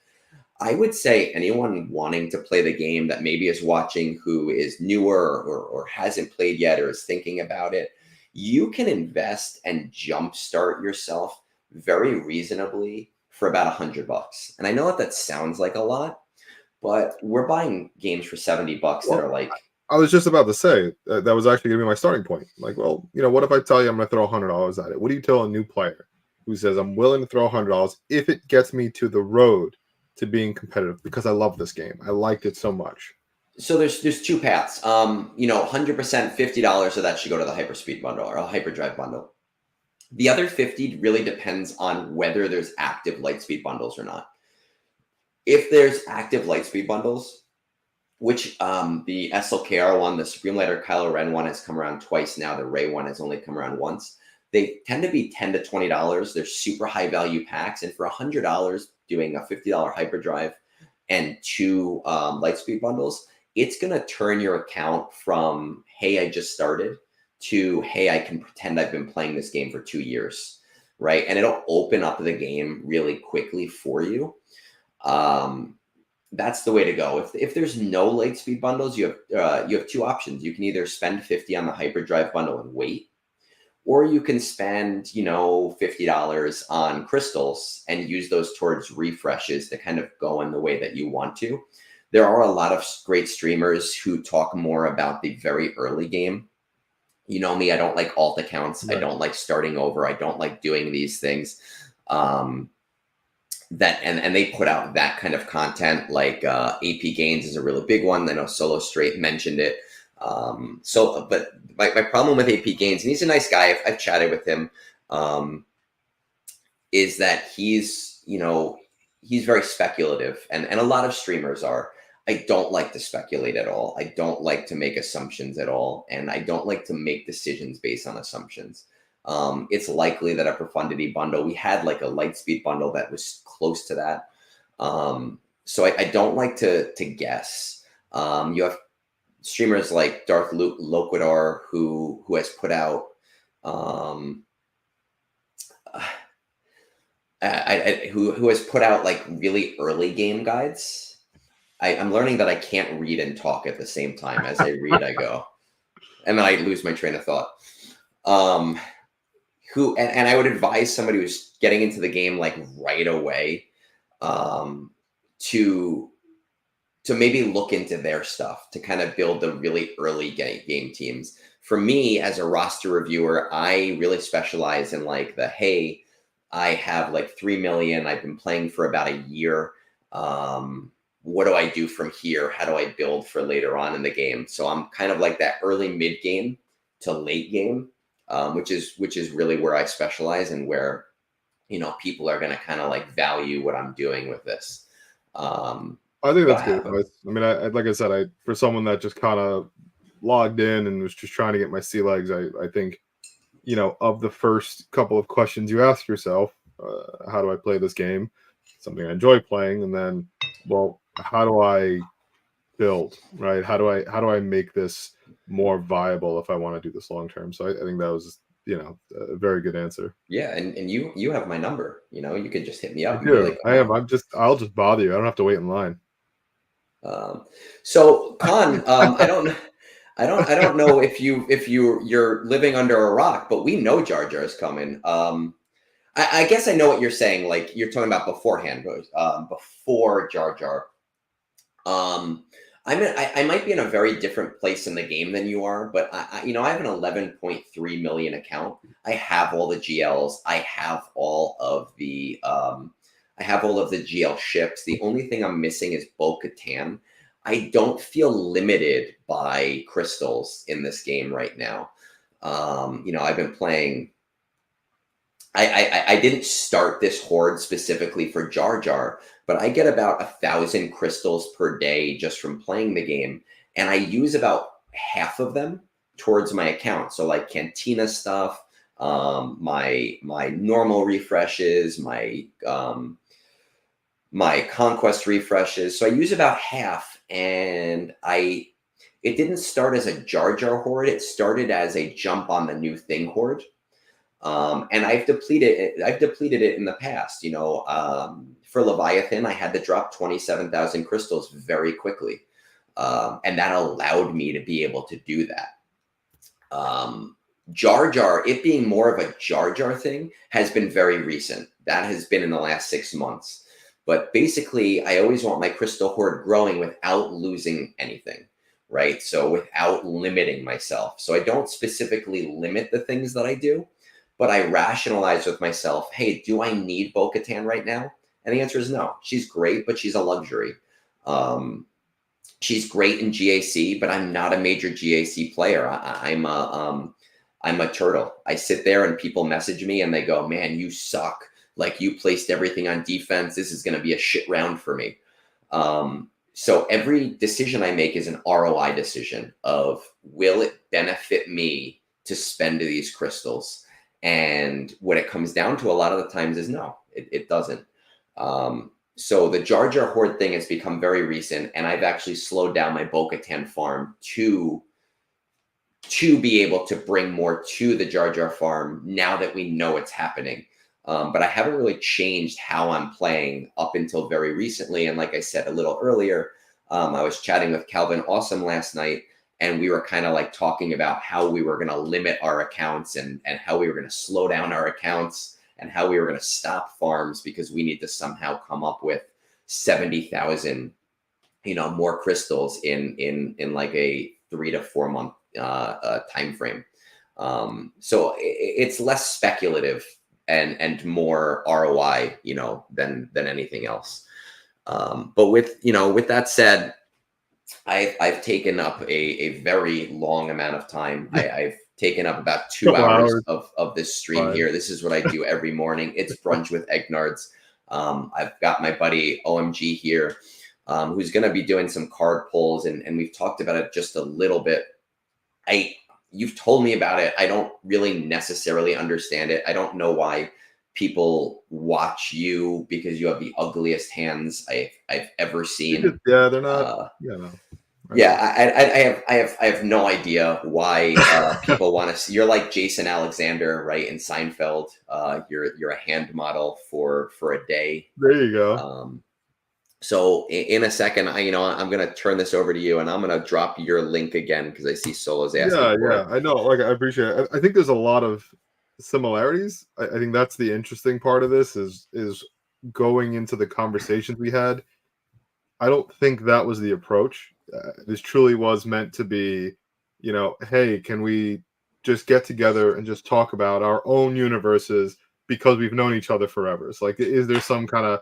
S2: I would say anyone wanting to play the game that maybe is watching who is newer or hasn't played yet or is thinking about it, you can invest and jumpstart yourself very reasonably for about $100. And I know that sounds like a lot, but we're buying games for $70 that are like...
S1: I was just about to say that was actually going to be my starting point. Like, well, what if I tell you I'm going to throw $100 at it? What do you tell a new player who says I'm willing to throw $100 if it gets me to the road to being competitive because I love this game? I liked it so much.
S2: So there's 2 paths. 100% $50 of that should go to the Hyperspeed bundle or a Hyperdrive bundle. The other 50 really depends on whether there's active Lightspeed bundles or not. If there's active Lightspeed bundles, which the SLKR one, the Supreme Lighter Kylo Ren one has come around twice now. The Rey one has only come around once. They tend to be $10 to $20. They're super high value packs. And for $100, doing a $50 hyperdrive and 2 Lightspeed bundles, it's going to turn your account from, hey, I just started, to, hey, I can pretend I've been playing this game for 2 years, right? And it'll open up the game really quickly for you. That's the way to go. If there's no Lightspeed bundles, you have 2 options. You can either spend 50 on the hyperdrive bundle and wait, or you can spend, you know, $50 on crystals and use those towards refreshes to kind of go in the way that you want to. There are a lot of great streamers who talk more about the very early game. You know me, I don't like alt accounts. Right. I don't like starting over. I don't like doing these things. And they put out that kind of content, like AP Gains is a really big one. I know Solo Straight mentioned it. But my problem with AP Gains, and he's a nice guy, I've chatted with him, is that he's very speculative, and a lot of streamers are. I don't like to speculate at all. I don't like to make assumptions at all, and I don't like to make decisions based on assumptions. It's likely that a profundity bundle, we had like a Lightspeed bundle that was close to that. So I don't like to guess. You have streamers like Darth Loquidor who has put out who has put out like really early game guides. I'm learning that I can't read and talk at the same time. As I read, I go, and then I lose my train of thought. And I would advise somebody who's getting into the game like right away to maybe look into their stuff to kind of build the really early game teams. For me, as a roster reviewer, I really specialize in like hey, I have like 3 million. I've been playing for about a year. What do I do from here? How do I build for later on in the game? So I'm kind of like that early mid game to late game, which is really where I specialize and where, you know, people are going to kind of like value what I'm doing with this.
S1: I think that's good advice. I mean, like I said, for someone that just kind of logged in and was just trying to get my sea legs, I think, you know, of the first couple of questions you ask yourself, how do I play this game? Something I enjoy playing, and then, well, how do I build, right? How do I make this more viable if I want to do this long term? So I think that was, you know, a very good answer.
S2: Yeah, and you have my number. You know, you could just hit me up.
S1: I do. Like, I'll just bother you. I don't have to wait in line.
S2: So Khan, I don't know if you're living under a rock, but we know Jar Jar is coming. I guess I know what you're saying. Like you're talking about beforehand, before Jar Jar. I might be in a very different place in the game than you are, but I have an 11.3 million account. I have all the GLs. I have all of the GL ships. The only thing I'm missing is Bo-Katan. I don't feel limited by crystals in this game right now. I've been playing. I didn't start this horde specifically for Jar Jar, but I get about 1,000 crystals per day just from playing the game, and I use about half of them towards my account. So like Cantina stuff, my normal refreshes, my conquest refreshes. So I use about half, and it didn't start as a Jar Jar horde. It started as a jump on the new thing horde. And I've depleted it in the past. For Leviathan, I had to drop 27,000 crystals very quickly. And that allowed me to be able to do that. Jar Jar, it being more of a Jar Jar thing, has been very recent. That has been in the last 6 months. But basically, I always want my crystal horde growing without losing anything, right? So without limiting myself. So I don't specifically limit the things that I do, but I rationalize with myself, hey, do I need Bo-Katan right now? And the answer is no. She's great, but she's a luxury. She's great in GAC, but I'm not a major GAC player. I'm a turtle. I sit there and people message me and they go, man, you suck. Like you placed everything on defense. This is going to be a shit round for me. So every decision I make is an ROI decision of, will it benefit me to spend these crystals? And what it comes down to a lot of the times is no, it doesn't. So the Jar Jar Horde thing has become very recent, and I've actually slowed down my Bo-Katan farm to be able to bring more to the Jar Jar farm now that we know it's happening. But I haven't really changed how I'm playing up until very recently. And like I said a little earlier, I was chatting with Calvin Awesome last night, and we were kind of like talking about how we were going to limit our accounts and how we were going to slow down our accounts and how we were going to stop farms because we need to somehow come up with 70,000, more crystals in like a 3 to 4 month time frame. So it's less speculative and more ROI, than anything else. But with that said, I've taken up a very long amount of time. I've taken up about 2 hours of this stream here. This is what I do every morning. It's Brunch with Egnards. I've got my buddy OMG here, who's going to be doing some card pulls, and we've talked about it just a little bit. You've told me about it. I don't really necessarily understand it. I don't know why people watch you because you have the ugliest hands I've ever seen.
S1: Yeah, they're not.
S2: I have no idea why people want to see. You're like Jason Alexander, right? In Seinfeld, you're a hand model for a day.
S1: There you go.
S2: So in a second, I'm going to turn this over to you, and I'm going to drop your link again because I see Solo's asking for it.
S1: I know. Like, I appreciate it. I think there's a lot of similarities. I think that's the interesting part of this is going into the conversations we had. I don't think that was the approach. This truly was meant to be, hey, can we just get together and just talk about our own universes because we've known each other forever? It's like, is there some kind of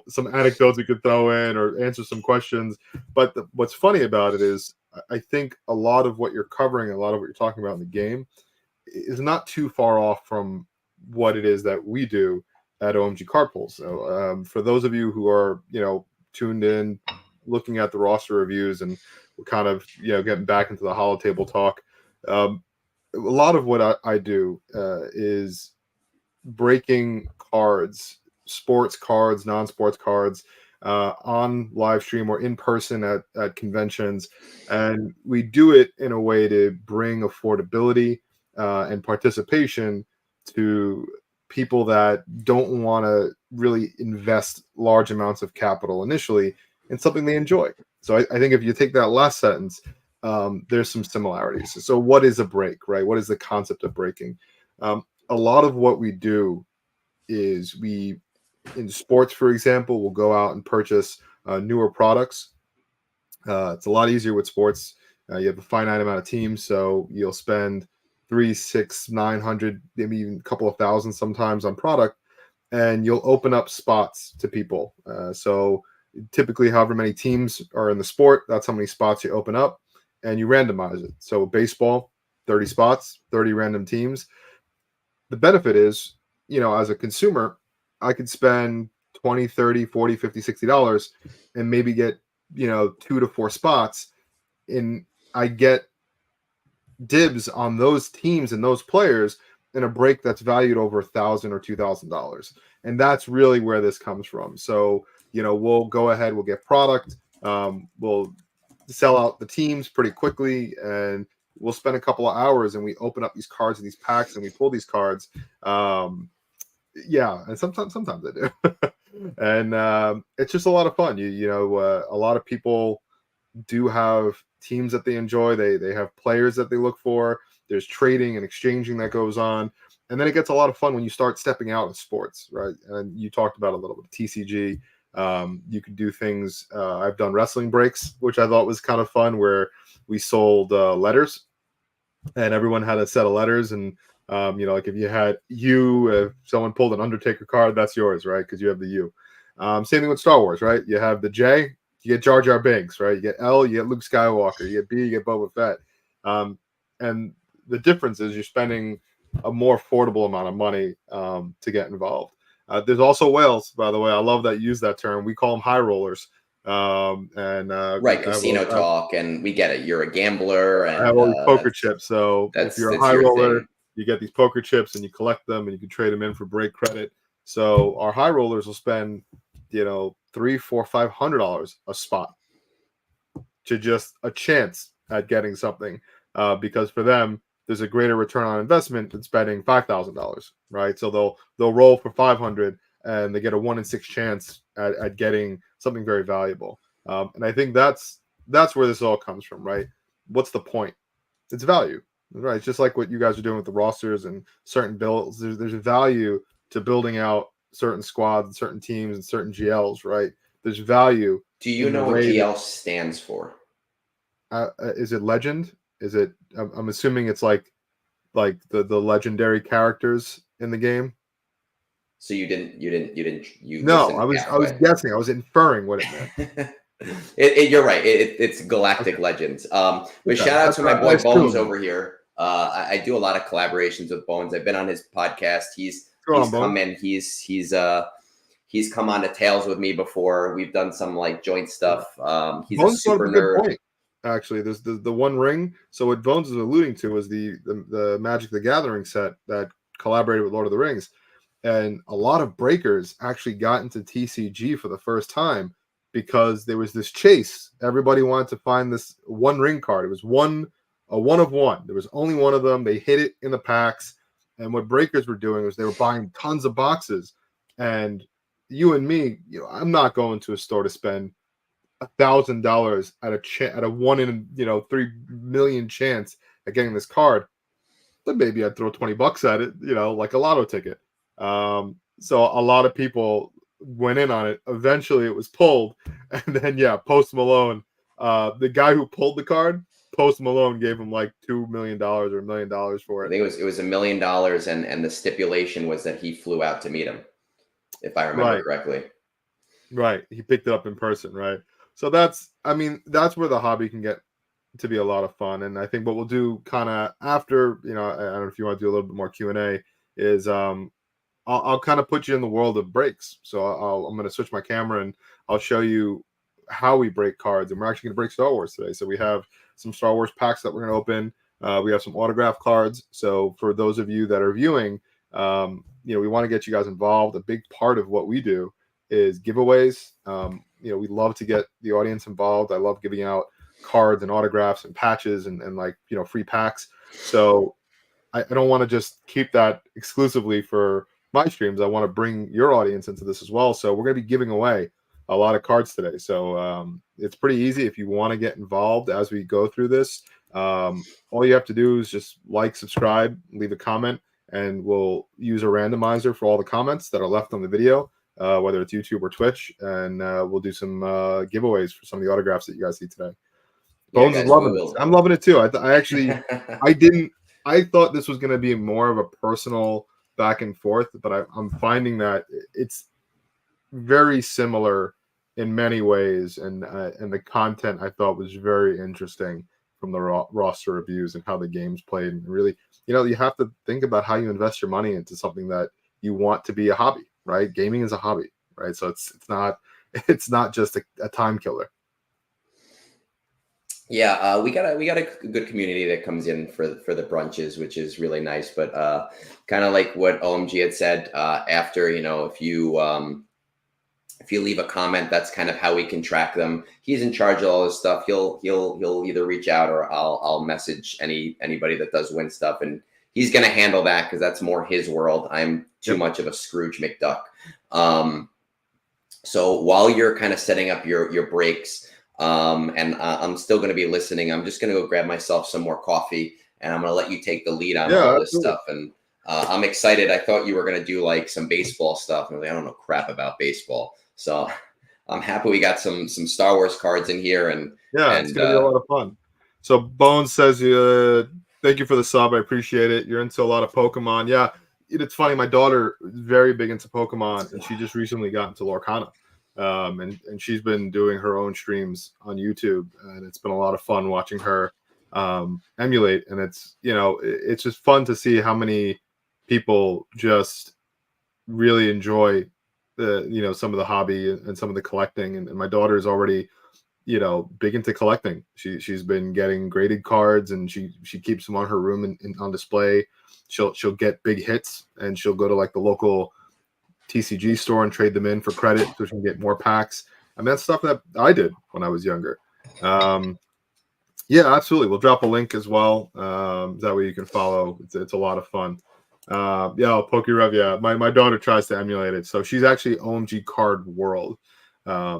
S1: some anecdotes we could throw in or answer some questions. But what's funny about it is I think a lot of what you're covering, a lot of what you're talking about in the game is not too far off from what it is that we do at OMG Card Pulls. So for those of you who are, tuned in, looking at the roster reviews, and we're kind of, getting back into the hollow table talk, a lot of what I do is breaking cards, sports cards, non-sports cards, on live stream or in person at conventions, and we do it in a way to bring affordability and participation to people that don't want to really invest large amounts of capital initially in something they enjoy. So I think if you take that last sentence, there's some similarities. So what is a break, right? What is the concept of breaking? A lot of what we do is in sports, for example, we'll go out and purchase newer products. It's a lot easier with sports. You have a finite amount of teams, so you'll spend 300, 600, 900, maybe even a couple of thousand sometimes on product, and you'll open up spots to people. So typically, however many teams are in the sport, that's how many spots you open up, and you randomize it. So baseball, 30 spots, 30 random teams. The benefit is, as a consumer, I could spend $20, $30, $40, $50, $60 and maybe get, 2 to 4 spots, and I get dibs on those teams and those players in a break that's valued over $1,000 or $2,000. And that's really where this comes from. So, we'll go ahead, we'll get product, we'll sell out the teams pretty quickly, and we'll spend a couple of hours and we open up these cards and these packs and we pull these cards. And sometimes I do. And it's just a lot of fun. A lot of people do have teams that they enjoy. They have players that they look for. There's trading and exchanging that goes on. And then it gets a lot of fun when you start stepping out of sports, right? And you talked about a little bit of TCG. You could do things. I've done wrestling breaks, which I thought was kind of fun, where we sold letters, and everyone had a set of letters. And like if you had if someone pulled an Undertaker card, that's yours, right? Because you have the U. Same thing with Star Wars, right? You have the J, you get Jar Jar Binks, right? You get L, you get Luke Skywalker. You get B, you get Boba Fett. And the difference is you're spending a more affordable amount of money to get involved. There's also whales, by the way. I love that you use that term. We call them high rollers.
S2: Right, casino talk, and we get it. You're a gambler, and
S1: I have all these poker chips. So if you're a high roller, you get these poker chips and you collect them and you can trade them in for break credit. So our high rollers will spend, $300, $400, $500 a spot to just a chance at getting something, because for them there's a greater return on investment than spending $5,000, right? So they'll roll for 500 and they get a 1 in 6 chance at getting something very valuable. And I think that's where this all comes from, right? What's the point? It's value, right? It's just like what you guys are doing with the rosters and certain builds. There's value to building out certain squads and certain teams and certain GLs, right? There's value.
S2: Do you know what GL stands for?
S1: Is it legend? Is it? I'm assuming it's like the legendary characters in the game.
S2: So you didn't.
S1: No, I was guessing. I was inferring what it meant.
S2: You're right. It's Galactic Legends. But shout out to my boy Bones over here. I do a lot of collaborations with Bones. I've been on his podcast. He's come in. He's come on to Tales with me before. We've done some like joint stuff. He's Bones a super nerd.
S1: Point. Actually, there's the One Ring. So what Bones is alluding to was the Magic the Gathering set that collaborated with Lord of the Rings, and a lot of breakers actually got into TCG for the first time because there was this chase. Everybody wanted to find this One Ring card. It was a one of one. There was only one of them. They hid it in the packs, and what breakers were doing was they were buying tons of boxes. And you and me, I'm not going to a store to spend $1,000 at a 1 in 3 million chance at getting this card. Then maybe I'd throw $20 at it, like a lotto ticket. So a lot of people went in on it. Eventually, it was pulled, and then Post Malone, the guy who pulled the card, Post Malone gave him like $2 million or $1 million for it.
S2: I think it was $1 million, and the stipulation was that he flew out to meet him, if I remember correctly.
S1: Right, he picked it up in person, right? So that's where the hobby can get to be a lot of fun. And I think what we'll do kind of after, I don't know if you want to do a little bit more Q&A, is I'll kind of put you in the world of breaks. So I'm going to switch my camera and I'll show you how we break cards. And we're actually going to break Star Wars today. So we have some Star Wars packs that we're going to open. We have some autograph cards. So for those of you that are viewing, we want to get you guys involved. A big part of what we do is giveaways. We love to get the audience involved. I love giving out cards and autographs and patches and free packs. So I don't want to just keep that exclusively for my streams. I want to bring your audience into this as well. So we're going to be giving away a lot of cards today. So it's pretty easy if you want to get involved as we go through this. All you have to do is just subscribe, leave a comment, and we'll use a randomizer for all the comments that are left on the video, whether it's YouTube or Twitch, and we'll do some giveaways for some of the autographs that you guys see today. Bones is loving it. I'm loving it too. I thought this was going to be more of a personal back and forth, but I'm finding that it's very similar in many ways, and the content I thought was very interesting from the roster reviews and how the game's played. And really, you have to think about how you invest your money into something that you want to be a hobby, right? Gaming is a hobby, right? So it's not just a time killer.
S2: Yeah, we got a good community that comes in for the brunches, which is really nice. But kind of like what OMG had said, after if you leave a comment, that's kind of how we can track them. He's in charge of all this stuff. He'll either reach out or I'll message anybody that does win stuff, and he's gonna handle that because that's more his world. I'm too much of a Scrooge McDuck. So while you're kind of setting up your breaks. And I'm still going to be listening. I'm just going to go grab myself some more coffee, and I'm going to let you take the lead on all this stuff. And I'm excited. I thought you were going to do like some baseball stuff. And I don't know crap about baseball, so I'm happy we got some Star Wars cards in here. And
S1: it's going to be a lot of fun. So Bones says, "Thank you for the sub. I appreciate it. You're into a lot of Pokemon." Yeah, it's funny. My daughter is very big into Pokemon, and she just recently got into Lorcana. And she's been doing her own streams on YouTube, and it's been a lot of fun watching her emulate. And it's just fun to see how many people just really enjoy some of the hobby and some of the collecting. And my daughter is already big into collecting. She's been getting graded cards, and she keeps them on her room and on display. She'll get big hits, and she'll go to like the local TCG store and trade them in for credit so she can get more packs. I mean, that's stuff that I did when I was younger. Yeah, absolutely. We'll drop a link as well. That way you can follow. It's a lot of fun. Yeah, PokeRev. Yeah, my daughter tries to emulate it. So she's actually OMG Card World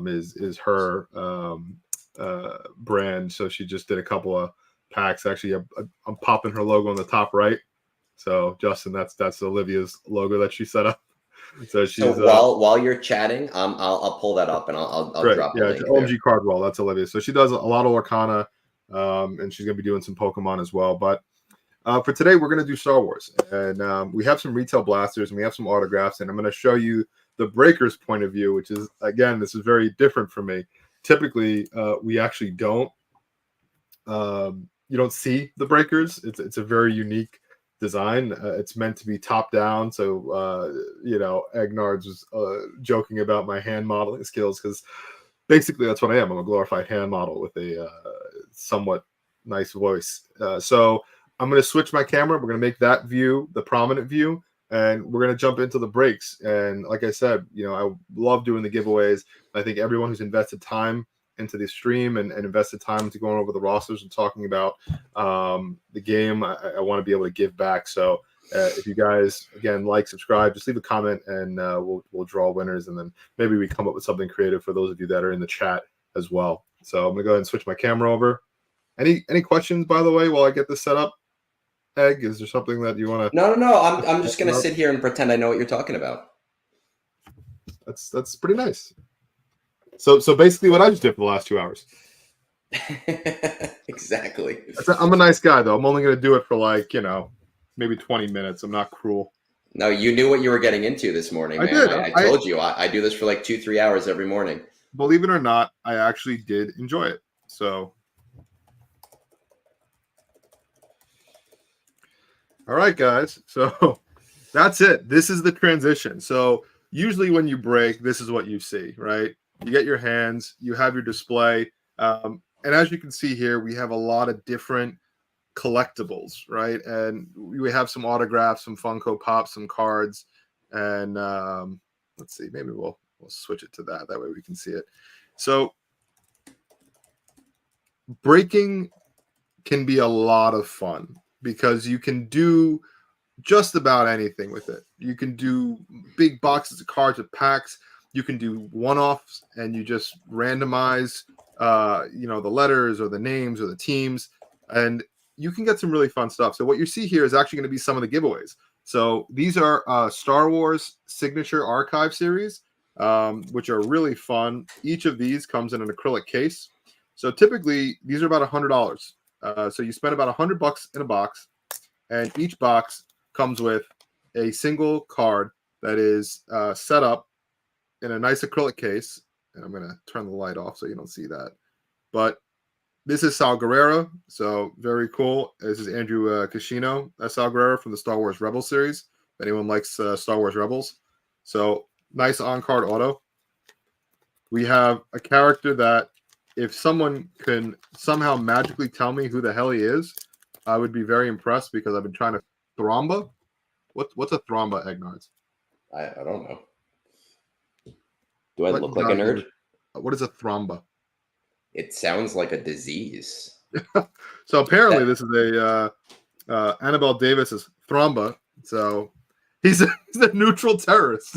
S1: is her brand. So she just did a couple of packs. Actually, I'm popping her logo on the top right. So Justin, that's Olivia's logo that she set up. So she's
S2: while you're chatting, I'll pull that up and I'll drop the link.
S1: OMG Card World. That's Olivia. So she does a lot of Arcana. And she's going to be doing some Pokemon as well. But for today, we're going to do Star Wars. And we have some retail blasters and we have some autographs. And I'm going to show you the Breaker's point of view, which is, again, this is very different for me. Typically, we actually don't. You don't see the Breakers. It's a very unique design. It's meant to be top down. So, Egnards was joking about my hand modeling skills because basically that's what I am. I'm a glorified hand model with a somewhat nice voice. So I'm going to switch my camera. We're going to make that view the prominent view, and we're going to jump into the breaks. And like I said, I love doing the giveaways. I think everyone who's invested time into the stream and invested time into going over the rosters and talking about the game, I want to be able to give back. So if you guys, again, like, subscribe, just leave a comment, and we'll draw winners, and then maybe we come up with something creative for those of you that are in the chat as well. So I'm gonna go ahead and switch my camera over. Any questions, by the way, while I get this set up? Egg, is there something that you want to?
S2: No. I'm just gonna sit here and pretend I know what you're talking about.
S1: That's pretty nice. So basically, what I just did for the last 2 hours.
S2: Exactly.
S1: I'm a nice guy, though. I'm only gonna do it for like maybe 20 minutes. I'm not cruel.
S2: No, you knew what you were getting into this morning, man. I told you. I do this for like 2-3 hours every morning.
S1: Believe it or not, I actually did enjoy it. So, all right, guys. So that's it. This is the transition. So usually when you break, this is what you see, right? You get your hands, you have your display. And as you can see here, we have a lot of different collectibles, right? And we have some autographs, some Funko Pops, some cards, and let's see, maybe we'll switch it to that way we can see it. So breaking can be a lot of fun because you can do just about anything with it. You can do big boxes of cards with packs. You can do one-offs, and you just randomize the letters or the names or the teams, and you can get some really fun stuff. So what you see here is actually going to be some of the giveaways. So these are Star Wars Signature Archive series, which are really fun. Each of these comes in an acrylic case. So typically these are about $100. So you spend about $100 in a box, and each box comes with a single card that is set up in a nice acrylic case. And I'm going to turn the light off so you don't see that. But this is Sal Guerrero, so very cool. This is Andrew Cascino. That's Sal Guerrero from the Star Wars Rebels series. If anyone likes Star Wars Rebels. So nice on-card auto. We have a character that if someone can somehow magically tell me who the hell he is, I would be very impressed because I've been trying to Thromba. What's a Thromba, Egnards?
S2: I don't know. Do I look like a nerd?
S1: What is a Thromba?
S2: It sounds like a disease.
S1: So apparently this is a Annabelle Davis's Thromba. So he's a neutral terrorist.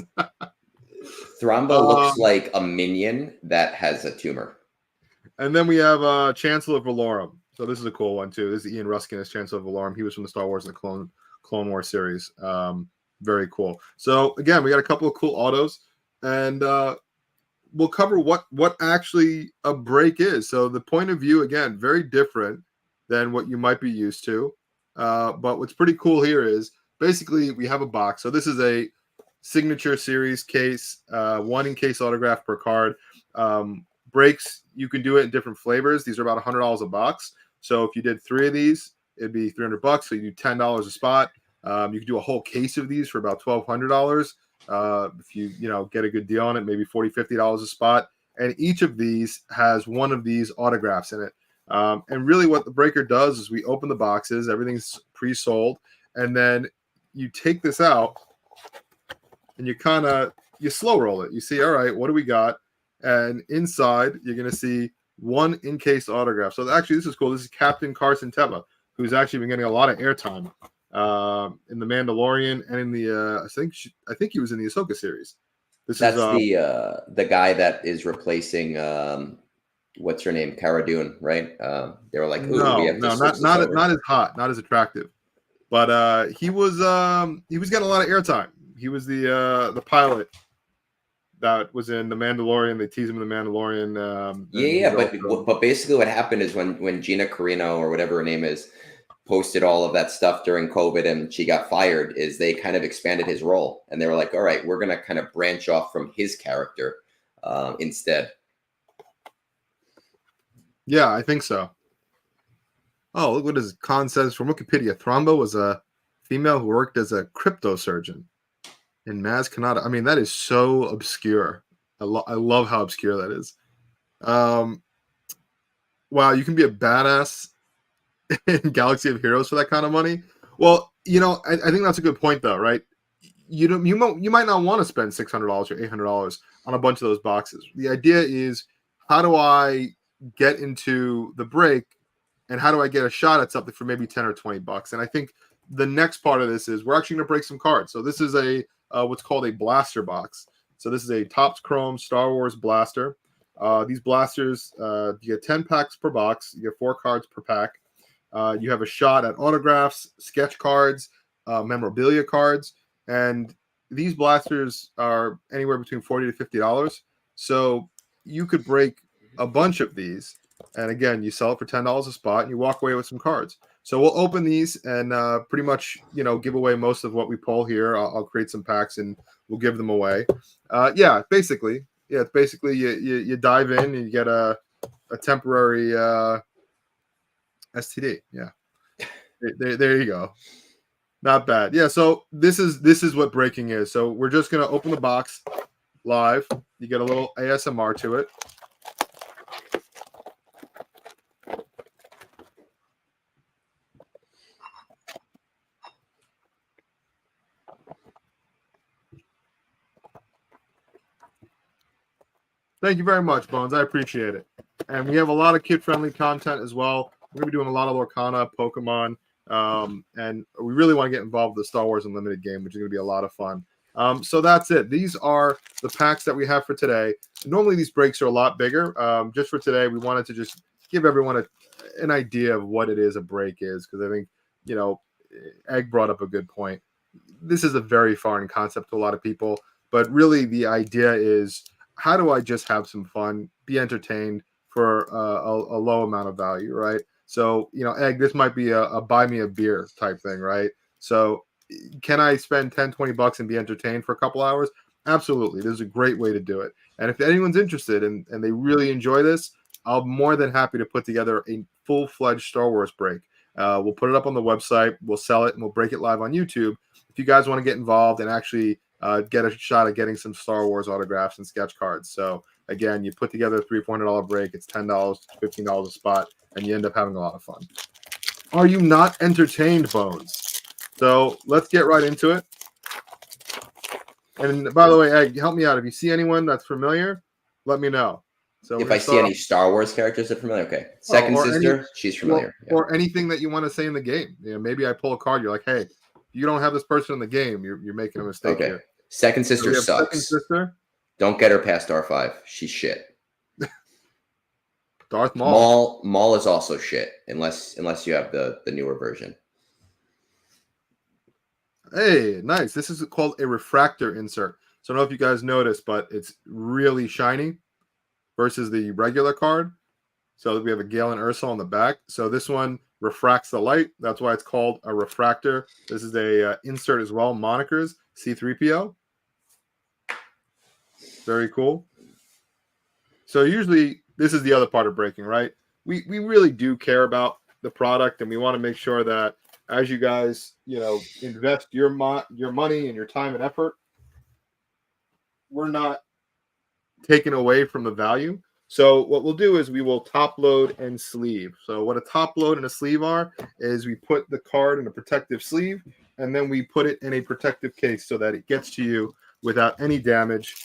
S2: Thromba looks like a minion that has a tumor.
S1: And then we have Chancellor Valorum. So this is a cool one too. This is Ian Ruskin as Chancellor Valorum. He was from the Star Wars and the Clone War series. Very cool. So again, we got a couple of cool autos, and we'll cover what actually a break is. So the point of view, again, very different than what you might be used to. But what's pretty cool here is basically we have a box. So this is a signature series case, 1 in case autograph per card. Breaks, you can do it in different flavors. These are about $100 a box. So if you did 3 of these, it'd be $300. So you do $10 a spot. You can do a whole case of these for about $1,200. If you get a good deal on it, maybe $40, $50 a spot. and each of these has one of these autographs in it. And really what the breaker does is we open the boxes, everything's pre-sold, and then you take this out and you slow roll it. You see, all right, what do we got? And inside you're going to see one encased autograph. So actually this is cool. This is Captain Carson Teva, who's actually been getting a lot of airtime in the Mandalorian and in the I think he was in the Ahsoka series.
S2: That's the guy that is replacing what's her name, Cara Dune, right? They were like, "Ooh, we have to switch
S1: not as hot, not as attractive, but he was getting a lot of airtime. He was the pilot that was in the Mandalorian. They teased him in the Mandalorian.
S2: But basically, what happened is when Gina Carano or whatever her name is posted all of that stuff during COVID and she got fired, is they kind of expanded his role and they were like, all right, we're going to kind of branch off from his character instead.
S1: Yeah, I think so. Oh, look what his con says from Wikipedia. Thrombo was a female who worked as a crypto surgeon in Maz Kanata. I mean, that is so obscure. I love how obscure that is. Wow, you can be a badass in Galaxy of Heroes for that kind of money. Well, I think that's a good point, though, right? You might not want to spend $600 or $800 on a bunch of those boxes. The idea is, how do I get into the break, and how do I get a shot at something for maybe 10 or 20 bucks? And I think the next part of this is we're actually going to break some cards. So this is a what's called a blaster box. So this is a Topps Chrome Star Wars blaster. These blasters, you get 10 packs per box. You get 4 cards per pack. You have a shot at autographs, sketch cards, memorabilia cards, and these blasters are anywhere between $40 to $50. So you could break a bunch of these, and again, you sell it for $10 a spot, and you walk away with some cards. So we'll open these and pretty much, give away most of what we pull here. I'll create some packs and we'll give them away. It's basically you dive in and you get a temporary STD. Yeah, there you go. Not bad. Yeah. So this is what breaking is. So we're just gonna open the box live. You get a little ASMR to it. Thank you very much, Bones. I appreciate it. And we have a lot of kid-friendly content as well. We're going to be doing a lot of Lorcana, Pokemon, and we really want to get involved with the Star Wars Unlimited game, which is going to be a lot of fun. So that's it. These are the packs that we have for today. Normally, these breaks are a lot bigger. Just for today, we wanted to just give everyone an idea of what it is a break is, because I think, Egg brought up a good point. This is a very foreign concept to a lot of people, but really the idea is, how do I just have some fun, be entertained for a low amount of value, right? So, Egg, this might be a buy me a beer type thing, right? So can I spend 10, 20 bucks and be entertained for a couple hours? Absolutely. This is a great way to do it. And if anyone's interested and they really enjoy this, I'm more than happy to put together a full-fledged Star Wars break. We'll put it up on the website, we'll sell it, and we'll break it live on YouTube. If you guys want to get involved and actually get a shot at getting some Star Wars autographs and sketch cards. So again, you put together a $300-$400 break. It's $10, $15 a spot, and you end up having a lot of fun. Are you not entertained, Bones? So let's get right into it. And by the way, Egg, help me out. If you see anyone that's familiar, let me know. So
S2: if I see any Star Wars characters that are familiar, okay. Second sister, she's familiar.
S1: Or anything that you want to say in the game. Maybe I pull a card. You're like, hey, you don't have this person in the game. You're making a mistake here.
S2: Second sister sucks.
S1: Second sister?
S2: Don't get her past R5. She's shit.
S1: Darth Maul.
S2: Maul is also shit, unless you have the newer version.
S1: Hey, nice. This is called a refractor insert. So I don't know if you guys noticed, but it's really shiny versus the regular card. So we have a Galen Erso on the back. So this one refracts the light. That's why it's called a refractor. This is a insert as well. Monikers, C-3PO. Very cool. So usually this is the other part of breaking, right? We really do care about the product, and we want to make sure that as you guys, invest your money and your time and effort, we're not taken away from the value. So what we'll do is we will top load and sleeve. So what a top load and a sleeve are is we put the card in a protective sleeve, and then we put it in a protective case so that it gets to you without any damage.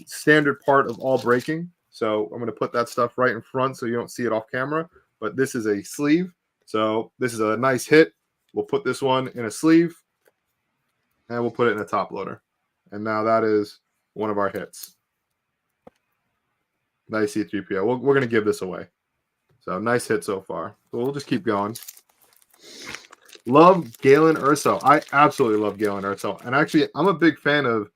S1: Standard part of all breaking. So I'm going to put that stuff right in front so you don't see it off camera. But this is a sleeve. So this is a nice hit. We'll put this one in a sleeve, and we'll put it in a top loader. And now that is one of our hits. Nice C3PO. We're going to give this away. So nice hit so far. So we'll just keep going. Love Galen Erso. I absolutely love Galen Erso. And actually, I'm a big fan of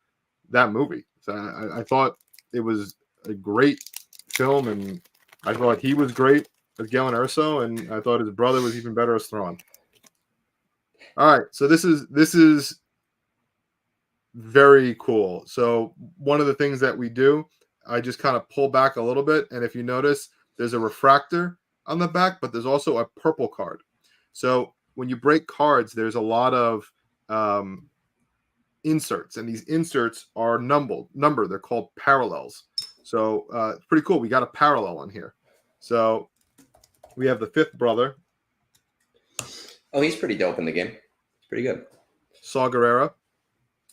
S1: that movie. So I thought it was a great film, and I thought he was great as Galen Erso, and I thought his brother was even better as Thrawn. All right, so this is very cool. So one of the things that we do, I just kind of pull back a little bit, and if you notice, there's a refractor on the back, but there's also a purple card. So when you break cards, there's a lot of inserts, and these inserts are numbered. They're called parallels. So it's pretty cool. We got a parallel on here. So we have the fifth brother.
S2: Oh, he's pretty dope in the game. He's pretty good.
S1: Saw Gerrera.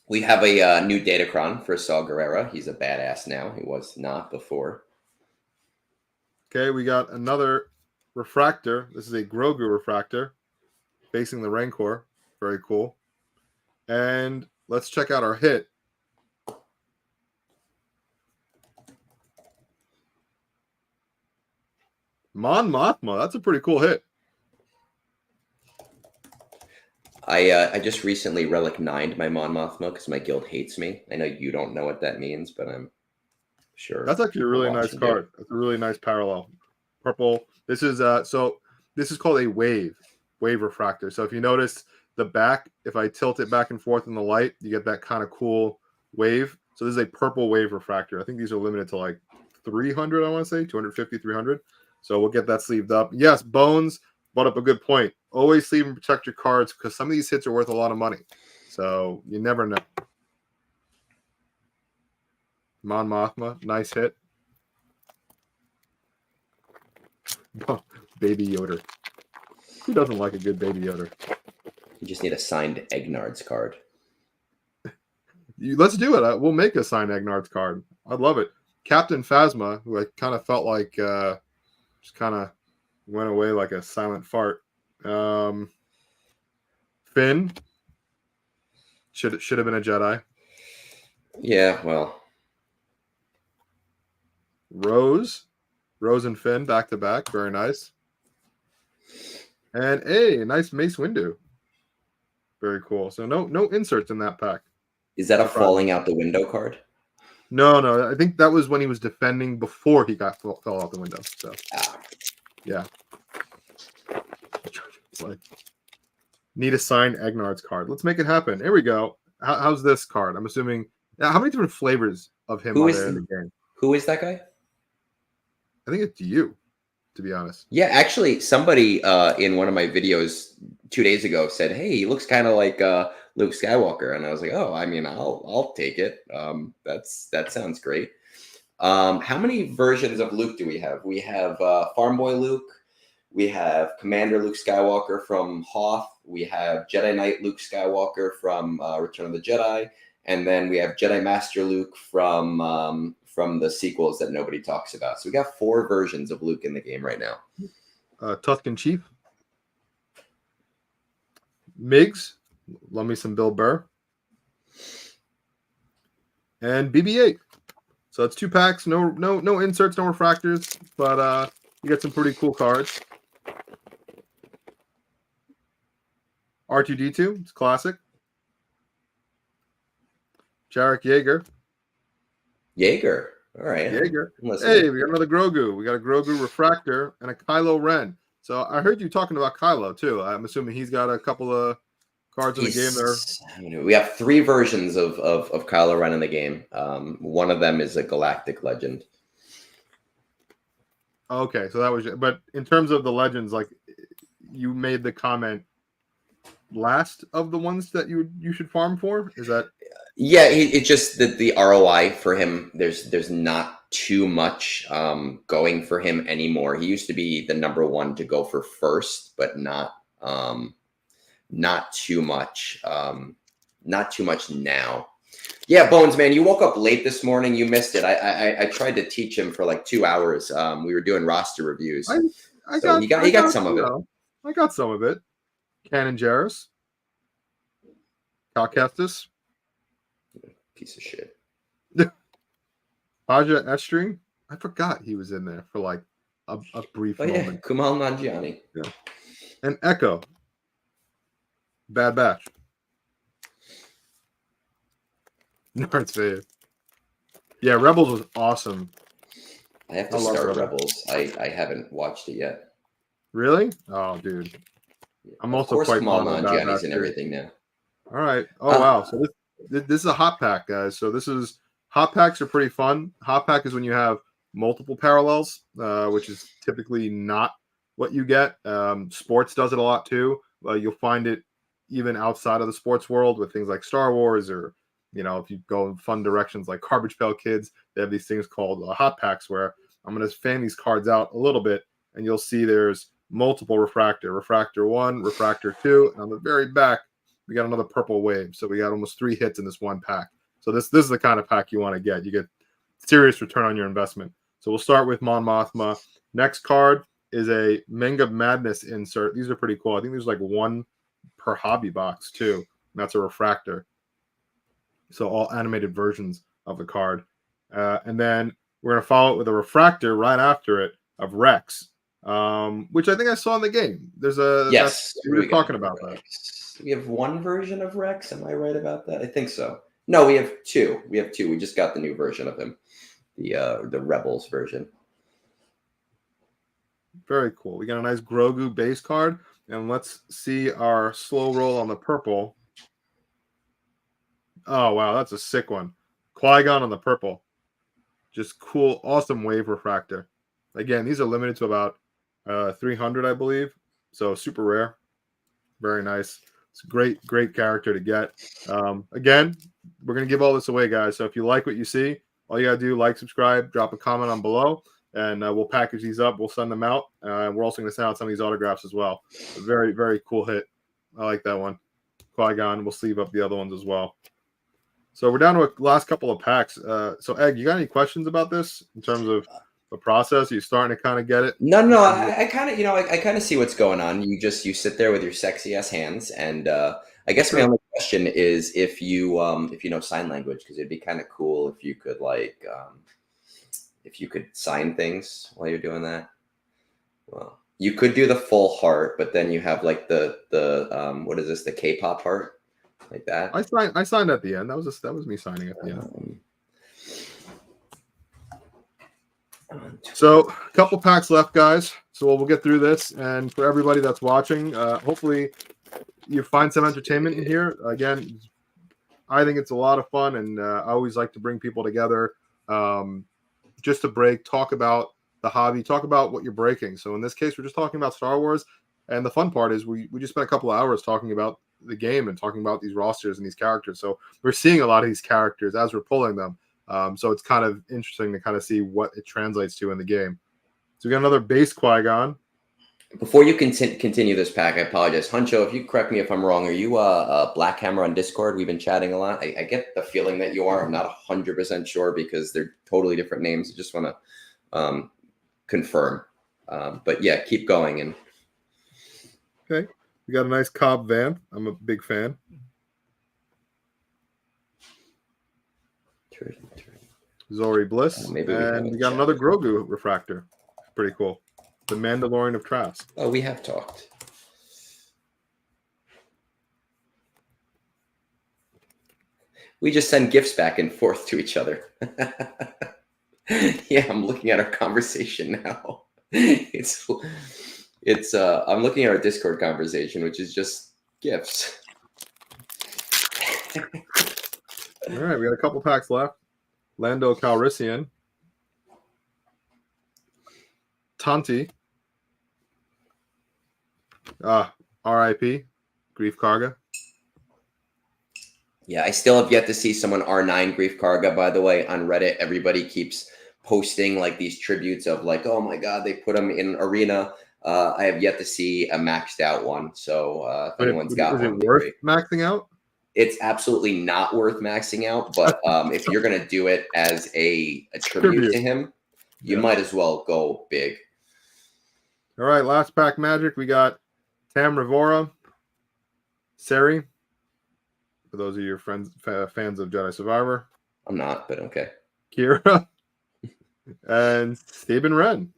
S2: We have a new Datacron for Saw Gerrera. He's a badass now. He was not before.
S1: Okay, we got another refractor. This is a Grogu refractor facing the Rancor. Very cool. And let's check out our hit. Mon Mothma. That's a pretty cool hit.
S2: I just recently Relic 9'd my Mon Mothma because my guild hates me. I know you don't know what that means, but I'm sure.
S1: That's actually a really nice card. That's a really nice parallel. Purple. This is this is called a wave refractor. So if you notice the back, if I tilt it back and forth in the light, you get that kind of cool wave. So this is a purple wave refractor. I think these are limited to like 300, I want to say, 250, 300. So we'll get that sleeved up. Yes, Bones brought up a good point. Always sleeve and protect your cards because some of these hits are worth a lot of money. So you never know. Mon Mothma, nice hit. Baby Yoda. Who doesn't like a good Baby Yoda?
S2: You just need a signed Egnards card.
S1: Let's do it. We'll make a signed Egnards card. I'd love it. Captain Phasma, who I kind of felt like just kind of went away like a silent fart. Finn should have been a Jedi.
S2: Yeah, well.
S1: Rose and Finn back to back, very nice. And a nice Mace Windu, very cool. So no inserts in that pack.
S2: Is that a falling out the window card?
S1: No. I think that was when he was defending before he fell out the window. So yeah. Like, need a signed Egnards card. Let's make it happen. Here we go. How's this card? I'm assuming. How many different flavors of him are there in the game?
S2: Who is that guy?
S1: I think it's you, to be honest.
S2: Yeah, actually, somebody in one of my videos 2 days ago said, "Hey, he looks kind of like Luke Skywalker," and I was like, "Oh, I mean, I'll take it. That sounds great." How many versions of Luke do we have? We have Farm Boy Luke. We have Commander Luke Skywalker from Hoth. We have Jedi Knight Luke Skywalker from Return of the Jedi, and then we have Jedi Master Luke from the sequels that nobody talks about. So we got 4 versions of Luke in the game right now.
S1: Tusken Chief. Migs. Love me some Bill Burr. And BB-8. So it's 2 packs. No inserts, no refractors, but you get some pretty cool cards. R2-D2. It's classic. Jarek Yeager.
S2: Jaeger. All right.
S1: Jaeger. Hey, we got another Grogu. We got a Grogu refractor and a Kylo Ren. So I heard you talking about Kylo too. I'm assuming he's got a couple of cards in the game there.
S2: We have 3 versions of Kylo Ren in the game. One of them is a Galactic Legend.
S1: Okay, so that was. But in terms of the legends, like you made the comment, last of the ones that you should farm for. Is that?
S2: Yeah, it just the ROI for him. There's not too much going for him anymore. He used to be the number one to go for first, but not too much. Not too much now. Yeah, Bones, man, you woke up late this morning. You missed it. I tried to teach him for like 2 hours. We were doing roster reviews, so he got some of it.
S1: I got some of it. Cannon Jarrus, Calcestis,
S2: Piece of shit.
S1: Aja Estring. I forgot he was in there for like a brief moment.
S2: Yeah, Kumail Nanjiani.
S1: Yeah. And Echo. Bad Batch. Darth Vader. Yeah, Rebels was awesome.
S2: I have to start Rebels. I haven't watched it yet.
S1: Really? Oh, dude. I'm also quite fond of Bad Batch
S2: and everything now.
S1: All right. Oh, wow. So this is a hot pack, guys. So this is hot packs are pretty fun. Hot pack is when you have multiple parallels, which is typically not what you get. Sports does it a lot too. You'll find it even outside of the sports world with things like Star Wars, or if you go in fun directions like Garbage Pail Kids, they have these things called hot packs where I'm going to fan these cards out a little bit, and you'll see there's multiple refractor 1, refractor 2, and on the very back we got another purple wave. So we got almost 3 hits in this one pack. So this is the kind of pack you want to get. You get serious return on your investment. So we'll start with Mon Mothma. Next card is a Manga Madness insert. These are pretty cool. I think there's like 1 per hobby box too. And that's a refractor. So all animated versions of the card. And then we're going to follow it with a refractor right after it of Rex, which I think I saw in the game. There's a
S2: yes.
S1: We were talking about that.
S2: We have 1 version of Rex. Am I right about that? I think so. No, we have 2. We just got the new version of him, the Rebels version.
S1: Very cool. We got a nice Grogu base card, and let's see our slow roll on the purple. Oh wow, that's a sick one. Qui-Gon on the purple. Just cool, awesome wave refractor. Again, these are limited to about 300, I believe. So super rare. Very nice. It's a great character to get. Again, we're going to give all this away, guys. So if you like what you see, all you got to do, like, subscribe, drop a comment on below, and we'll package these up. We'll send them out. We're also going to send out some of these autographs as well. A very, very cool hit. I like that one. Qui-Gon. We'll sleeve up the other ones as well. So we're down to a last couple of packs. So, Egg, you got any questions about this in terms of the process? Are you starting to kind of get it?
S2: No. I kind of, I kind of see what's going on. You sit there with your sexy ass hands, and I guess my only question is if you know sign language, because it'd be kind of cool if you could if you could sign things while you're doing that. Well, you could do the full heart, but then you have like the what is this? The K-pop heart. Like that.
S1: I signed at the end. That was me signing at the end. So a couple packs left, guys. So we'll get through this, and for everybody that's watching, hopefully you find some entertainment in here. Again, I think it's a lot of fun, and I always like to bring people together just to talk about the hobby, talk about what you're breaking. So in this case, we're just talking about Star Wars, and the fun part is we just spent a couple of hours talking about the game and talking about these rosters and these characters. So we're seeing a lot of these characters as we're pulling them. So it's kind of interesting to kind of see what it translates to in the game. So we got another base Qui-Gon.
S2: Before you continue this pack, I apologize. Huncho, if you correct me if I'm wrong, are you a Black Hammer on Discord? We've been chatting a lot. I get the feeling that you are. I'm not 100% sure because they're totally different names. I just want to confirm. But yeah, keep going. And
S1: okay. We got a nice Cobb Van. I'm a big fan. Zori Bliss. And we got another Grogu refractor. Pretty cool. The Mandalorian of Trask.
S2: Oh, we have talked. We just send gifts back and forth to each other. Yeah, I'm looking at our conversation now. I'm looking at our Discord conversation, which is just gifts.
S1: All right, we got a couple packs left. Lando Calrissian. Tanti. R.I.P. Grief Karga.
S2: Yeah, I still have yet to see someone R9 Grief Karga, by the way, on Reddit. Everybody keeps posting like these tributes of like, oh my God, they put him in arena. I have yet to see a maxed out one. So if anyone's got
S1: Is it
S2: one, it'd be
S1: worth
S2: great.
S1: maxing out?
S2: It's absolutely not worth maxing out, but if you're going to do it as a tribute
S1: Tribute.
S2: to him, you
S1: Yeah.
S2: might as well go big.
S1: All right, last pack Magic. We got Tam Rivora, Seri. For those of your fans of Jedi Survivor,
S2: I'm not, but okay.
S1: Kira, and Saban Ren.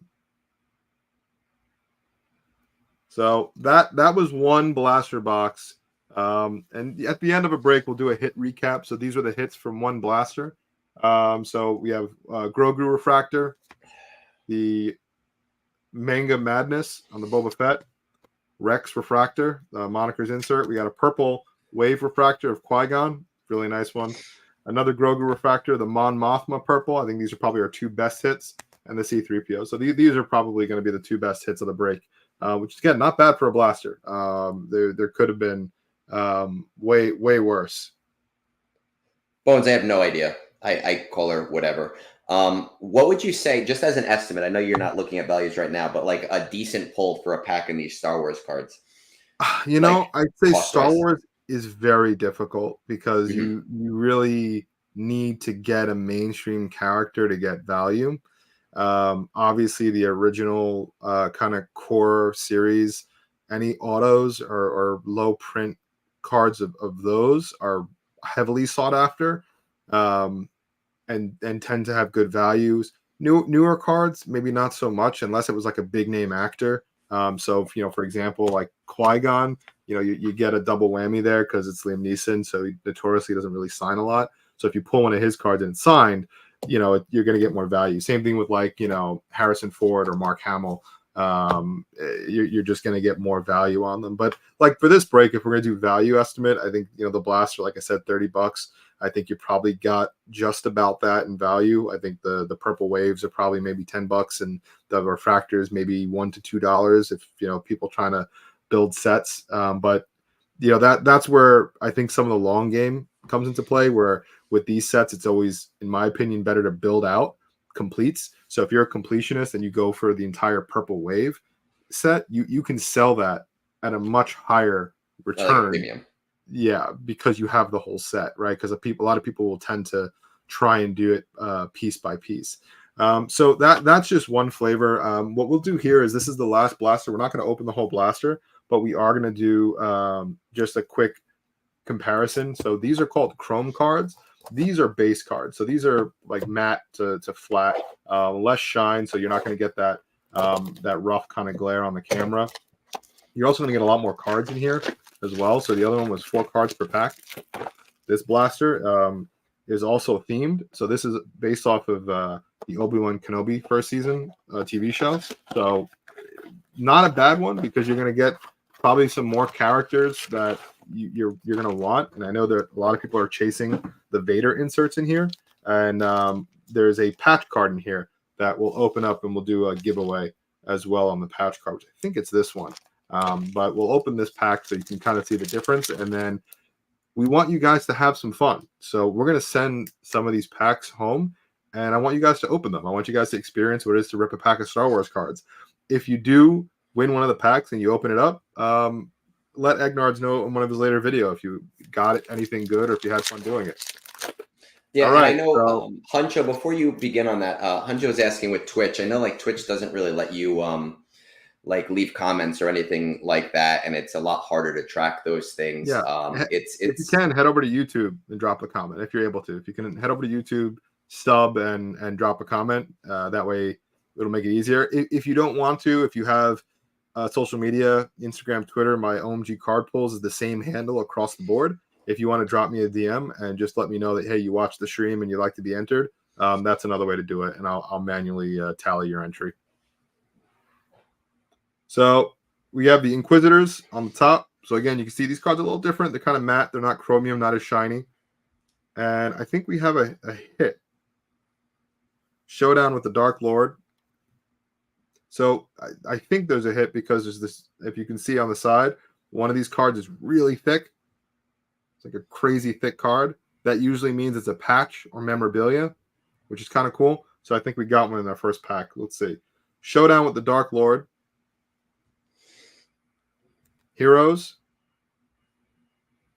S1: So that was one blaster box. And at the end of a break, we'll do a hit recap. So these were the hits from one blaster. So we have Grogu Refractor, the Manga Madness on the Boba Fett, Rex Refractor, Moniker's insert. We got a purple Wave Refractor of Qui-Gon, really nice one. Another Grogu Refractor, the Mon Mothma purple. I think these are probably our two best hits, and the C-3PO. So these are probably going to be the two best hits of the break, which is, again, not bad for a blaster. There could have been way worse.
S2: Bones, I have no idea. I call her whatever. What would you say, just as an estimate? I know you're not looking at values right now, but like a decent pull for a pack of these Star Wars cards.
S1: You know, I'd say Star
S2: cost-wise.
S1: Wars is very difficult because you really need to get a mainstream character to get value. Obviously, the original kind of core series, any autos or low print cards of those are heavily sought after, and tend to have good values. Newer cards, maybe not so much, unless it was like a big name actor. So for example, like Qui-Gon, you get a double whammy there because it's Liam Neeson, so he notoriously doesn't really sign a lot. So if you pull one of his cards and it's signed, you're going to get more value. Same thing with like Harrison Ford or Mark Hamill. You're just going to get more value on them. But like for this break, if we're going to do value estimate, I think the blaster, like I said, $30. I think you probably got just about that in value. I think the purple waves are probably maybe $10, and the refractors maybe $1 to $2 if people trying to build sets. But that's where I think some of the long game comes into play. Where with these sets, it's always, in my opinion, better to build out completes. So if you're a completionist and you go for the entire purple wave set, you can sell that at a much higher return.
S2: Premium.
S1: Yeah, because you have the whole set, right? Because a lot of people will tend to try and do it piece by piece. So that's just one flavor. What we'll do here is, this is the last blaster. We're not going to open the whole blaster, but we are going to do just a quick comparison. So these are called Chrome cards. These are base cards. So these are like matte to flat, less shine. So you're not going to get that rough kind of glare on the camera. You're also going to get a lot more cards in here as well. So the other one was 4 cards per pack. This blaster is also themed. So this is based off of the Obi-Wan Kenobi first season TV show. So not a bad one, because you're going to get probably some more characters that you're going to want. And I know that a lot of people are chasing the Vader inserts in here. And there's a patch card in here that will open up, and we'll do a giveaway as well on the patch card, which I think it's this one. But we'll open this pack so you can kind of see the difference. And then we want you guys to have some fun. So we're going to send some of these packs home, and I want you guys to open them. I want you guys to experience what it is to rip a pack of Star Wars cards. If you do win one of the packs and you open it up, let Egnards know in one of his later video if you got anything good or if you had fun doing it.
S2: Yeah,
S1: all right,
S2: and I know, Huncho, before you begin on that, Huncho is asking with Twitch. I know like Twitch doesn't really let you like leave comments or anything like that, and it's a lot harder to track those things.
S1: Yeah.
S2: It's
S1: if you can, head over to YouTube and drop a comment if you're able to. If you can, head over to YouTube, sub and drop a comment. That way it'll make it easier. If you don't want to, if you have social media, Instagram, Twitter, my OMG card pulls is the same handle across the board. If you want to drop me a DM and just let me know that, hey, you watched the stream and you like to be entered, that's another way to do it, and I'll manually tally your entry. So we have the Inquisitors on the top. So again, you can see these cards are a little different. They're kind of matte. They're not chromium, not as shiny. And I think we have a hit. Showdown with the Dark Lord. So I think there's a hit because there's this, if you can see on the side, one of these cards is really thick. It's like a crazy thick card. That usually means it's a patch or memorabilia, which is kind of cool. So I think we got one in our first pack. Let's see. Showdown with the Dark Lord. Heroes.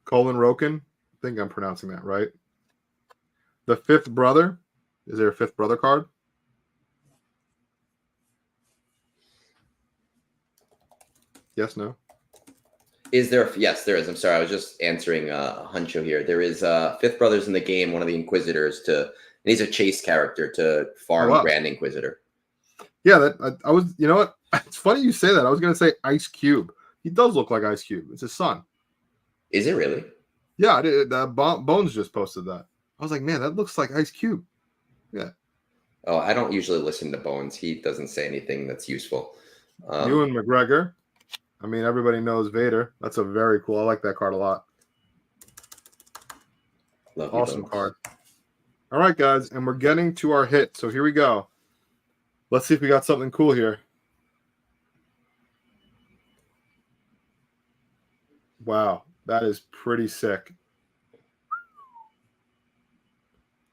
S1: Colin Roken. I think I'm pronouncing that right. The Fifth Brother. Is there a Fifth Brother card? Yes, no?
S2: Is there? Yes, there is. I'm sorry. I was just answering Huncho here. There is Fifth Brothers in the game, one of the Inquisitors and he's a chase character to farm Grand Inquisitor.
S1: Yeah, I was, you know what? It's funny you say that. I was going to say Ice Cube. He does look like Ice Cube. It's his son.
S2: Is it really?
S1: Yeah, Bones just posted that. I was like, man, that looks like Ice Cube. Yeah.
S2: Oh, I don't usually listen to Bones. He doesn't say anything that's useful.
S1: Ewan McGregor. I mean, everybody knows Vader. That's a very cool. I like that card a lot. Awesome card. All right, guys, and we're getting to our hit. So here we go. Let's see if we got something cool here. Wow, that is pretty sick.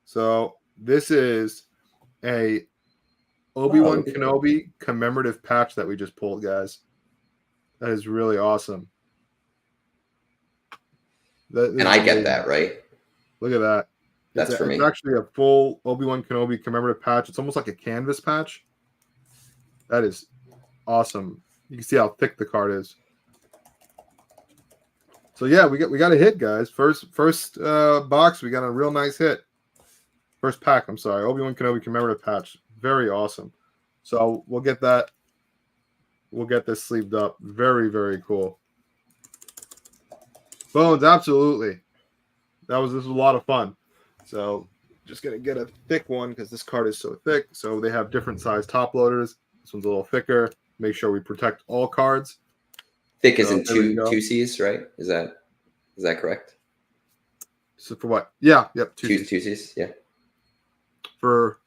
S1: So this is a Obi-Wan Kenobi commemorative patch that we just pulled, guys. That is really awesome.
S2: And I get that, right?
S1: Look at that.
S2: That's for me.
S1: It's actually a full Obi-Wan Kenobi commemorative patch. It's almost like a canvas patch. That is awesome. You can see how thick the card is. So yeah, we got a hit, guys. First box, we got a real nice hit. First pack, I'm sorry. Obi-Wan Kenobi commemorative patch. Very awesome. So we'll get that. We'll get this sleeved up. Very, very cool. Bones, absolutely. This was a lot of fun. So just gonna get a thick one because this card is so thick. So they have different size top loaders. This one's a little thicker. Make sure we protect all cards.
S2: Thick as in two C's, right? Is that correct?
S1: So for what? Yeah, yep.
S2: Two C's, yeah.
S1: For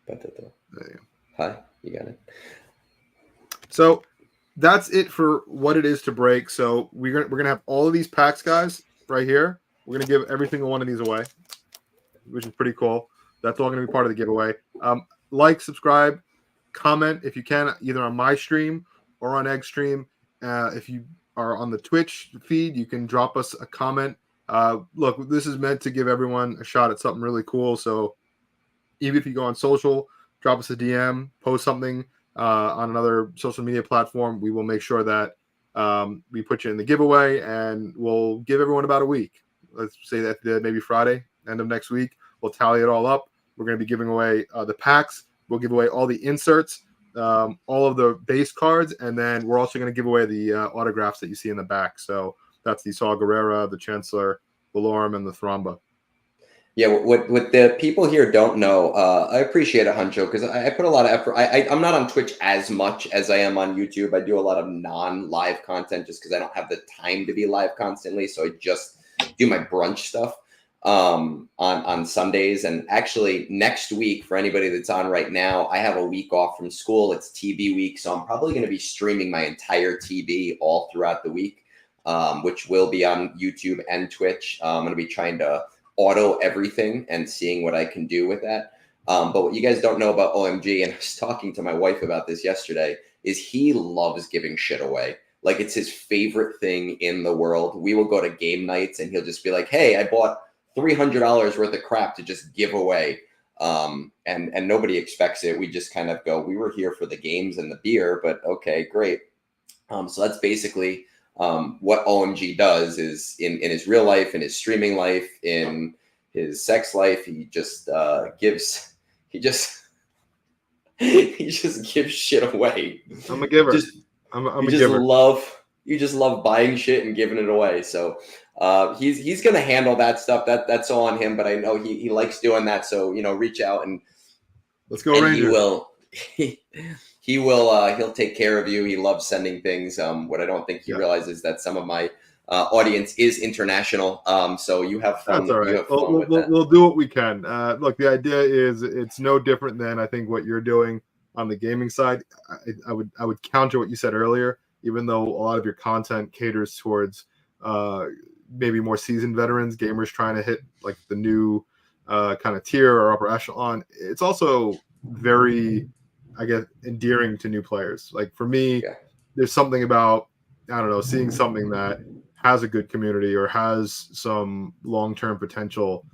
S1: there you go.
S2: Hi, you got it.
S1: So that's it for what it is to break. So we're gonna have all of these packs, guys, right here. We're gonna give every single one of these away, which is pretty cool. That's all gonna be part of the giveaway. Like, subscribe, comment if you can, either on my stream or on Egg stream. If you are on the Twitch feed, you can drop us a comment. Look, this is meant to give everyone a shot at something really cool. So even if you go on social, drop us a DM, post something on another social media platform, we will make sure that we put you in the giveaway, and we'll give everyone about a week. Let's say that maybe Friday, end of next week, we'll tally it all up. We're going to be giving away the packs. We'll give away all the inserts, all of the base cards, and then we're also going to give away the autographs that you see in the back. So that's the Saw Gerrera, the Chancellor, Valorum, and the Thromba.
S2: Yeah, what the people here don't know, I appreciate it, Huncho, because I put a lot of effort. I'm not on Twitch as much as I am on YouTube. I do a lot of non-live content just because I don't have the time to be live constantly. So I just do my brunch stuff on Sundays. And actually, next week, for anybody that's on right now, I have a week off from school. It's TB week, so I'm probably going to be streaming my entire TB all throughout the week, which will be on YouTube and Twitch. I'm going to be trying to auto everything and seeing what I can do with that. But what you guys don't know about OMG, and I was talking to my wife about this yesterday, is he loves giving shit away. Like, it's his favorite thing in the world. We will go to game nights and he'll just be like, hey, I bought $300 worth of crap to just give away. And nobody expects it. We just kind of go, we were here for the games and the beer, but okay, great. So that's basically what OMG does. Is in his real life, in his streaming life, in his sex life, he just gives shit away.
S1: I'm a giver.
S2: You just love buying shit and giving it away. So he's gonna handle that stuff. That's all on him. But I know he likes doing that. So reach out and
S1: let's go, Rangers.
S2: He'll take care of you. He loves sending things. What I don't think he realizes that some of my audience is international. So you have fun.
S1: That's all
S2: You
S1: right.
S2: have fun with that.
S1: We'll do what we can. Look, the idea is it's no different than I think what you're doing on the gaming side. I would counter what you said earlier, even though a lot of your content caters towards maybe more seasoned veterans, gamers trying to hit like the new kind of tier or upper echelon. It's also very, I guess, endearing to new players. Like for me,
S2: Yeah.
S1: there's something about, I don't know, seeing something that has a good community or has some long-term potential.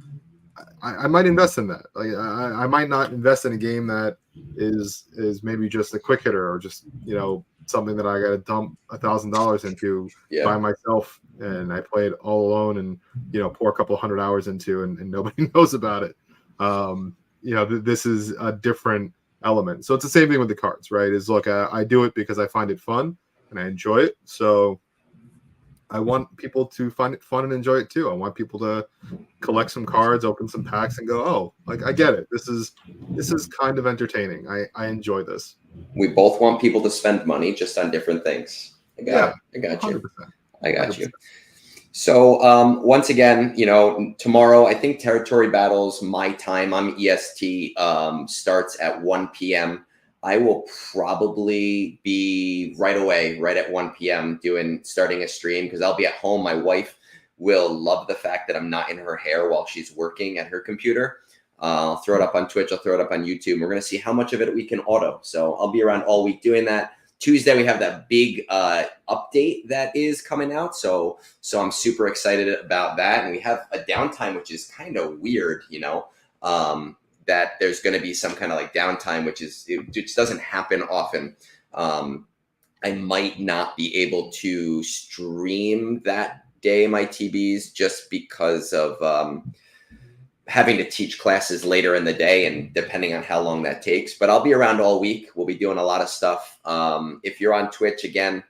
S1: I might invest in that. Like I might not invest in a game that is maybe just a quick hitter or just, you know, something that I got to dump $1,000 into by myself and I play it all alone and, you know, pour a couple hundred hours into and nobody knows about it. You know, this is a different element. So it's the same thing with the cards, right? Is look, I do it because I find it fun and I enjoy it. So I want people to find it fun and enjoy it too. I want people to collect some cards, open some packs, and go, "Oh, like I get it. This is kind of entertaining. I enjoy this."
S2: We both want people to spend money just on different things. I got you.
S1: 100%.
S2: I got you. So once again, you know, tomorrow I think Territory Battles, my time, I'm EST, starts at 1 p.m. I will probably be right away, right at 1 p.m. starting a stream because I'll be at home. My wife will love the fact that I'm not in her hair while she's working at her computer. I'll throw it up on Twitch. I'll throw it up on YouTube. We're going to see how much of it we can auto. So I'll be around all week doing that. Tuesday, we have that big update that is coming out. So I'm super excited about that. And we have a downtime, which is kind of weird, you know, that there's going to be some kind of like downtime, it just doesn't happen often. I might not be able to stream that day, my TBs, just because of having to teach classes later in the day and depending on how long that takes. But I'll be around all week. We'll be doing a lot of stuff. If you're on Twitch, again,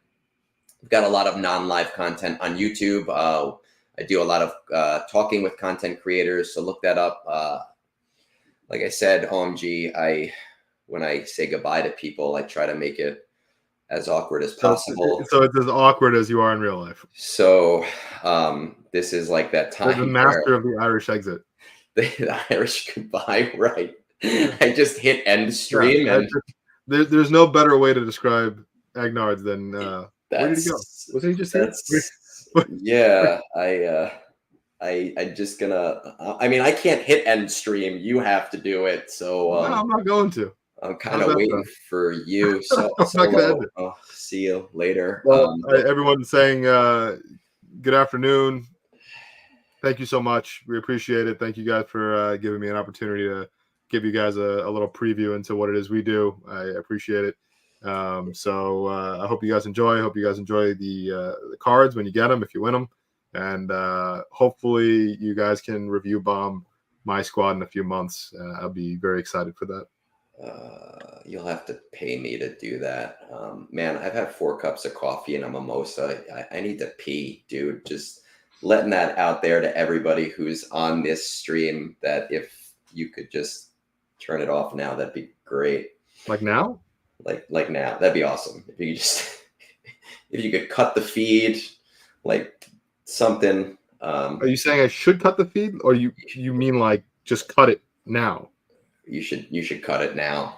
S2: we've got a lot of non-live content on YouTube. I do a lot of talking with content creators, so look that up. Like I said, OMG, when I say goodbye to people, I try to make it as awkward as possible.
S1: So it's as awkward as you are in real life.
S2: So this is like that time.
S1: The master of the Irish exit.
S2: The Irish goodbye, right? I just hit end stream,
S1: and there's no better way to describe Egnards than where did he go? Was he just here?
S2: Yeah, I just gonna. I mean, I can't hit end stream. You have to do it. So
S1: no, I'm not going to.
S2: I'm kind of waiting for you. So I'll see you later.
S1: Well, everyone's saying good afternoon. Thank you so much. We appreciate it. Thank you guys for giving me an opportunity to give you guys a little preview into what it is we do. I appreciate it. So I hope you guys enjoy. I hope you guys enjoy the cards when you get them, if you win them. And hopefully you guys can review bomb my squad in a few months. I'll be very excited for that.
S2: You'll have to pay me to do that. Man, I've had 4 cups of coffee and a mimosa. I need to pee, dude. Just letting that out there to everybody who's on this stream, that if you could just turn it off now, that'd be great.
S1: Like now?
S2: Like now. That'd be awesome. If you could just if you could cut the feed, like something.
S1: Are you saying I should cut the feed, or you mean like just cut it now?
S2: You should cut it now.